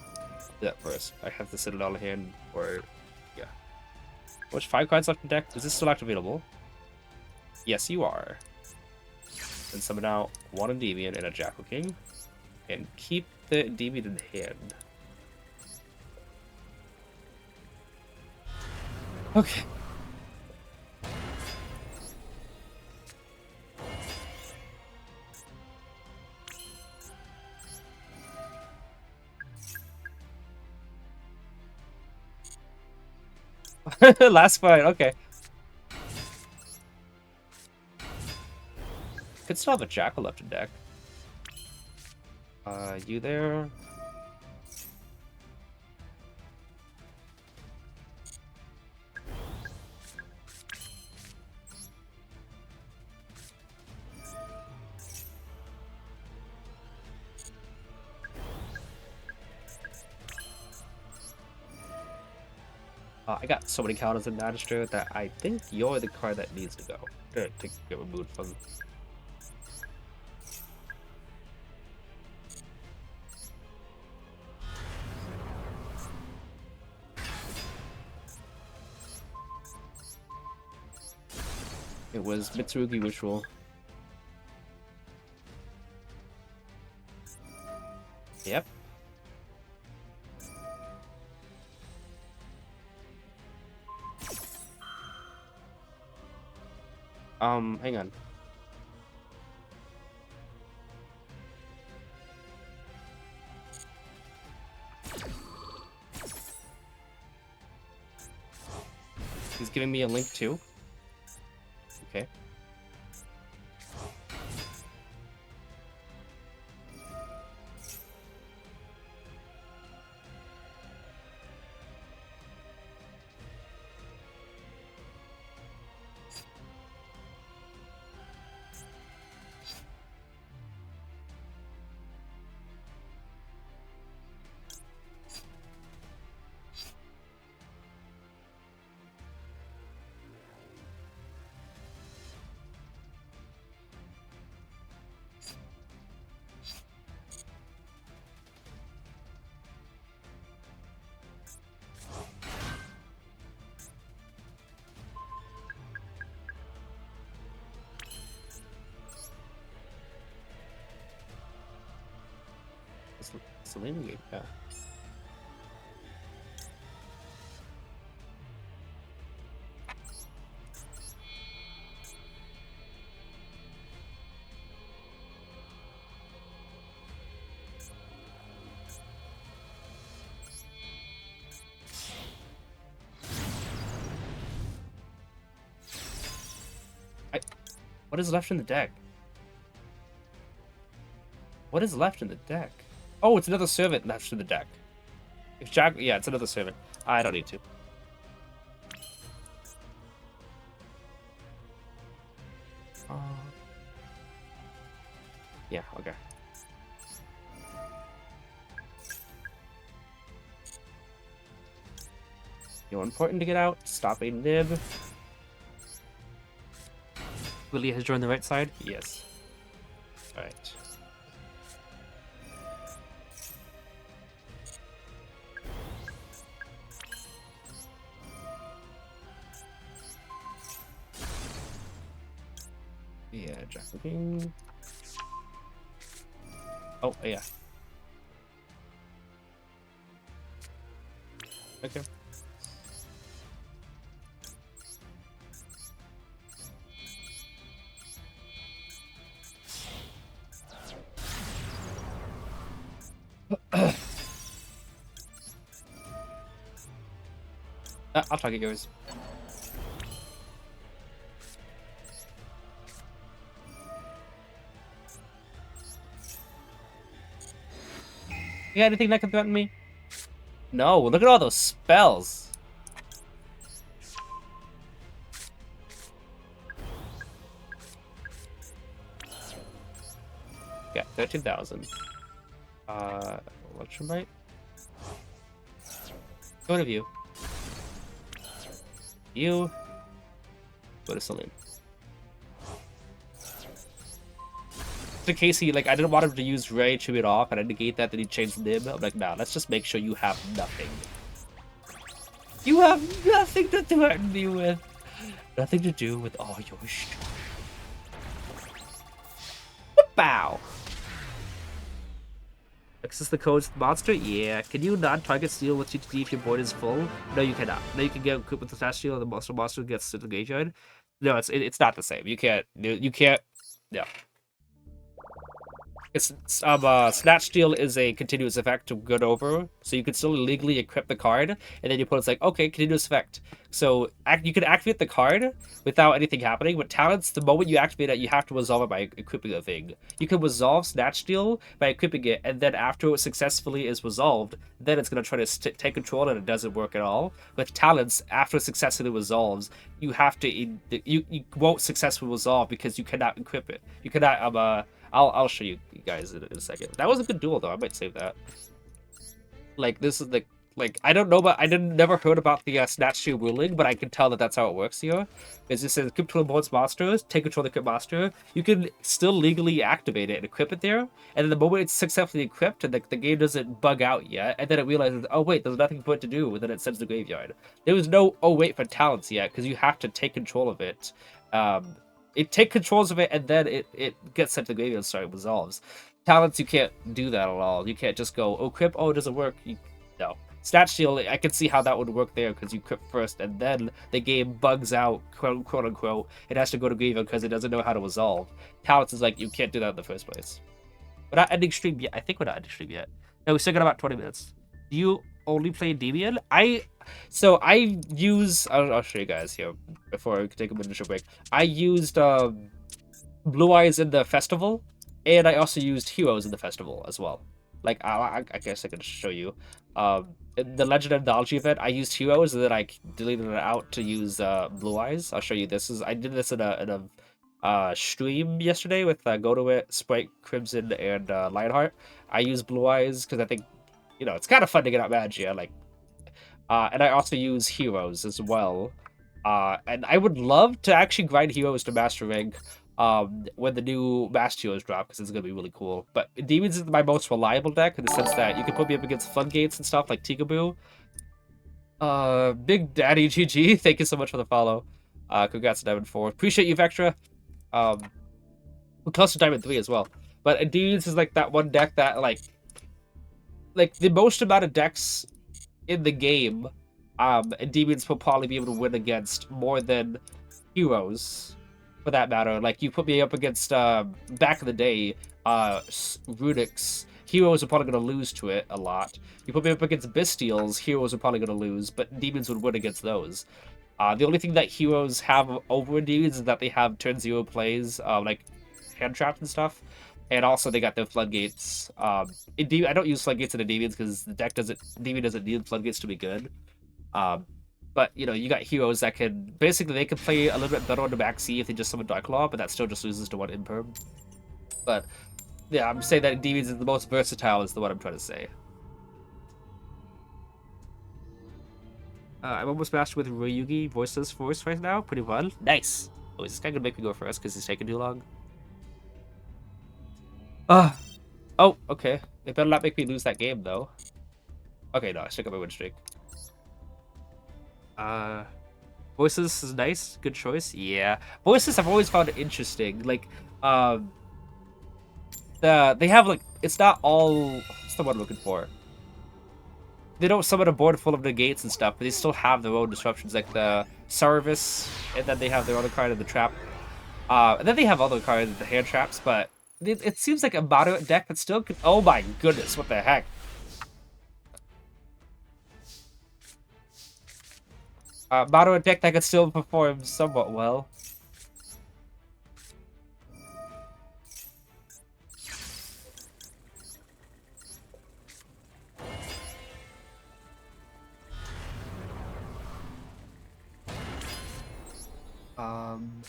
that first. I have the Citadel in hand, or yeah. Which 5 cards left in deck? Is this still activatable? Yes, you are. And summon out 1 Endymion and a Jackal King. And keep the Endymion in hand. Okay. Last fight, okay. Could still have a Jackal left in deck. You there? I got so many counters in Magistrate that I think you're the card that needs to go. To get removed from. It was Mitsurugi Ritual. Yep. Hang on. He's giving me a link too. Okay. It's the landing game, yeah. What is left in the deck? What is left in the deck? Oh, it's another servant left in the deck. If Jack, yeah, it's another servant. I don't need to. Yeah, okay. You're important to get out. Stop a nib. Willie has joined the right side? Yes. Alright. Yeah, Jack and King. Oh, yeah. Okay. I'll talk it goes. You got anything that can threaten me? No, look at all those spells. Yeah, 13,000. Electrum Bite? Go to view. You. Go to Saloon. In case he, like, I didn't want him to use Ray, chew it off, and I negate that, then he changed Nib. I'm like, nah, let's just make sure you have nothing. You have nothing to threaten me with. Nothing to do with all your shit. Bow. Access the codes to the monster? Yeah. Can you non-target steal with GTD if your board is full? No, you cannot. No, you can get equipped with the fast steal and the monster gets to the graveyard. No, it's not the same. You can't. No. It's Snatch Steal is a continuous effect to good over, so you can still legally equip the card, and then your opponent's like, okay, continuous effect. So you can activate the card without anything happening, but Talents, the moment you activate it, you have to resolve it by equipping a thing. You can resolve Snatch Steal by equipping it, and then after it successfully is resolved, then it's going to try to take control, and it doesn't work at all. With Talents, after it successfully resolves, you have to you won't successfully resolve because you cannot equip it. You cannot I'll show you guys in a second. That was a good duel, though. I might save that. Like, this is the... Like, I don't know, but I never heard about the Snatch Steal ruling, but I can tell that that's how it works here. Is it says, equip to opponent's monsters, take control of the equipped monster. You can still legally activate it and equip it there, and then the moment it's successfully equipped, and the game doesn't bug out yet, and then it realizes, oh wait, there's nothing for it to do, and then it sends the graveyard. There was no, oh wait for Talents yet, because you have to take control of it. It take controls of it, and then it gets sent to the graveyard, so it resolves. Talents, you can't do that at all. You can't just go, oh, equip, oh, it doesn't work. No. Snatch Steal, I can see how that would work there, because you equip first, and then the game bugs out, quote unquote. It has to go to graveyard because it doesn't know how to resolve. Talents is like, you can't do that in the first place. We're not ending stream yet. I think we're not ending stream yet. No, we still got about 20 minutes. Do you only play Endymion? I'll show you guys here before we take a initial break. I used Blue Eyes in the festival, and I also used Heroes in the festival as well. Like, I guess I can show you. In the Legend Anthology event, I used Heroes, and then I deleted it out to use Blue Eyes. I'll show you this. I did this in a stream yesterday with Go To It, Sprite, Crimson, and Lionheart. I used Blue Eyes because I think, you know, it's kind of fun to get out Magia, like. And I also use Heroes as well. And I would love to actually grind Heroes to Master Rank when the new Master Heroes drop, because it's going to be really cool. But Demons is my most reliable deck in the sense that you can put me up against Floodgates and stuff like Tikaboo. Big Daddy GG, thank you so much for the follow. Congrats to Diamond 4. Appreciate you, Vectra. We're close to Diamond 3 as well. But Demons is like that one deck that, like the most amount of decks in the game, Demons will probably be able to win against more than Heroes, for that matter. Like, you put me up against, back in the day, Runics, Heroes are probably going to lose to it a lot. You put me up against Bestials, Heroes are probably going to lose, but Demons would win against those. The only thing that heroes have over Endymions is that they have turn 0 plays, like hand traps and stuff. And also they got the floodgates. I don't use floodgates in Endymions because the deck Endymion doesn't need floodgates to be good. Um, but you know, you got heroes that can basically they can play a little bit better on the back C if they just summon Dark Claw, but that still just loses to one imperm. But yeah, I'm saying that Endymions is the most versatile is the what I'm trying to say. I'm almost mastered with Ryugi Voiceless Force right now. Pretty well. Nice. Oh, is this guy gonna make me go first because he's taking too long? Ah. Oh, okay. It better not make me lose that game though. Okay, no, I stick up my win streak. Uh, Voices is nice. Good choice. Yeah. Voices I've always found interesting. Like, they have like it's not all. What's the one I'm looking for? They don't summon a board full of negates and stuff, but they still have their own disruptions, like the service, and then they have their other card in the trap. And then they have other cards, the hand traps, but it seems like a moderate deck that still could. Oh my goodness, what the heck? Moderate deck that could still perform somewhat well. Um.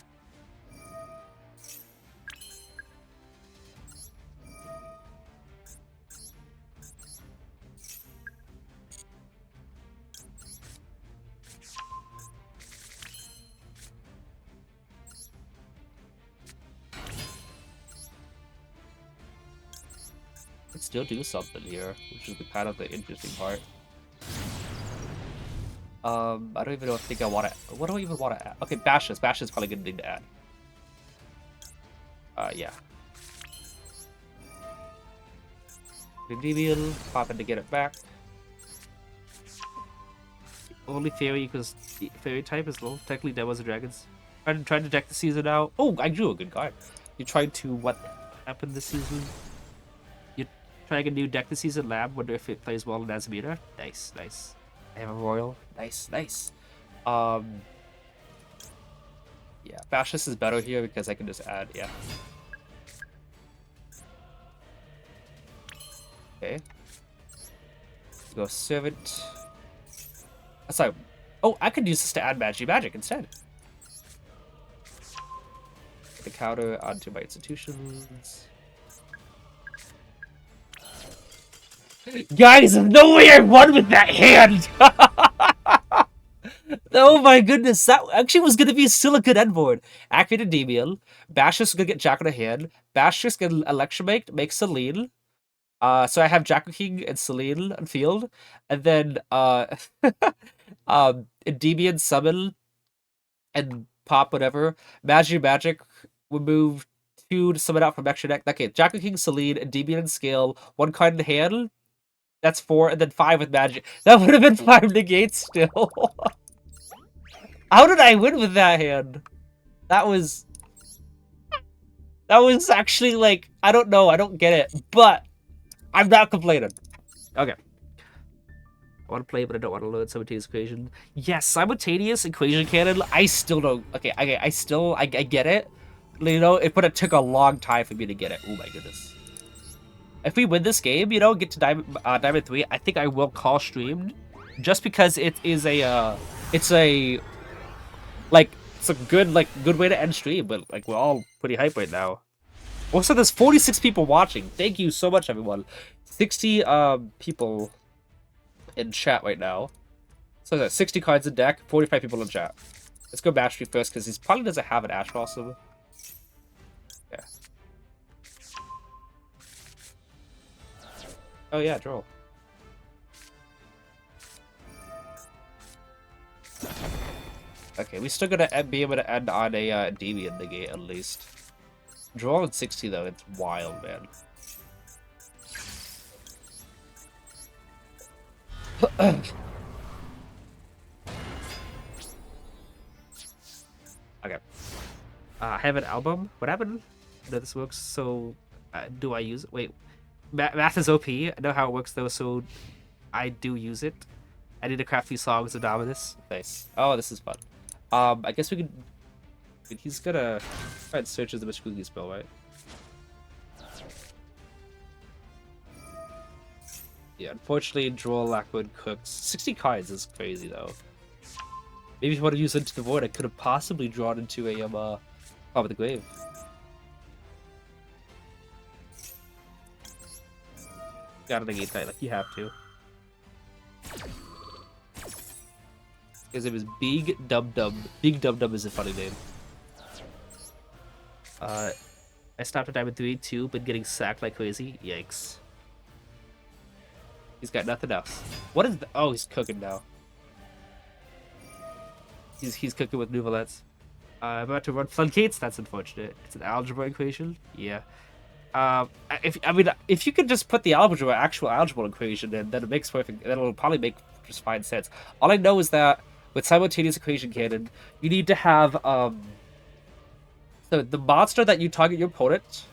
Could still do something here, which is the kind of the interesting part. I don't even think I want to. What do I even want to add? Okay, Bashes. Bashes is probably a good thing to add. Yeah. Endymion, pop in to get it back. Only fairy because fairy type is low. Technically, Demos and Dragons. Trying to deck the season out. Oh, I drew a good card. You tried to what happened this season? You trying a new deck this season, Lab. Wonder if it plays well in Azamita. Nice, nice. I have a Royal. Nice, nice. Yeah, Bashes is better here because I can just add, yeah. Okay. Go Servant. Sorry. Oh, I could use this to add magic instead. The counter onto my institutions. Guys, there's no way I won with that hand! Oh my goodness, that actually was gonna be still a good end board. Activate Endymion. Bashes is gonna get Jack on a hand. Bashes can Electromake, make Celine. So I have Jacko King and Celine on field. And then Endymion summon and pop whatever. Magic would move 2 to summon out from extra deck. Okay, Jacko King, Celine, Endymion and scale, 1 card in the hand. That's 4, and then 5 with magic. That would have been 5 negates still. How did I win with that hand? That was actually like, I don't know, I don't get it, but I'm not complaining. Okay. I want to play, but I don't want to load simultaneous equation. Yes, simultaneous equation cannon. I still don't. Okay, I get it. You know, but it took a long time for me to get it. Oh my goodness. If we win this game, you know, get to Diamond 3, I think I will call streamed, just because it is a it's a good way to end stream. But like we're all pretty hyped right now. Also, there's 46 people watching. Thank you so much, everyone. 60 people in chat right now. So that's 60 cards in deck, 45 people in chat. Let's go Mastery first, because he probably doesn't have an Ash also. Yeah. Oh yeah, Duel. Okay, we still gotta be able to end on a Deviant negate at least. Draw at 60 though, it's wild, man. Okay. I have an album. What happened? No, this works. So, do I use it? Wait, math is OP. I know how it works though, so I do use it. I need to craft these songs of Dominus. Nice. Oh, this is fun. I guess we could. He's gonna try and search as the Mishkugi spell, right? Yeah, unfortunately, Duel Lockwood cooks 60 cards is crazy though. Maybe if you want to use Into the Void, I could have possibly drawn into a Top of the Grave. Gotta negate that, like you have to. His name is Big Dub Dub. Big Dub Dub is a funny name. I stopped at Diamond 3 too, but getting sacked like crazy. Yikes. He's got nothing else. What is the... Oh, he's cooking now. He's cooking with Nouvelettes. I'm about to run floodgates. That's unfortunate. It's an algebra equation. Yeah. If you could just put the actual algebra equation in, then it makes perfect. Then it'll probably make just fine sense. All I know is that with simultaneous equation cannon, you need to have so the monster that you target your opponent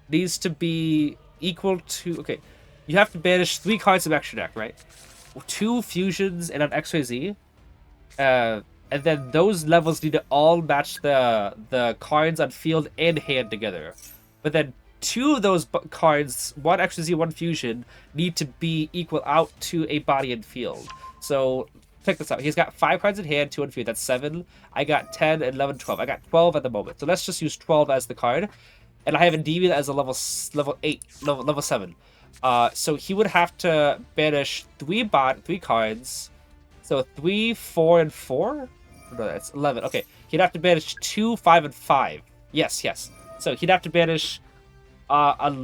needs to be equal to... Okay, you have to banish 3 cards of extra deck, right? 2 fusions and an XYZ. And then those levels need to all match the cards on field and hand together. But then 2 of those cards, 1 XYZ, 1 fusion, need to be equal out to a body and field. So check this out. He's got 5 cards in hand, 2 in field. That's 7. I got 10, 11, 12. I got 12 at the moment. So let's just use 12 as the card. And I have Endymion as a level 8, level 7. So he would have to banish 3 cards. So 3, 4, and 4? No, that's 11. Okay, he'd have to banish 2, 5, and 5. Yes. So he'd have to banish a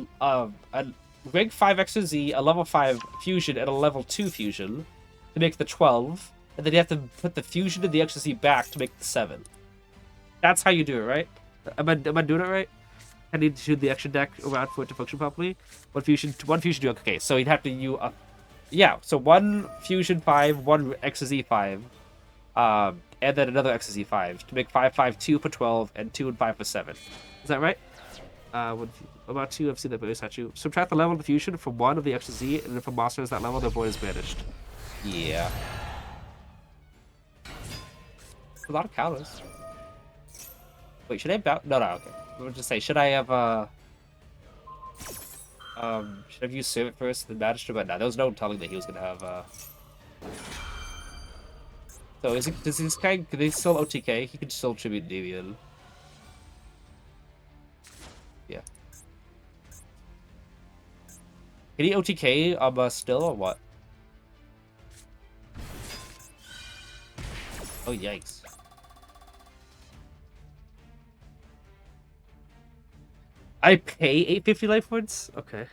rank 5 XZ, a level 5 fusion, and a level 2 fusion to make the 12. And then you have to put the fusion and the XZ back to make the 7. That's how you do it, right? Am I doing it right? I need to do the extra deck around for it to function properly. One fusion do. Okay, so you'd have to use yeah, so 1 fusion 5, 1 XZ 5, and then another XZ 5 to make 5, 5, 2 for 12, and 2 and 5 for 7. Is that right? About 2, I've seen that, but it's not true. Subtract the level of the fusion from 1 of the XZ, and then for monsters that level, their void is banished. Yeah. A lot of counters. Wait, should I bounce? No, okay. We'll just say, should I have, should I have used Servant first, then Magister? But no, there was no telling that he was gonna have, So, does this guy, can they still OTK? He could still tribute Devian. Yeah. Can he OTK, still, or what? Oh, yikes. I pay 850 life points? Okay.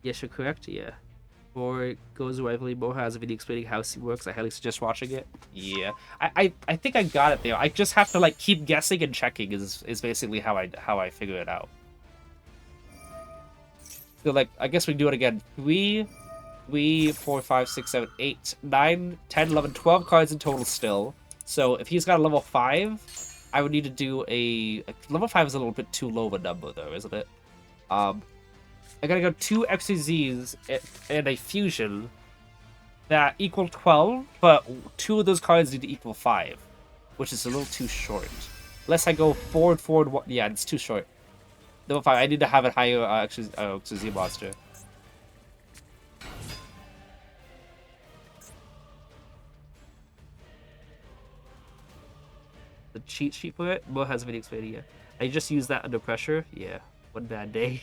Yes, you're correct, yeah. Or it goes rivalry. Mo has a video explaining how C works. I highly suggest watching it. Yeah. I think I got it there. I just have to like keep guessing and checking is basically how I figure it out. So like I guess we do it again. 3, 4, 5, 6, 7, 8, 9, 10, 11, 12 cards in total still. So if he's got a level 5, I would need to do a level 5 is a little bit too low of a number though, isn't it? I gotta go 2 XYZs and a fusion that equal 12, but 2 of those cards need to equal 5, which is a little too short. Unless I go forward, 1. Yeah, it's too short. Level 5, I need to have a higher XYZ monster. The cheat sheet for it? Mo has a video explaining it. I just use that under pressure. Yeah, one bad day.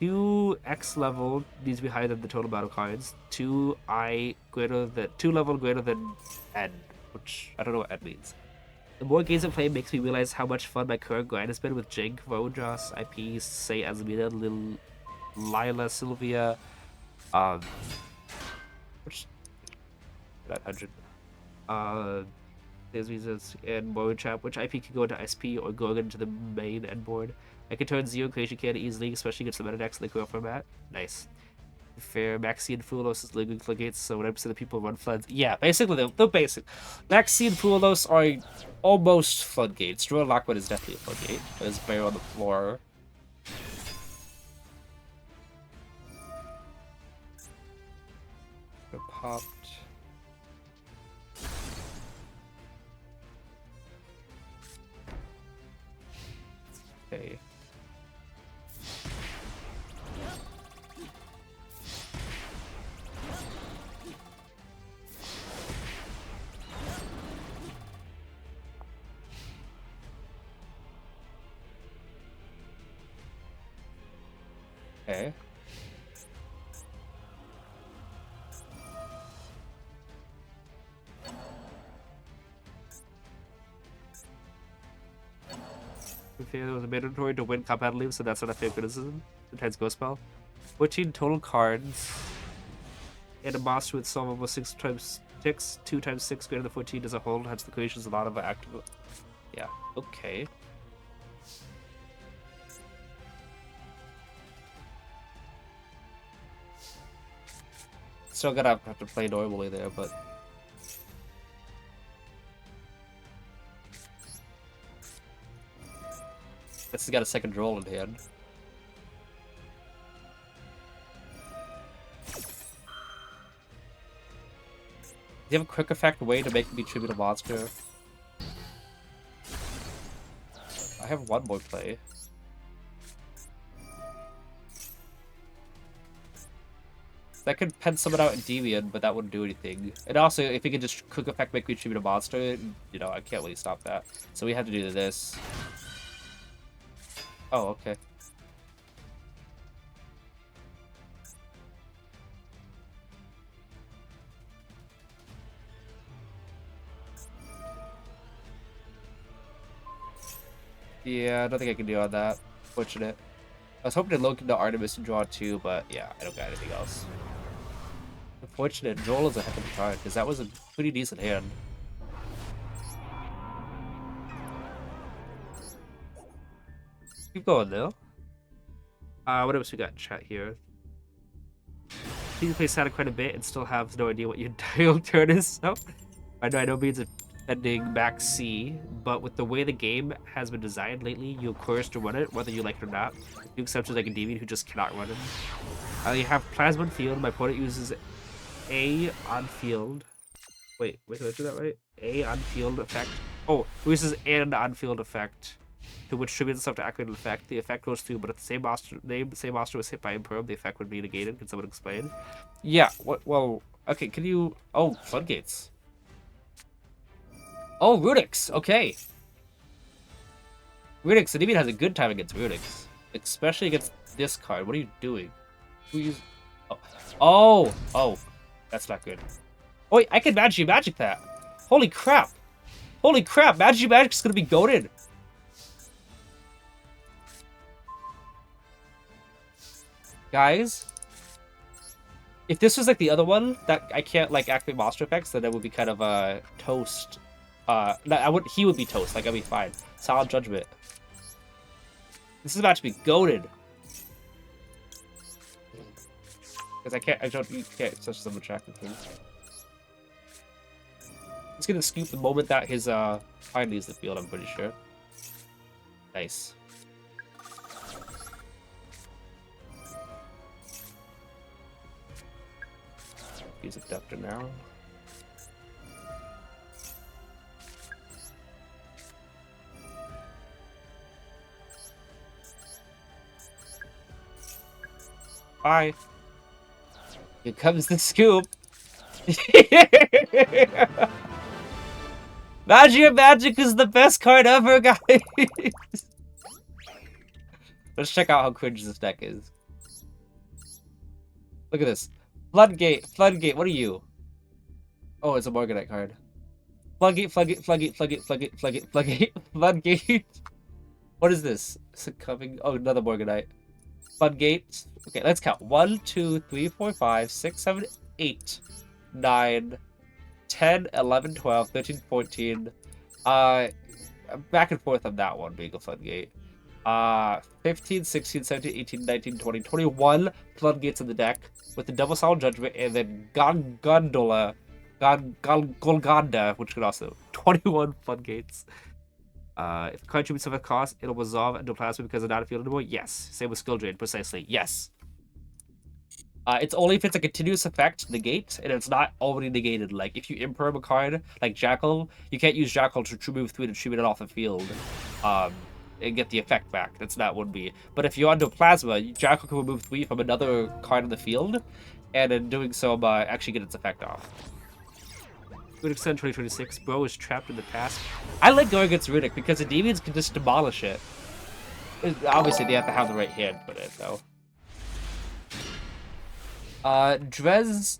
2 X level needs to be higher than the total amount of cards. 2 level greater than N, which I don't know what N means. The more games I play makes me realize how much fun my current grind has been with Jink, Vojas, IP, Say Azamina, Lila, Sylvia, which 900. There's reasons and Moruchap, which IP can go into SP or go into the main end board. I can turn 0 creation can easily, especially against the meta decks in the current format. Nice. Fair, Maxi and Fulos is lingering floodgates, so 100% of people run floods. Yeah, basically, they're basic. Maxi and Fulos are almost floodgates. Duel Lockwood is definitely a floodgate. There's Bear on the floor. Popped. Okay. Okay. It was mandatory to win competitively, so that's not a fair criticism. Sometimes go spell. 14 total cards. And a monster with solvable 6 times 6, 2 times 6 greater than 14 does a hold, hence the creation's a lot of active. Yeah, okay. Still gonna have to play normally there, but. This has got a second roll in hand. Do you have a quick effect way to make me tribute a monster? I have one more play. That could pen someone out in Endymion, but that wouldn't do anything. And also, if we could just quick effect make me tribute a monster, you know, I can't really stop that. So we have to do this. Oh, okay. Yeah, I don't think I can deal with that. Fortunate. I was hoping to look into Artemis and draw two, but yeah, I don't got anything else. Unfortunate. Joel is a heck of a card, because that was a pretty decent hand. Keep going, though. What else we got in chat here? You can play Santa quite a bit and still have no idea what your dial turn is, so... I know means defending max C, but with the way the game has been designed lately, you're coerced to run it, whether you like it or not. You except like a Endymion who just cannot run it. You have Plasma on field. My opponent uses A on field. Wait, did I do that right? A on field effect. Oh, uses an on field effect, to which tributes itself to activate an effect. The effect goes through, but if the same monster was hit by Imperm, the effect would be negated. Can someone explain? Yeah. What? Well, okay. Can you? Oh, floodgates. Oh, Rudix. Okay. Rudix. Endymion has a good time against Rudix, especially against this card. What are you doing? Who use? Oh. Oh. That's not good. Oh, wait, I can magic that. Holy crap. Holy crap. Magic's gonna be goated. Guys, if this was like the other one that I can't like activate monster effects, then it would be kind of toast. No, he would be toast. Like I'd be fine. Solid Judgment. This is about to be goated. Because you can't touch some attractive things. He's gonna scoop the moment that his hind leaves the field, I'm pretty sure. Nice. Use Abductor now. Bye. Here comes the scoop. Magic is the best card ever, guys. Let's check out how cringe this deck is. Look at this. Floodgate, what are you? Oh, it's a Morganite card. Floodgate. What is this? Is it coming? Oh, another Morganite. Floodgate. Okay, let's count. 1, 2, 3, 4, 5, 6, 7, 8, 9, 10, 11, 12, 13, 14. Back and forth on that one being a Floodgate. 15, 16, 17, 18, 19, 20, 21 Floodgates in the deck with the double Solid Judgment and then Golgonda, which could also 21 Floodgates. If the card tributes have a cost, it'll resolve into plasma because it's not a field anymore. Yes. Same with Skill Drain, precisely. Yes. It's only if it's a continuous effect negate, and it's not already negated. Like, if you imperm a card, like Jackal, you can't use Jackal to move through to tribute it off the field. and get the effect back. That's not 1B. But if you're onto Plasma, Jackal can remove 3 from another card in the field, and in doing so, actually get its effect off. Runic Sun 2026, bro is trapped in the past. I like going against Runic because the Endymions can just demolish it. Obviously, they have to have the right hand for it, though. Drezzy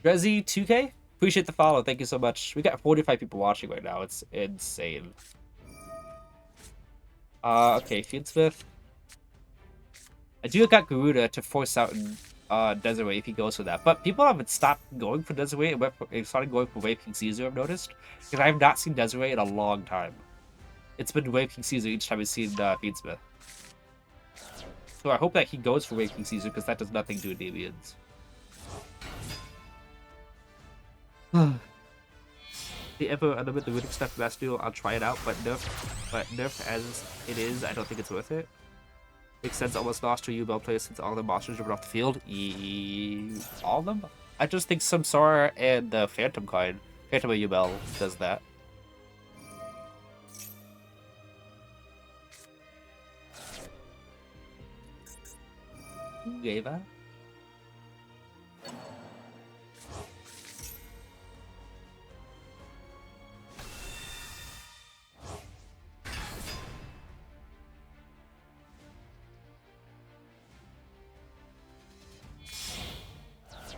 2K? Appreciate the follow. Thank you so much. We got 45 people watching right now. It's insane. Okay, Fiendsmith. I do got Garuda to force out Desiree if he goes for that. But people haven't stopped going for Desiree and started going for Wave King Caesar, I've noticed. Because I have not seen Desiree in a long time. It's been Wave King Caesar each time I've seen Fiendsmith. So I hope that he goes for Wave King Caesar because that does nothing to Endymions. The ever unlimited the Runic stuff last duel, I'll try it out, but nerf as it is, I don't think it's worth it. Makes sense, almost lost to Yugioh players since all the monsters are off the field. All of them? I just think Samsara and the Phantom card, Phantom of Yugioh, does that. Gava?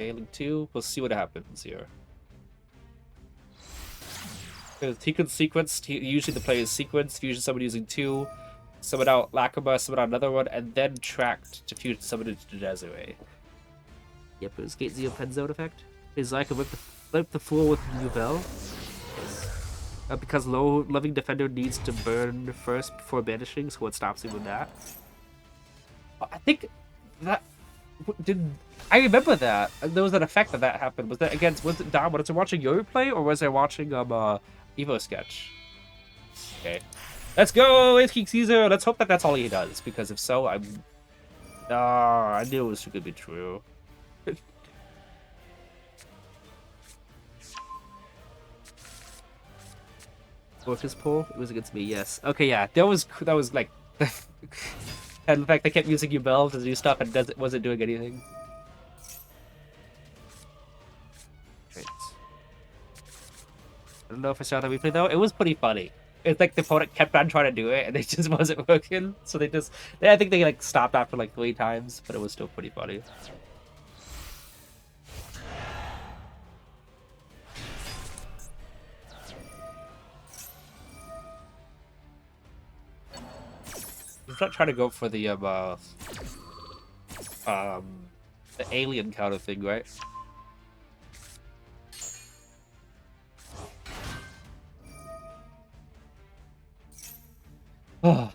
Link 2, we'll see what happens here. Because he could sequence, usually the play is sequence, usually someone using 2, summon out Lacrima, summon out another one, and then tracked to fuse summon into Desiree. Yep, it was Gate Zeo Pen Zone effect. Is like a flip the floor with Duel. Because low loving defender needs to burn first before banishing, so what stops him with that? I think that I remember that there was an effect that happened. Was that against? Was it Dom? Was I watching Yo play or was I watching Evo sketch? Okay, let's go. It's King Caesar. Let's hope that that's all he does because if so, I knew it was too good to be true. Focus pull. It was against me. Yes. Okay. Yeah. That was like. And in fact, I kept using Yubel to do stuff and wasn't doing anything. Right. I don't know if I saw the replay though. It was pretty funny. It's like the opponent kept on trying to do it and it just wasn't working. So I think they like stopped after like 3 times, but it was still pretty funny. I'm not trying to go for the alien counter thing, right? Oh.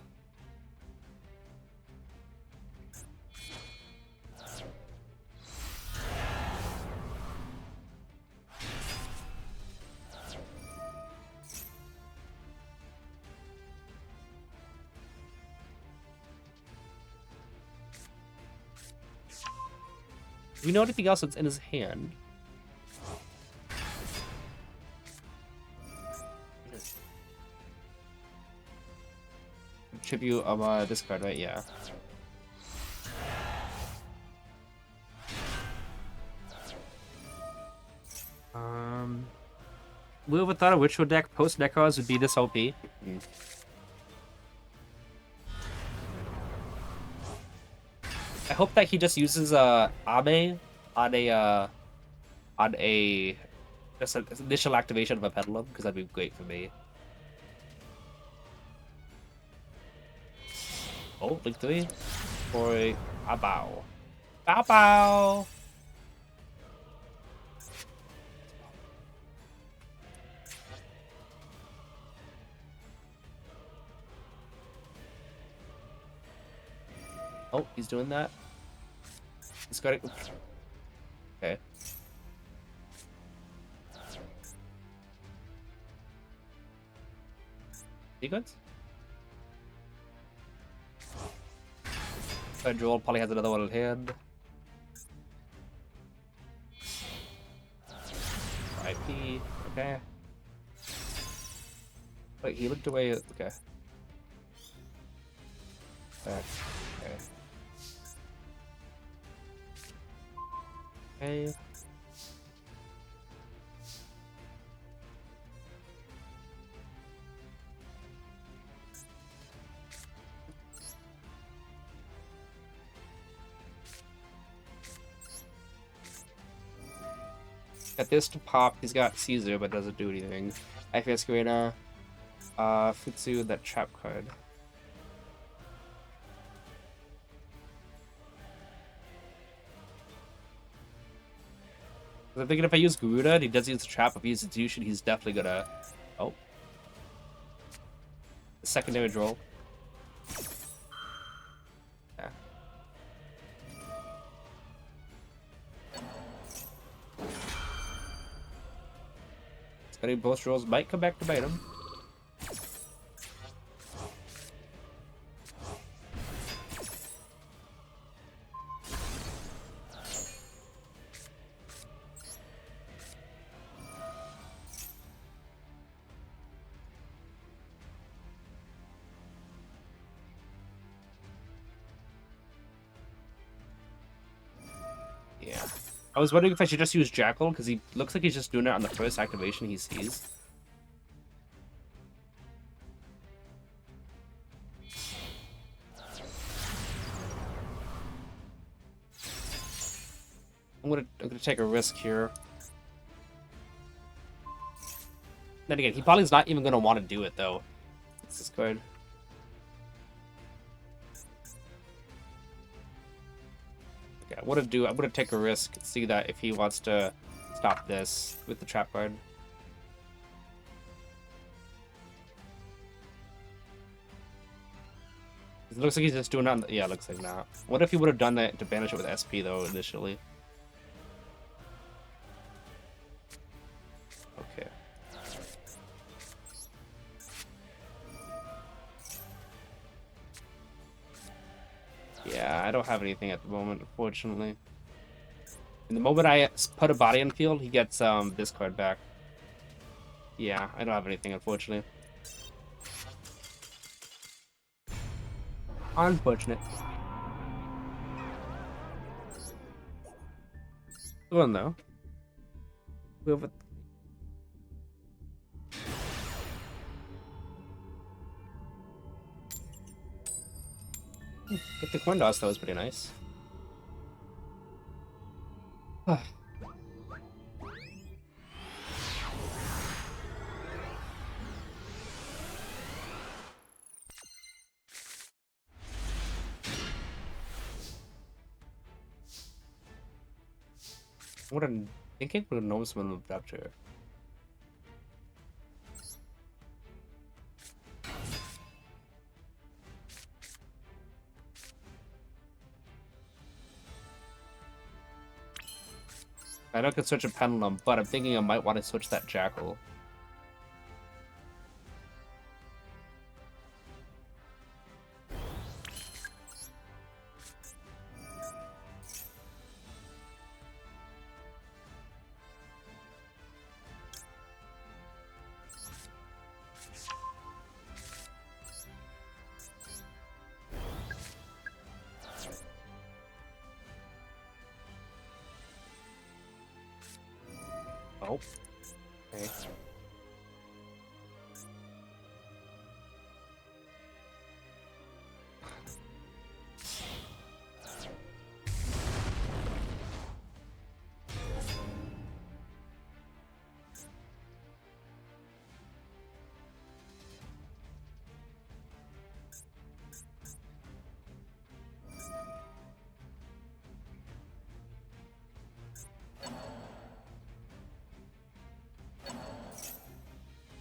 Do we know anything else that's in his hand? Tribute this card, right? Yeah. We would have thought a ritual deck post Necros would be this OP. I hope that he just uses Ame on a just an initial activation of a Pendulum because that'd be great for me. Oh, Link 3 for a bow. Bow bow. Oh, he's doing that. He's got it. Okay. Sequence? Joel probably has another one in hand. IP. Okay. Wait, he looked away. Okay. Okay. Okay. Got this to pop. He's got Caesar, but doesn't do anything. IPS Garena. Futsu, that trap card. I'm thinking if I use Garuda and he doesn't use the trap, if he uses Jushin, he's definitely gonna. Oh. The second damage roll. Yeah. Study both rolls might come back to bite him. Yeah. I was wondering if I should just use Jackal, because he looks like he's just doing it on the first activation he sees. I'm gonna take a risk here. Then again, he probably's not even gonna want to do it though. This is good. Okay, I'm gonna take a risk, see that if he wants to stop this with the trap card. It looks like he's just doing it on the, yeah, it looks like not. What if he would have done that to banish it with SP though initially? Okay. Yeah, I don't have anything at the moment, unfortunately. In the moment I put a body on field, he gets this card back. Yeah, I don't have anything, unfortunately. Unfortunate. Good one though. We have a... Get the coin toss, that was pretty nice. What I'm thinking would know someone moved up to. I know I could switch a pendulum, but I'm thinking I might want to switch that jackal. Oh. Okay.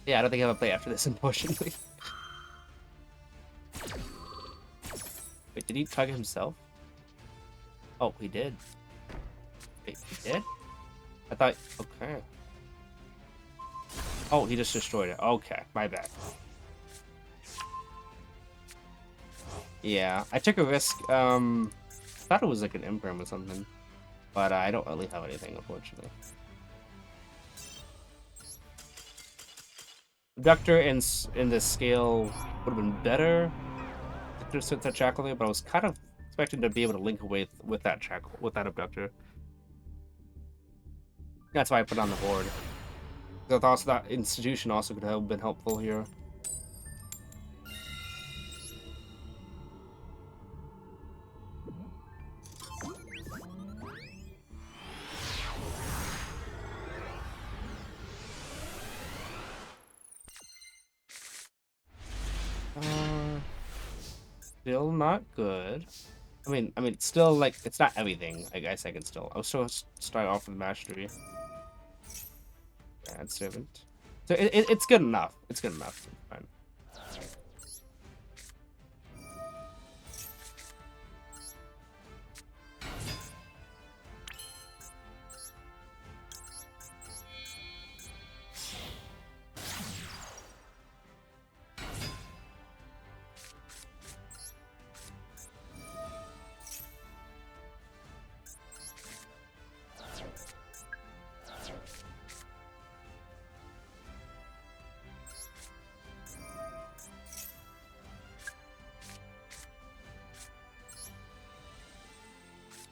Yeah, I don't think I have a play after this, unfortunately. Wait, did he target himself? Oh, he did. Wait, he did? I thought... Okay. Oh, he just destroyed it. Okay, my bad. Yeah, I took a risk. Thought it was like an imperm or something. But I don't really have anything, unfortunately. Abductor in this scale would have been better since that Jackal, but I was kind of expecting to be able to link with that Jackal, with that Abductor. That's why I put it on the board. I thought also that Institution also could have been helpful here. Still not good. I mean, still like it's not everything. I guess I can still. I'll still start off with mastery. Bad servant. So it's good enough. It's good enough. It's fine.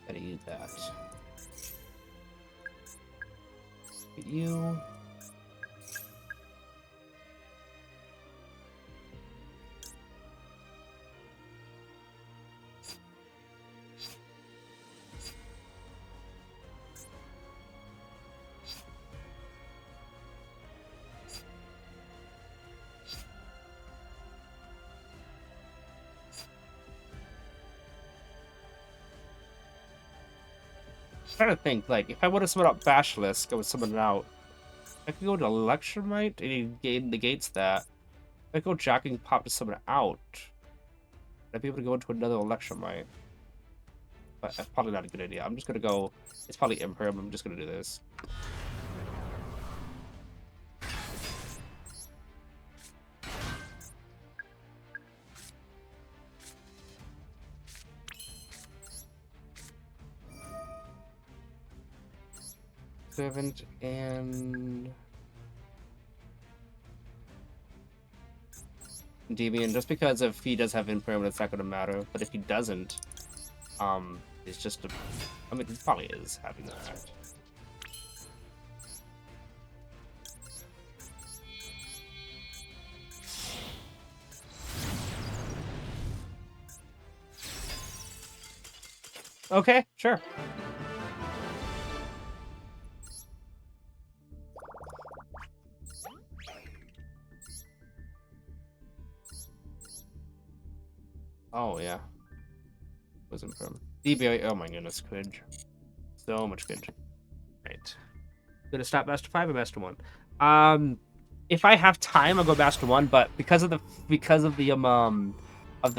Gotta use that. Get you. Trying to think, like, if I would have summoned out Basilisk, I would summon it out. I could go to Electromite, and he negates that. If I go Jacking Pop to summon it out, I'd be able to go into another Electromite. But that's probably not a good idea. I'm just gonna go. It's probably Imperm. I'm just gonna do this. Servant and Endymion, just because if he does have Imperm, it's not gonna matter. But if he doesn't, it's just a. I mean, it probably is having that. Okay, sure. Oh yeah, was Imperm. DBA. Oh my goodness, cringe. So much cringe. Right. Gonna stop Master 5 or Master 1? If I have time, I'll go Master 1, but because of the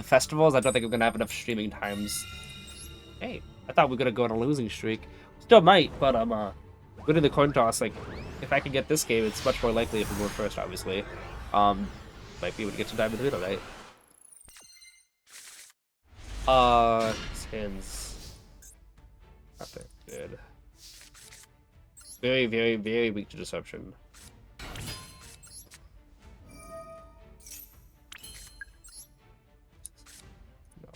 festivals, I don't think I'm gonna have enough streaming times. Hey, I thought we were gonna go on a losing streak. Still might, but winning the coin toss, like if I can get this game, it's much more likely if we go first, obviously. Might be able to get some time in the middle, right? His not that good. Very, very, very weak to deception. No.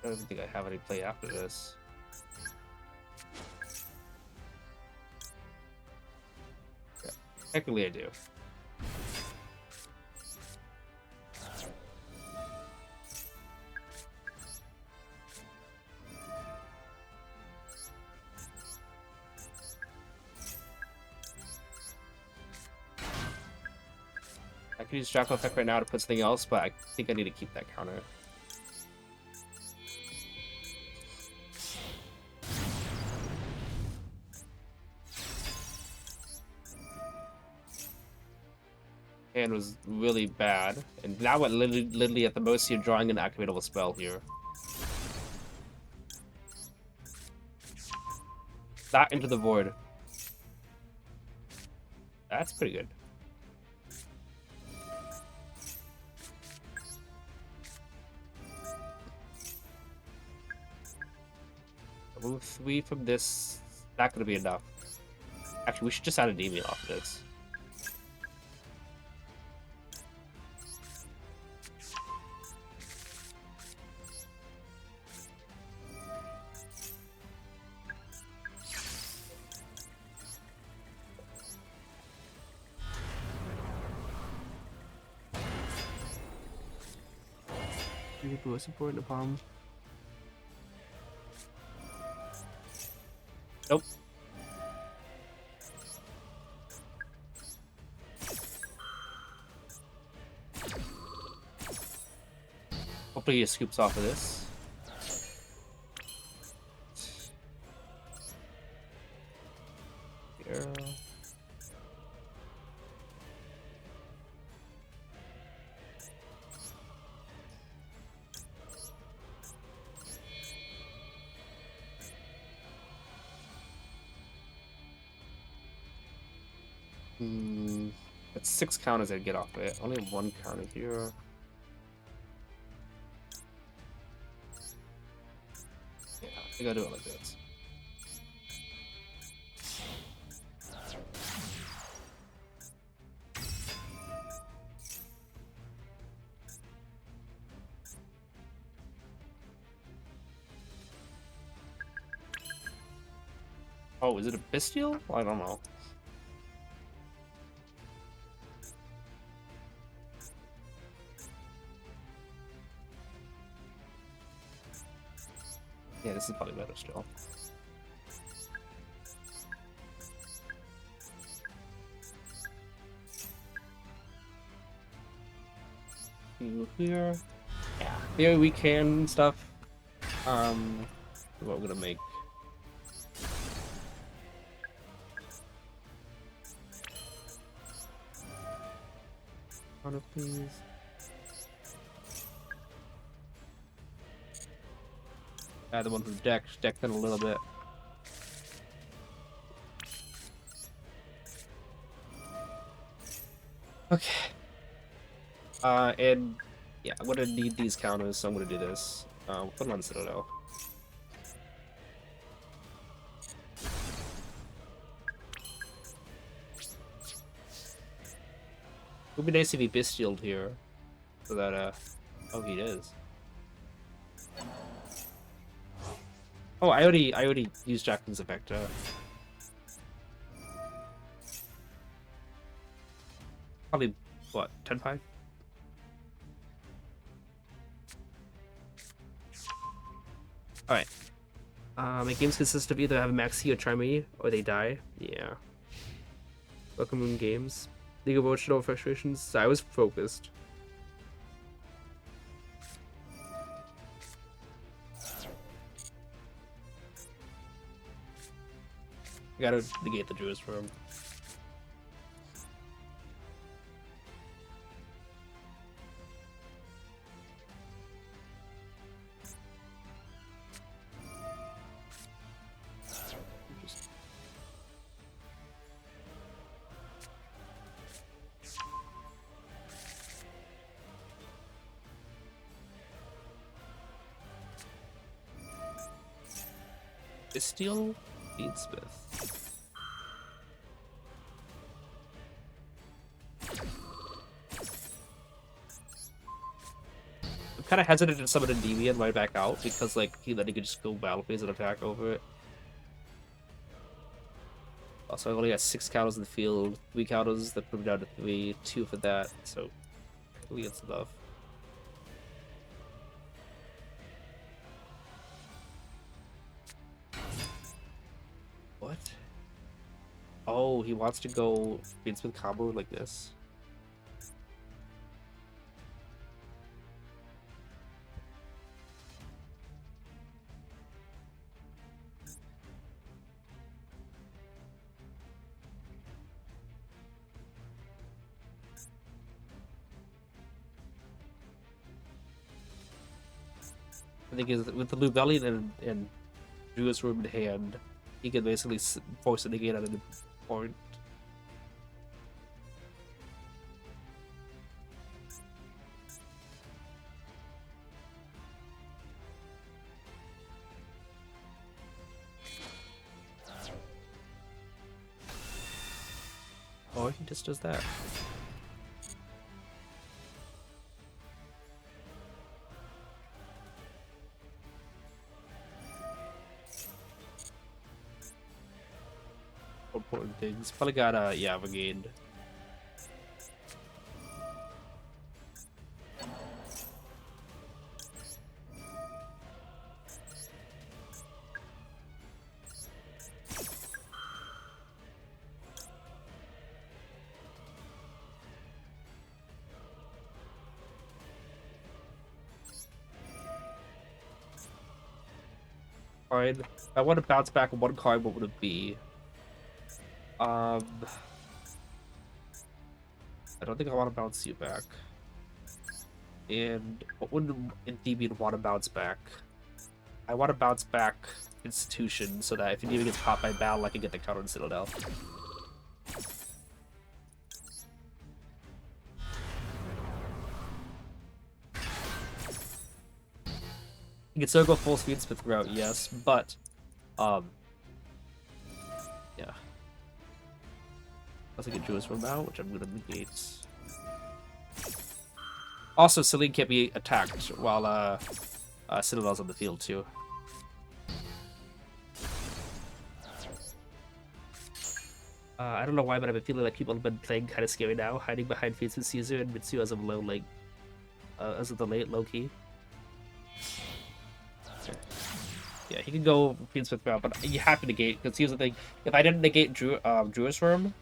I don't think I have any play after this. Yeah, technically I do. I could use Jackal Effect right now to put something else, but I think I need to keep that counter. Hand was really bad, and now what? Literally at the most, you're drawing an activatable spell here. That into the void. That's pretty good. Remove 3 from this. Not gonna be enough. Actually, we should just add Endymion off of this. What's important to palm? Nope. Hopefully he scoops off of this. Here. That's 6 counters I'd get off of it. Only 1 counter here. Yeah, I think I'll do it like this. Oh, is it a bestial? I don't know. Yeah, this is probably better still. Here. Yeah. Here we can stuff. What we're gonna make. Counter, please. Add the one from deck. Deck them a little bit. Okay. And yeah, I'm gonna need these counters, so I'm gonna do this. We'll put them on Citadel. It would be nice if he bestialed here, so that oh, he is. Oh, I already used Jackson's effect. Probably what, 10-5? Alright. My games consist of either have Maxi or Charmy, or they die. Yeah. Welcome Moon Games. League of Emotional Frustrations. I was focused. I gotta negate the Druids for him. Steel Beadsmith. I'm kind of hesitant to summon Endymion right back out because, like, he could just go battle phase and attack over it. Also, I only got 6 counters in the field, 3 counters that put me down to 3, 2 for that, so we get enough. What? Oh, he wants to go Beadsmith combo like this. I think is with the Luvelian and Druid's Room in hand, he can basically force a negate at any point. Oh, he just does that. Important things. Probably got yeah, regained. Alright, I want to bounce back one card. What would it be? I don't think I want to bounce you back. And what would Endymion want to bounce back? I want to bounce back Institution so that if Endymion gets caught by battle, I can get the counter in Citadel. You can still go full speed Smith route, yes, but yeah. Unless I get Jewish from out, which I'm gonna negate. Also, Celine can't be attacked while Citadel's on the field too. I don't know why, but I've been feeling like people have been playing kind of scary now, hiding behind Fates with Caesar and Mitsu as of low, like, as of the late low key. Yeah, he can go Fiends with Mount, but you have to negate, because here's the thing, if I didn't negate Jewish Worm,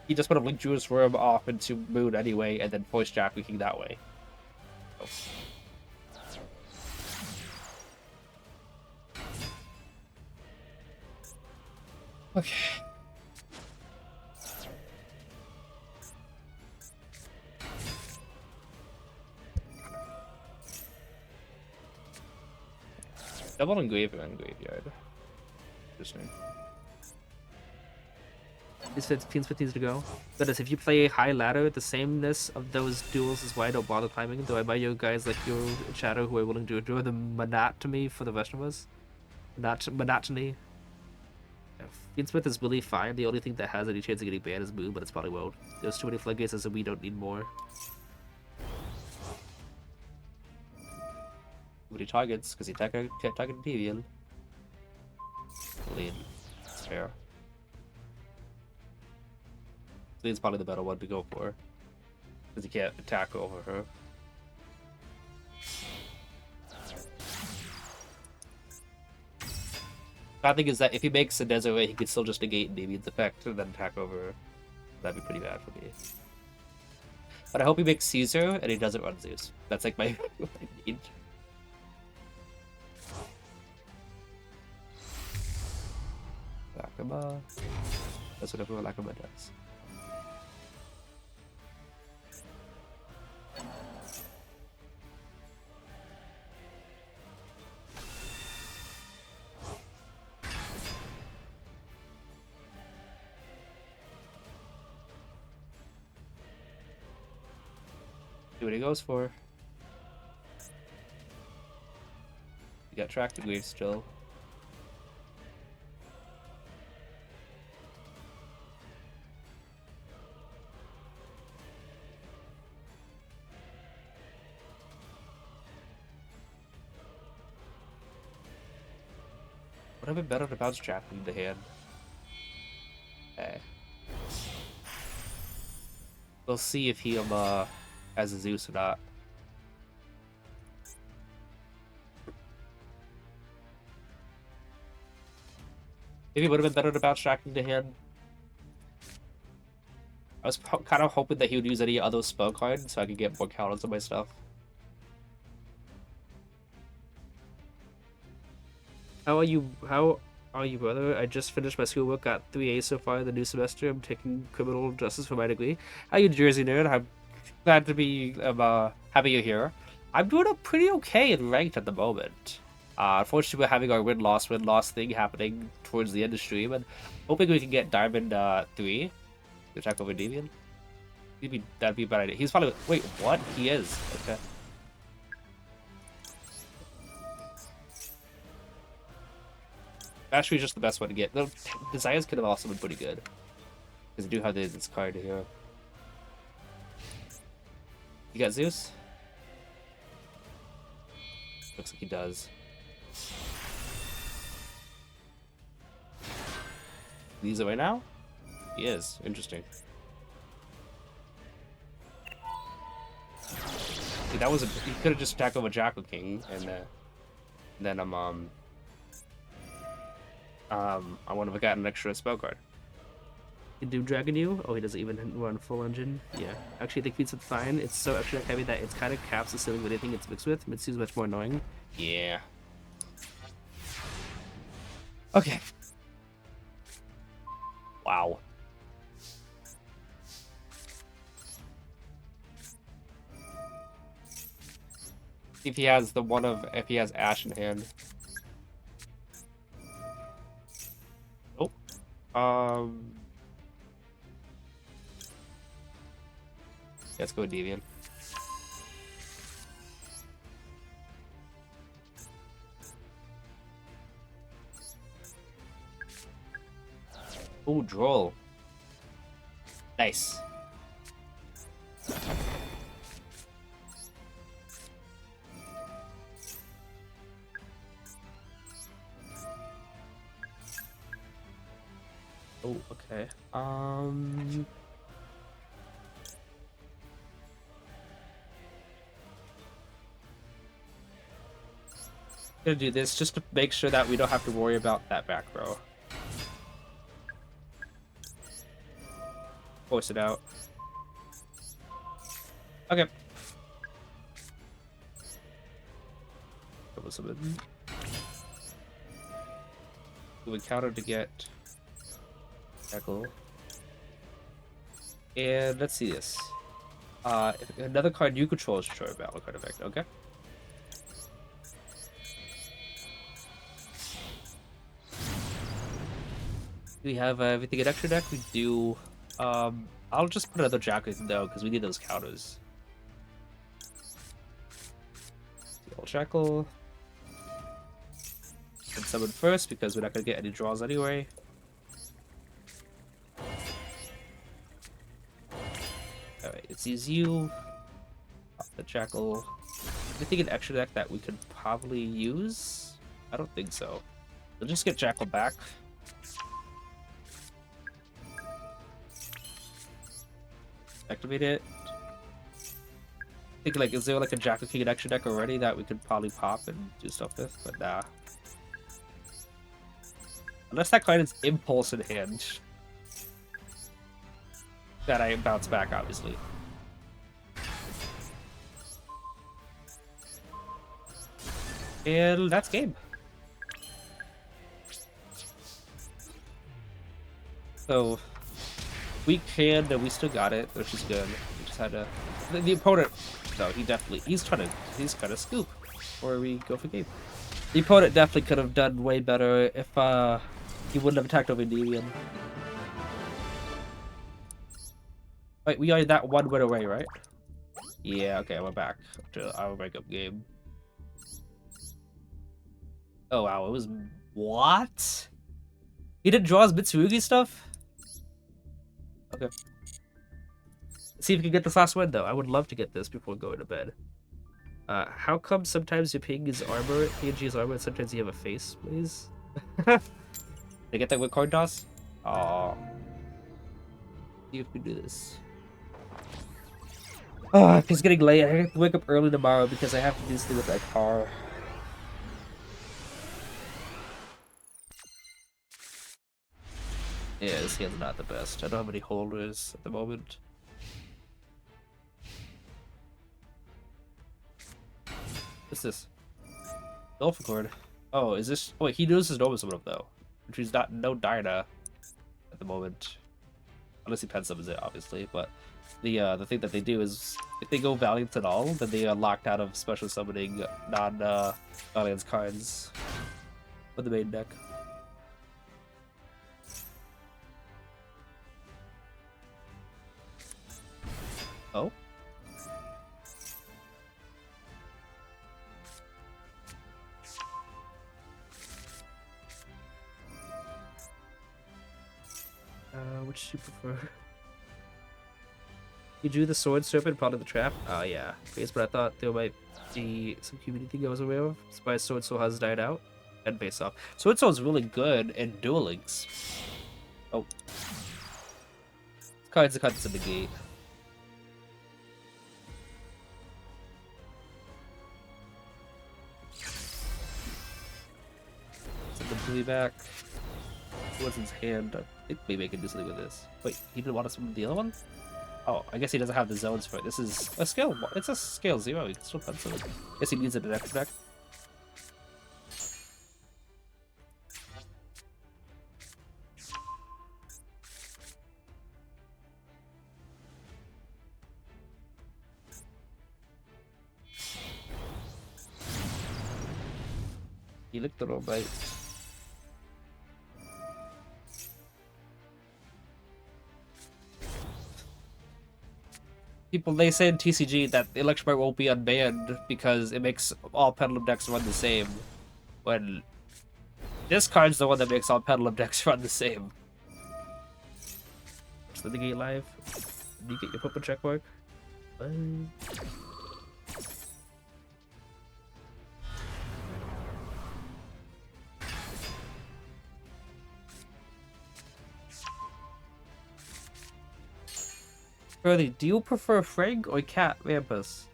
he just would have linked Jewish Worm off into Moon anyway, and then voice Jack leaking that way. Oh. Okay. Double Engraver and Graveyard. Interesting. These Fiends 15s to go. Goodness, if you play high ladder, the sameness of those duels is why I don't bother climbing. Though I buy you guys like your Shadow who are willing to endure the monotony for the rest of us. Monotony. Yeah, Fiendsmith is really fine. The only thing that has any chance of getting banned is Moon, but it's probably won't. There's too many floodgates, so we don't need more. But he targets, because he can't target Endymion. Lean. That's fair. Lean's probably the better one to go for. Because he can't attack over her. Bad thing is that if he makes a Desiree, he could still just negate Endymion's effect and then attack over her. That'd be pretty bad for me. But I hope he makes Caesar and he doesn't run Zeus. That's like my need. Lakama. That's what everyone Lakama does. See what he goes for. You got tracked and weird still. Would have been better to bounce Jack in the hand. Okay. We'll see if he has a Zeus or not. Maybe it would have been better to bounce Jack into hand. I was kind of hoping that he would use any other spell card so I could get more counters on my stuff. How are you, brother? I just finished my schoolwork, got 3 A's so far in the new semester. I'm taking criminal justice for my degree. How you, Jersey nerd? I'm glad to be having you here. I'm doing pretty okay in ranked at the moment. Unfortunately, we're having our win-loss thing happening towards the end of stream, and hoping we can get Diamond 3 to attack over Endymion. That'd be a bad idea. He's probably... Wait, what? He is. Okay. Mastery is just the best one to get. The Desires could have also been pretty good. Because I do have this card here. You got Zeus? Looks like he does. He's away now? He is. Interesting. See, that was he could have just attacked over Jackal King, and then I would have gotten an extra spell card. He can do Dragon U? Oh, he doesn't even run full engine? Yeah. Actually, I think beats it fine. It's so extra heavy that it's kind of caps the ceiling with anything it's mixed with. Mitsu's much more annoying. Yeah. Okay. Wow. See if he has if he has Ash in hand. Oh. Let's go with Deviant. Oh, Duel. Nice. Oh, okay. Gonna do this just to make sure that we don't have to worry about that back row. Force it out. Okay. Double summon. We would counter to get Jackal. And let's see this. If another card you control is destroy a battle card effect. Okay. We have everything in extra deck. We do. I'll just put another Jackal though, because we need those counters. Jackal. And summon first because we're not gonna get any draws anyway. Alright, it's you. The Jackal. Anything in extra deck that we could probably use? I don't think so. We'll just get Jackal back. Activate it. I think like, is there like a Jackal King in extra deck already that we could probably pop and do stuff with? But nah. Unless that card is Impulse in hand. That I bounce back, obviously. And that's game. So, weak hand, and we still got it, which is good. We just had to... The opponent... No, he's kind of scoop. Or we go for game. The opponent definitely could have done way better if, he wouldn't have attacked over Endymion. Wait, we are that one win away, right? Yeah, okay, we're back to our breakup game. Oh wow, it was... What? He didn't draw his Mitsurugi stuff? Okay. Let's see if we can get this last win, though. I would love to get this before going to bed. How come sometimes you ping his armor, PNG's armor, and sometimes you have a face, please? Did I get that with card toss? Aww. See if we do this. Oh, it's getting late. I have to wake up early tomorrow because I have to do this thing with my car. Yeah, this hand's not the best. I don't have any holders at the moment. What's this? Dolphin cord. Oh, is this... Oh, wait, he knows his normal summon up, though. Which is no Dyna at the moment. Unless he pen summons it, obviously. But the thing that they do is, if they go Valiant at all, then they are locked out of special summoning non-Valiant cards for the main deck. Oh? Which Which you prefer? You drew the sword serpent part of the trap? Oh yeah. Face, but I thought there might be some community thing I was aware of. Spy Sword Soul has died out. And face off. Sword Soul's really good in Duel Links. Oh. Cards to cut this in the gate. Send the blue back. What's in his hand? I think maybe I can do something with this. Wait, he didn't want us to the other one? Oh, I guess he doesn't have the zones for it. This is a scale. It's a scale 0. He can still pencil it. Guess he needs it in extra deck. He licked the roll bite. People, they say in TCG that Electrobite won't be unbanned because it makes all Pendulum decks run the same. When this card's the one that makes all Pendulum decks run the same. Just let the gate live. You get your purple check mark. Bye. Curly, do you prefer Frank or Cat Vampus?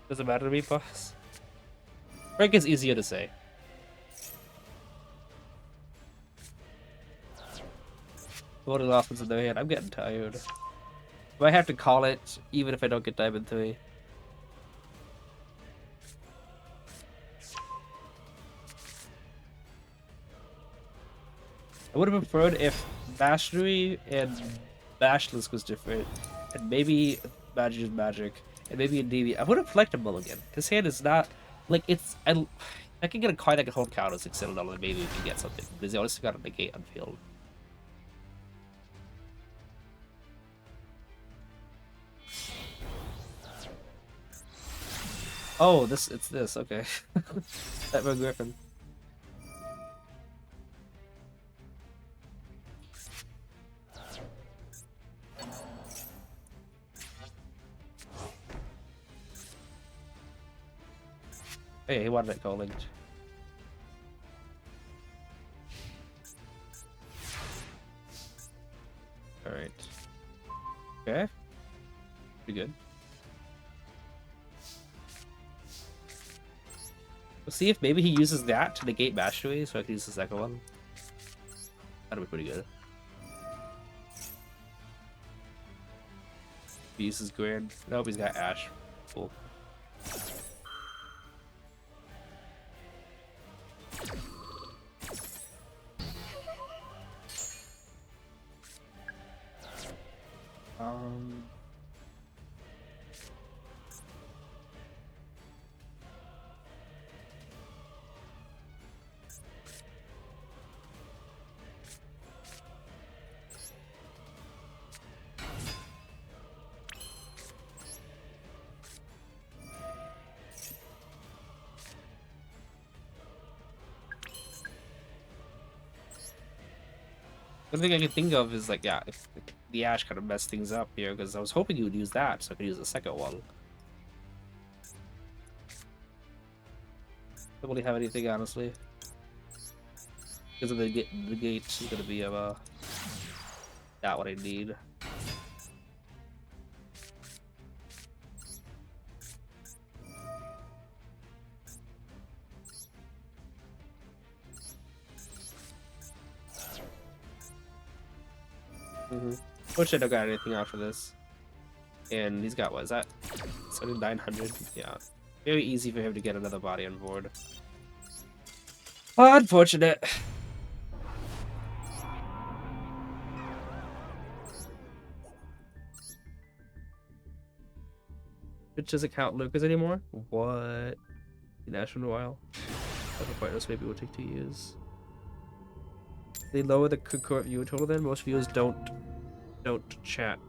Does it matter to me, boss? Frank is easier to say. What are the last ones in their hand? I'm getting tired. Do I have to call it, even if I don't get Diamond 3? I would have preferred if Mastery and Bashless was different, and maybe Magic is Magic, and maybe Endymion. I would have liked a mulligan. This hand is not, like, it's... I can get a card that can hold counters, like Citadel, and maybe we can get something. Because they always got to negate on field. Oh, it's this, okay. Nightmare Griffin. Hey, he wanted it calling. Alright. Okay. Pretty good. We'll see if maybe he uses that to negate Mastery, so I can use the second one. That'll be pretty good. He uses Grand. Nope, he's got Ash. Cool. The thing I can think of is like, yeah, if the Ash kind of messed things up here, because I was hoping you would use that, so I could use the second one. Don't really have anything, honestly. Because of the gate is gonna be not what I need. Which I don't got anything after this. And he's got, what is that? 7,900? Yeah. Very easy for him to get another body on board. Unfortunate. Which doesn't count Lucas anymore? What? National in a while. Other partners maybe will take 2 years. They lower the concurrent viewer total then? Most viewers don't chat.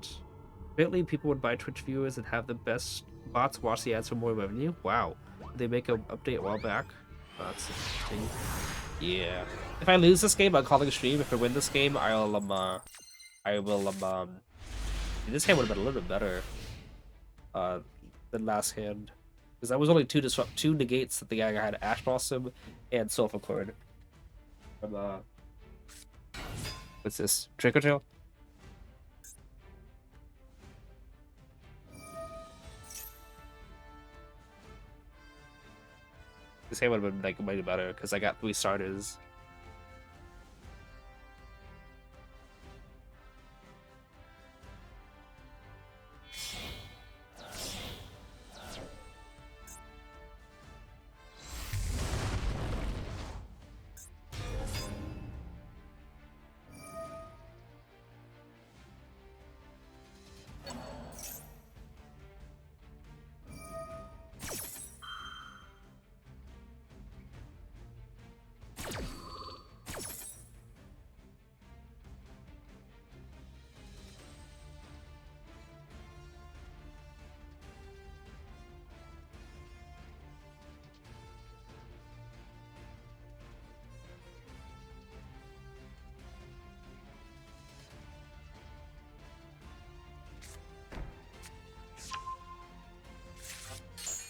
Apparently people would buy Twitch viewers and have the best bots watch the ads for more revenue. Wow. Did they make an update a while back? Oh, that's interesting. Yeah. If I lose this game, I'll call it a stream. If I win this game, I will this hand would have been a little bit better than last hand. Because that was only two negates that the guy had Ash Blossom and Sulfur Cord. From what's this? Trick or Tail? This hand would have been like way better because I got 3 starters.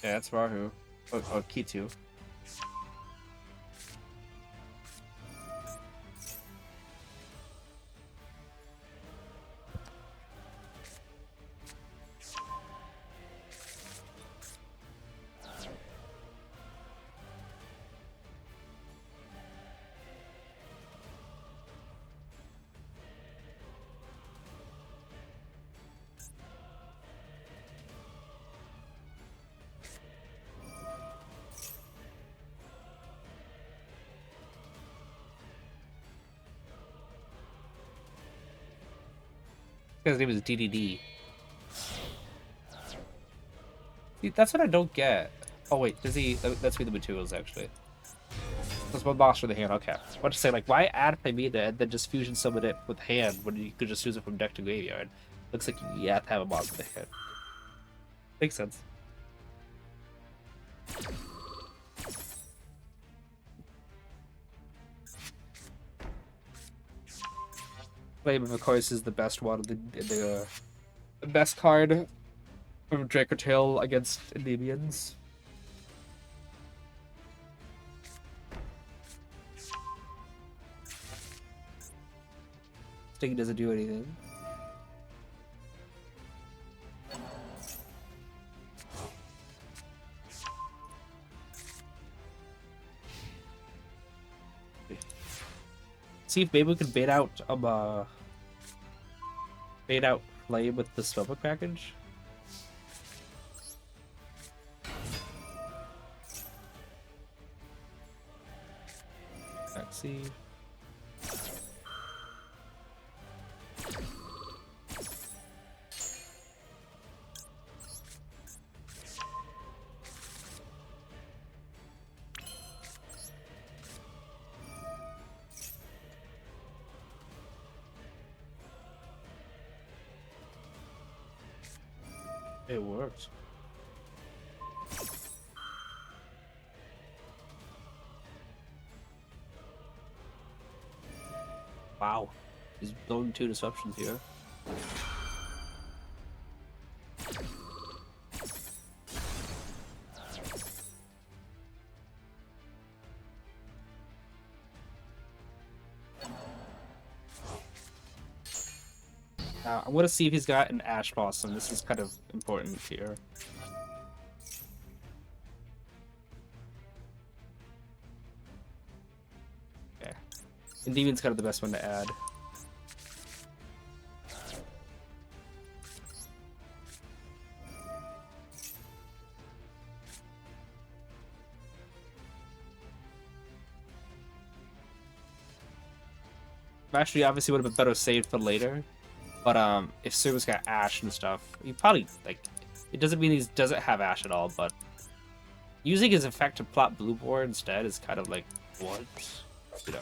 Yeah, that's Rahu. Or Kitu. His name is DDD. See, that's what I don't get. Oh wait, does he? That's who the materials actually. That's one boss for the hand. Okay. I want to say like, why add Pymena and then just fusion summon it with hand when you could just use it from deck to graveyard? Looks like you have to have a boss with the hand. Makes sense. Flame of course is the best one. The best card from Draco Tail against Endymions. Sting doesn't do anything. See if maybe we can bait out Flame with the Spellbook package. Let's see. It works. Wow. He's building 2 disruptions here. I want to see if he's got an Ash Blossom. This is kind of important here. Okay. Endymion's kind of the best one to add. Actually, obviously would have been better saved for later. But if Suba's got Ash and stuff, he probably like. It doesn't mean he doesn't have Ash at all, but using his effect to plot blue board instead is kind of like what, you know.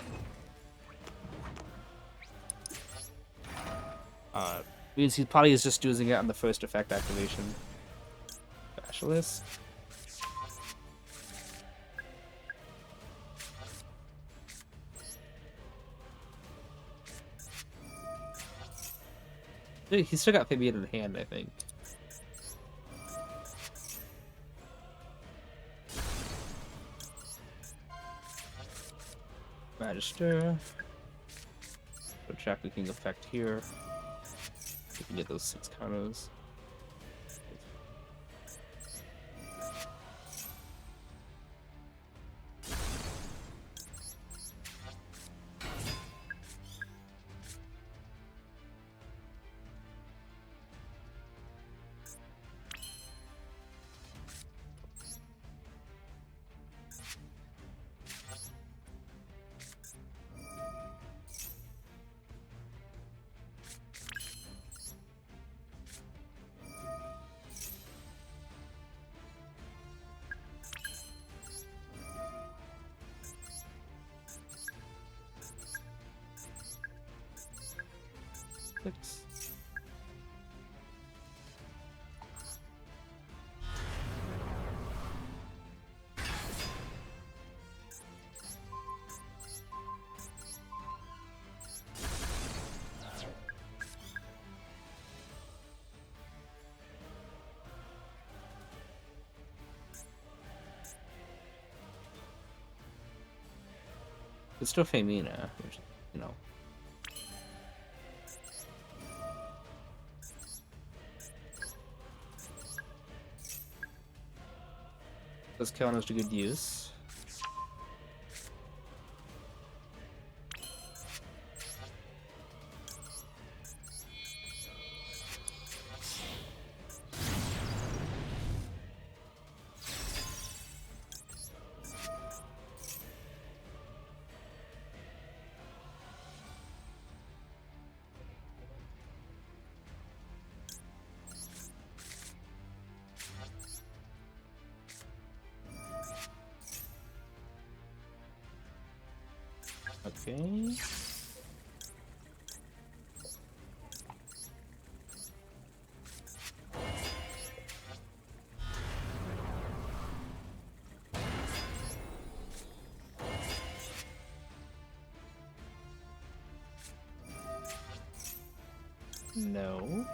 Because he probably is just using it on the first effect activation. Specialist. Dude, he's still got Fabian in hand, I think. Magister. So Chakra King effect here. We can get those 6 counters. It's still Femina, which, you know. Those counters to good use. Okay. No.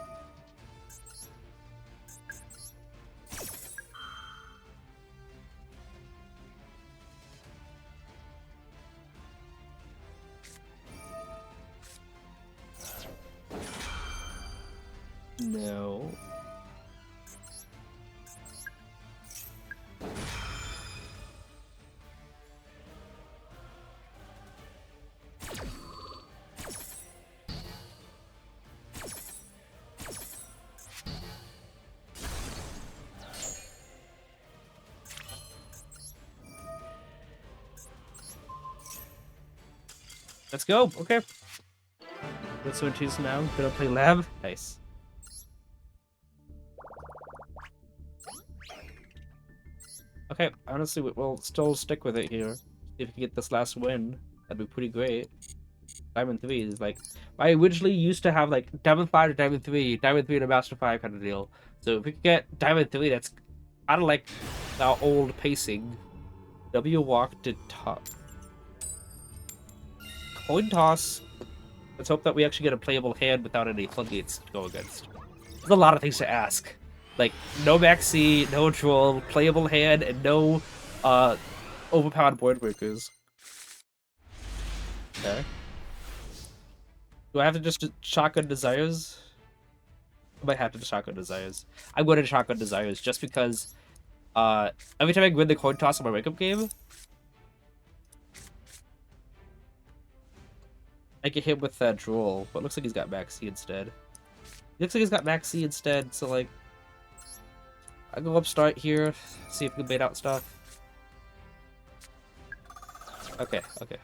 No. Let's go. Okay. Let's go choose now. Gonna play lab. Nice. Okay, honestly, we'll still stick with it here. If we can get this last win, that'd be pretty great. Diamond 3 is like... I originally used to have like Diamond 5 to Diamond 3 to Master 5 kind of deal. So if we could get Diamond 3, that's kind of like our old pacing. W walk to top. Coin toss. Let's hope that we actually get a playable hand without any floodgates to go against. There's a lot of things to ask. Like, no maxi, no troll, playable hand, and no overpowered board breakers. Okay. Do I have to just shotgun desires? I might have to shotgun desires. I'm going to shotgun desires just because every time I win the coin toss on my wake-up game, I get hit with that droll, but it looks like he's got maxi instead. Looks like he's got maxi instead, so like... I go up start here, see if we can bait out stuff. Okay, okay.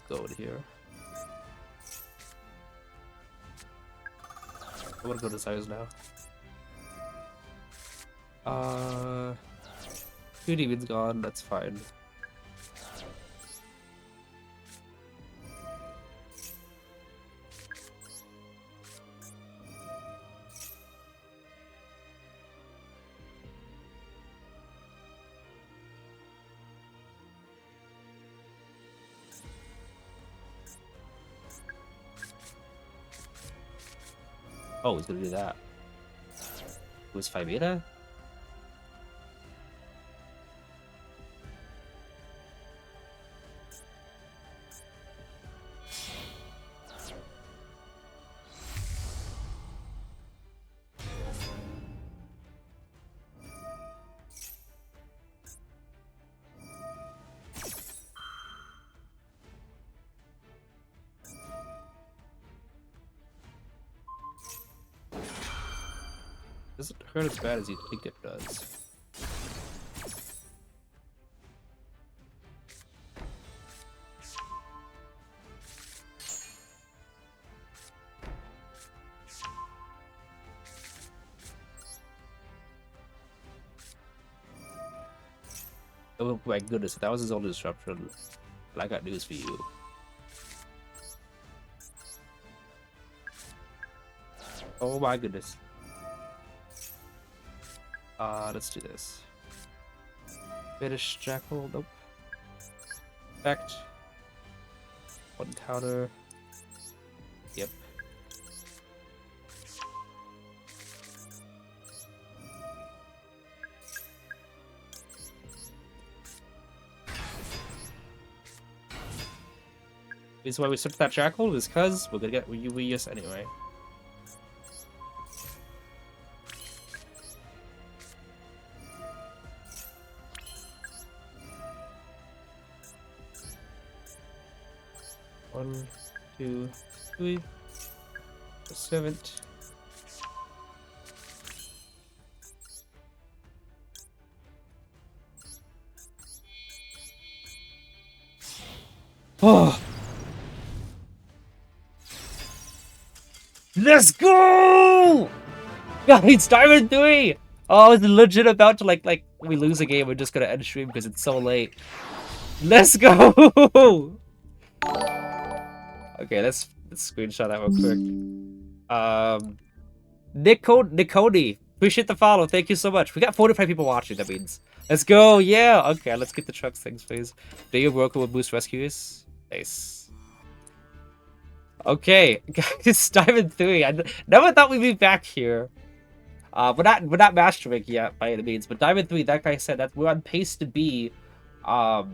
Go over here. I wanna go to Cyrus now. 2 demons gone, that's fine. Oh, he's gonna do that. It was 5 beta? Doesn't hurt as bad as you think it does. Oh my goodness, if that was his only disruption, I got news for you. Oh my goodness. Let's do this. Finish Jackal, nope. Effect. One counter. Yep. This is why we switched that Jackal, is because we're gonna get Yugioh anyway. One, two, three. Servant. Oh. Let's go! Guys, Diamond 3! Oh, I was legit about to like we lose a game, we're just gonna end stream because it's so late. Let's go! Okay, let's screenshot that real quick. Nicody, appreciate the follow. Thank you so much. We got 45 people watching. That means let's go. Yeah. Okay, let's get the trucks things, please. Do you broken with boost rescues? Nice. Okay, guys, Diamond 3. I never thought we'd be back here. We're not mastering yet by any means, but Diamond 3. That guy said that we're on pace to be, we're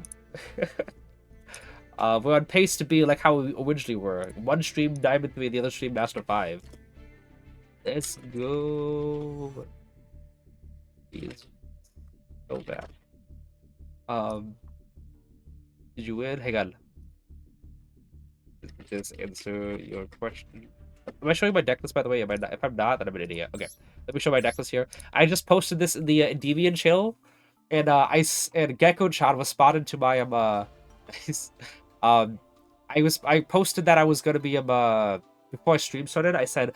on pace to be like how we originally were. One stream Diamond 3, the other stream Master 5. Let's go. Jeez. So bad. Did you win? Hang on. Just answer your question. Am I showing my deck list, by the way? Am I not? If I'm not, then I'm an idiot. Okay. Let me show my deck list here. I just posted this in the Endymion channel, and and Gecko-chan was spotted to my I posted that I was gonna be before stream started. I said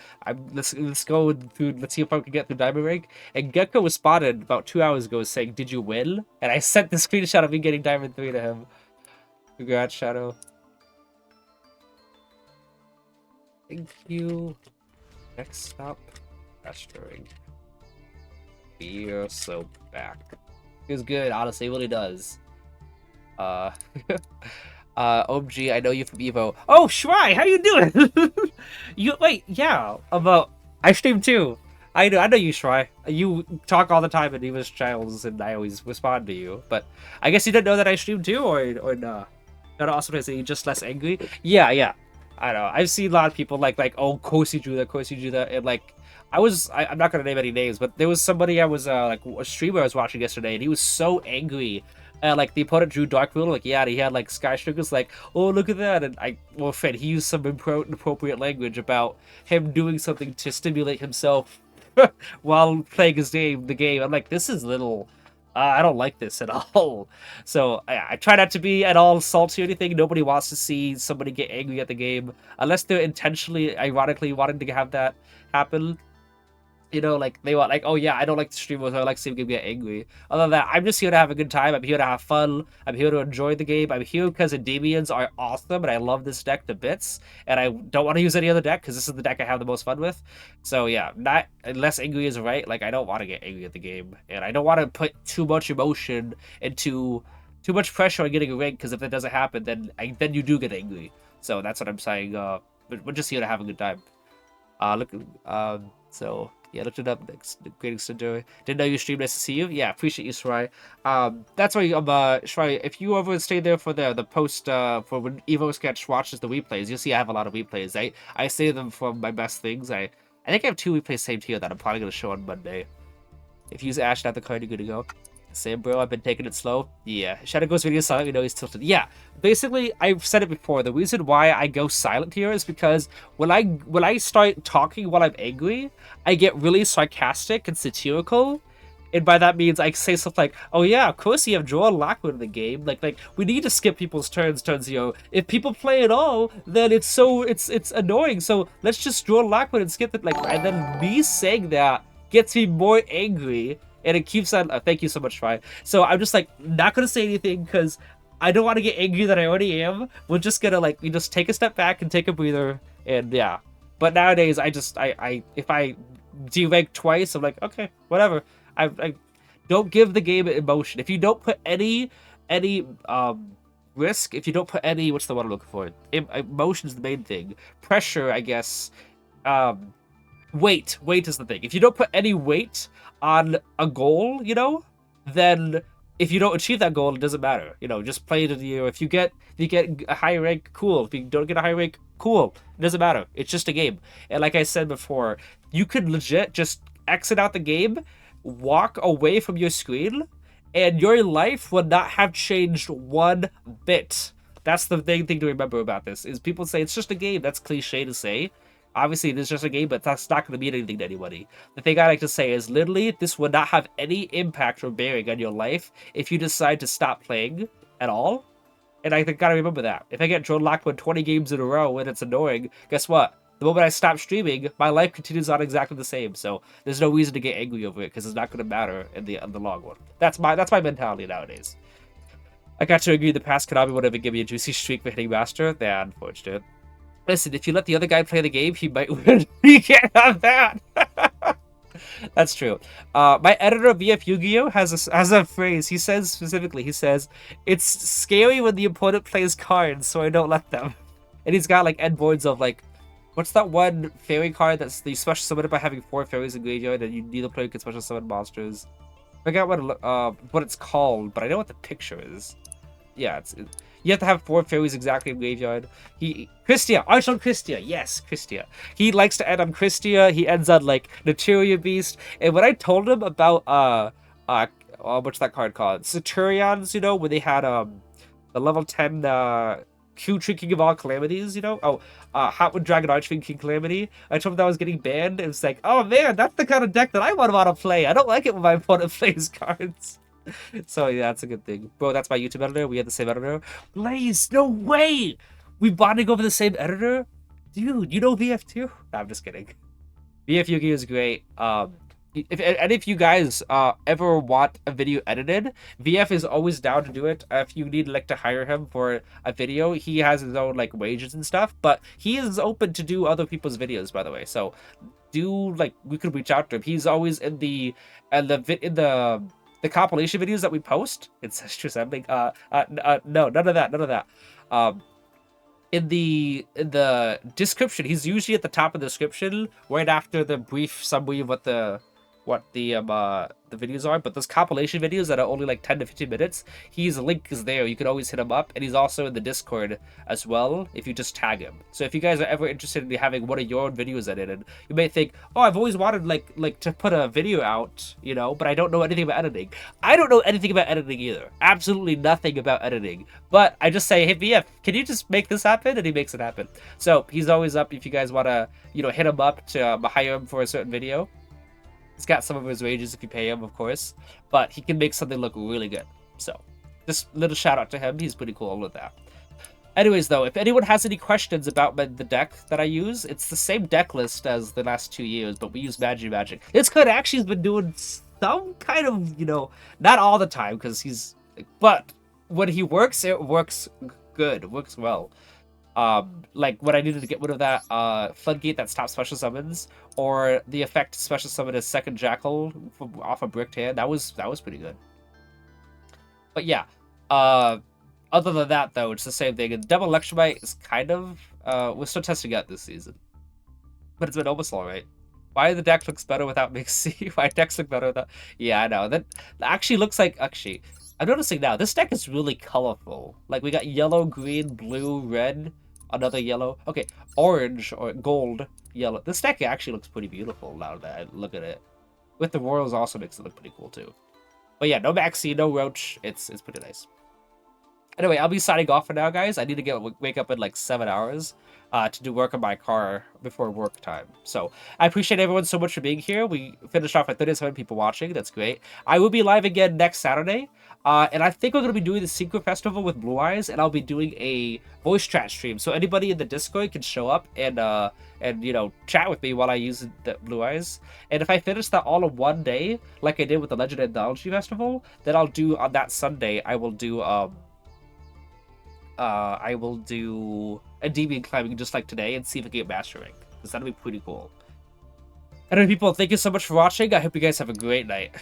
let's go through, let's see if I can get through Diamond Rank. And Gecko was spotted about 2 hours ago saying, "Did you win?" And I sent the screenshot of me getting Diamond 3 to him. Congrats, Shadow. Thank you. Next stop, mastering. You're so back. Feels good, honestly, it really does. OMG, I know you from Evo. Oh, Shry, how you doing? Wait, yeah, I stream too. I know you, Shry. You talk all the time in Evo's channels, and I always respond to you. But I guess you didn't know that I stream too, or nah? Not also is you just less angry? Yeah. I don't know. I've seen a lot of people like, oh, of course you drew that, and like, I'm not gonna name any names, but there was somebody I was like a streamer I was watching yesterday, and he was so angry. Like the opponent drew Dark Wheel, like yeah, he had like Sky Struggles, like oh look at that, and Fred, he used some inappropriate language about him doing something to stimulate himself while playing the game. I'm like, this is little. I don't like this at all. So I try not to be at all salty or anything. Nobody wants to see somebody get angry at the game unless they're intentionally, ironically, wanting to have that happen. You know, like they want, like, oh yeah, I don't like the streamers, I like seeing them get angry. Other than that, I'm just here to have a good time. I'm here to have fun. I'm here to enjoy the game. I'm here because Endymions are awesome, and I love this deck to bits. And I don't want to use any other deck because this is the deck I have the most fun with. So yeah, not unless angry is right. Like I don't want to get angry at the game, and I don't want to put too much emotion into too much pressure on getting a rank. Because if that doesn't happen, then you do get angry. So that's what I'm saying. We're just here to have a good time. Look, so yeah, looked it up. Great extender. Didn't know you streamed. Nice to see you. Yeah, appreciate you, Shrai. That's why Shrai. If you ever stay there for the post for when Evo Sketch watches the replays, you'll see I have a lot of replays. I save them for my best things. I think I have 2 replays saved here that I'm probably gonna show on Monday. If you use Ash at the card, you're good to go. Same, bro. I've been taking it slow. Yeah. Shadow goes video silent. We know he's tilted. Yeah. Basically, I've said it before. The reason why I go silent here is because when I start talking while I'm angry, I get really sarcastic and satirical. And by that means I say stuff like, "Oh yeah, of course you have Joel Lockwood in the game. Like we need to skip people's turns. If people play at all, then it's annoying. So let's just Joel Lockwood and skip it." Like, and then me saying that gets me more angry, and it keeps on. Thank you so much, Fry. So I'm just like not gonna say anything because I don't want to get angry that I already am. We're just gonna we just take a step back and take a breather, and yeah. But nowadays, I if I derank twice, I'm like, okay, whatever. I don't give the game emotion. If you don't put any risk, if you don't put any, what's the word I'm looking for? Emotion is the main thing. Pressure, I guess. Weight is the thing. If you don't put any weight on a goal, then if you don't achieve that goal, it doesn't matter. Just play it to the. If you get a high rank, cool. If you don't get a high rank, cool. It doesn't matter. It's just a game. And like I said before, you could legit just exit out the game, walk away from your screen, and your life would not have changed one bit. That's the main thing to remember about this, is people say it's just a game. That's cliche to say. Obviously, it is just a game, but that's not going to mean anything to anybody. The thing I like to say is, literally, this would not have any impact or bearing on your life if you decide to stop playing at all. And I gotta remember that. If I get Joel Lockwood 20 games in a row and it's annoying, guess what? The moment I stop streaming, my life continues on exactly the same. So there's no reason to get angry over it because it's not going to matter in the long run. That's my mentality nowadays. I got to agree the past Konami would have give me a juicy streak for hitting master. They're unfortunate. Listen, if you let the other guy play the game, he might win. You can't have that. That's true. My editor of VF Yugioh has a phrase. He says specifically, it's scary when the opponent plays cards, so I don't let them. And he's got end boards of what's that one fairy card that's you special summon it by having 4 fairies in graveyard, and neither player can special summon monsters. I forgot what it's called, but I know what the picture is. Yeah, you have to have 4 fairies exactly in graveyard. Christia, Arch on Christia, yes, Christia. He likes to end on Christia. He ends on Naturia Beast. And when I told him about what's that card called? Centurions, when they had the level 10 Q-Tree King of all calamities, Hotwood Dragon Archfiend King Calamity. I told him that was getting banned. It was like, oh man, that's the kind of deck that I want to play. I don't like it when my opponent plays cards. So yeah, that's a good thing. Bro, that's my YouTube editor. We had the same editor. Blaze, no way! We bonding over the same editor? Dude, you know VF too? No, I'm just kidding. VF Yu-Gi-Oh is great. If you guys ever want a video edited, VF is always down to do it. If you need to hire him for a video, he has his own wages and stuff, but he is open to do other people's videos, by the way. So we could reach out to him. He's always in the compilation videos that we post. It's just no, none of that. In the description, he's usually at the top of the description, right after the brief summary of what the videos are. But those compilation videos that are only 10 to 15 minutes, his link is there. You can always hit him up, and he's also in the Discord as well if you just tag him. So if you guys are ever interested in having one of your own videos edited, you may think, oh, I've always wanted to put a video out, but I don't know anything about editing. I don't know anything about editing either. Absolutely nothing about editing. But I just say, hey VF, can you just make this happen? And he makes it happen. So he's always up if you guys want to hit him up to hire him for a certain video. He's got some of his wages if you pay him, of course, but he can make something look really good. So, just little shout out to him. He's pretty cool with that. Anyways, though, if anyone has any questions about the deck that I use, it's the same deck list as the last 2 years, but we use Magic. This card actually has been doing some kind of, not all the time, because but when he works, it works good. It works well. When I needed to get rid of that floodgate that stops special summons, or the effect special summon a second Jackal off a bricked hand, that was pretty good. But yeah, other than that though, it's the same thing. And Double Electromite is kind of we're still testing out this season. but it's been almost all right. Why the deck looks better withoght Mixie? Why decks look better without... Yeah, I know. That actually looks like... Actually, I'm noticing now, this deck is really colorful. Like, we got yellow, green, blue, red, another yellow. Okay, orange or gold, yellow. This deck actually looks pretty beautiful now that I look at it. With the Royals also makes it look pretty cool, too. But yeah, no Maxi, no Roach. It's pretty nice. Anyway, I'll be signing off for now, guys. I need to wake up in like 7 hours to do work on my car before work time. So I appreciate everyone so much for being here. We finished off at 37 people watching. That's great. I will be live again next Saturday. And I think we're going to be doing the Secret Festival with Blue Eyes, and I'll be doing a voice chat stream. So anybody in the Discord can show up and you know, chat with me while I use the Blue Eyes. And if I finish that all in one day, like I did with the Legend Anthology Festival, then I'll do on that Sunday, I will do Endymion climbing just like today and see if I can get Master Rank, because that'll be pretty cool. Anyway, people, thank you so much for watching. I hope you guys have a great night.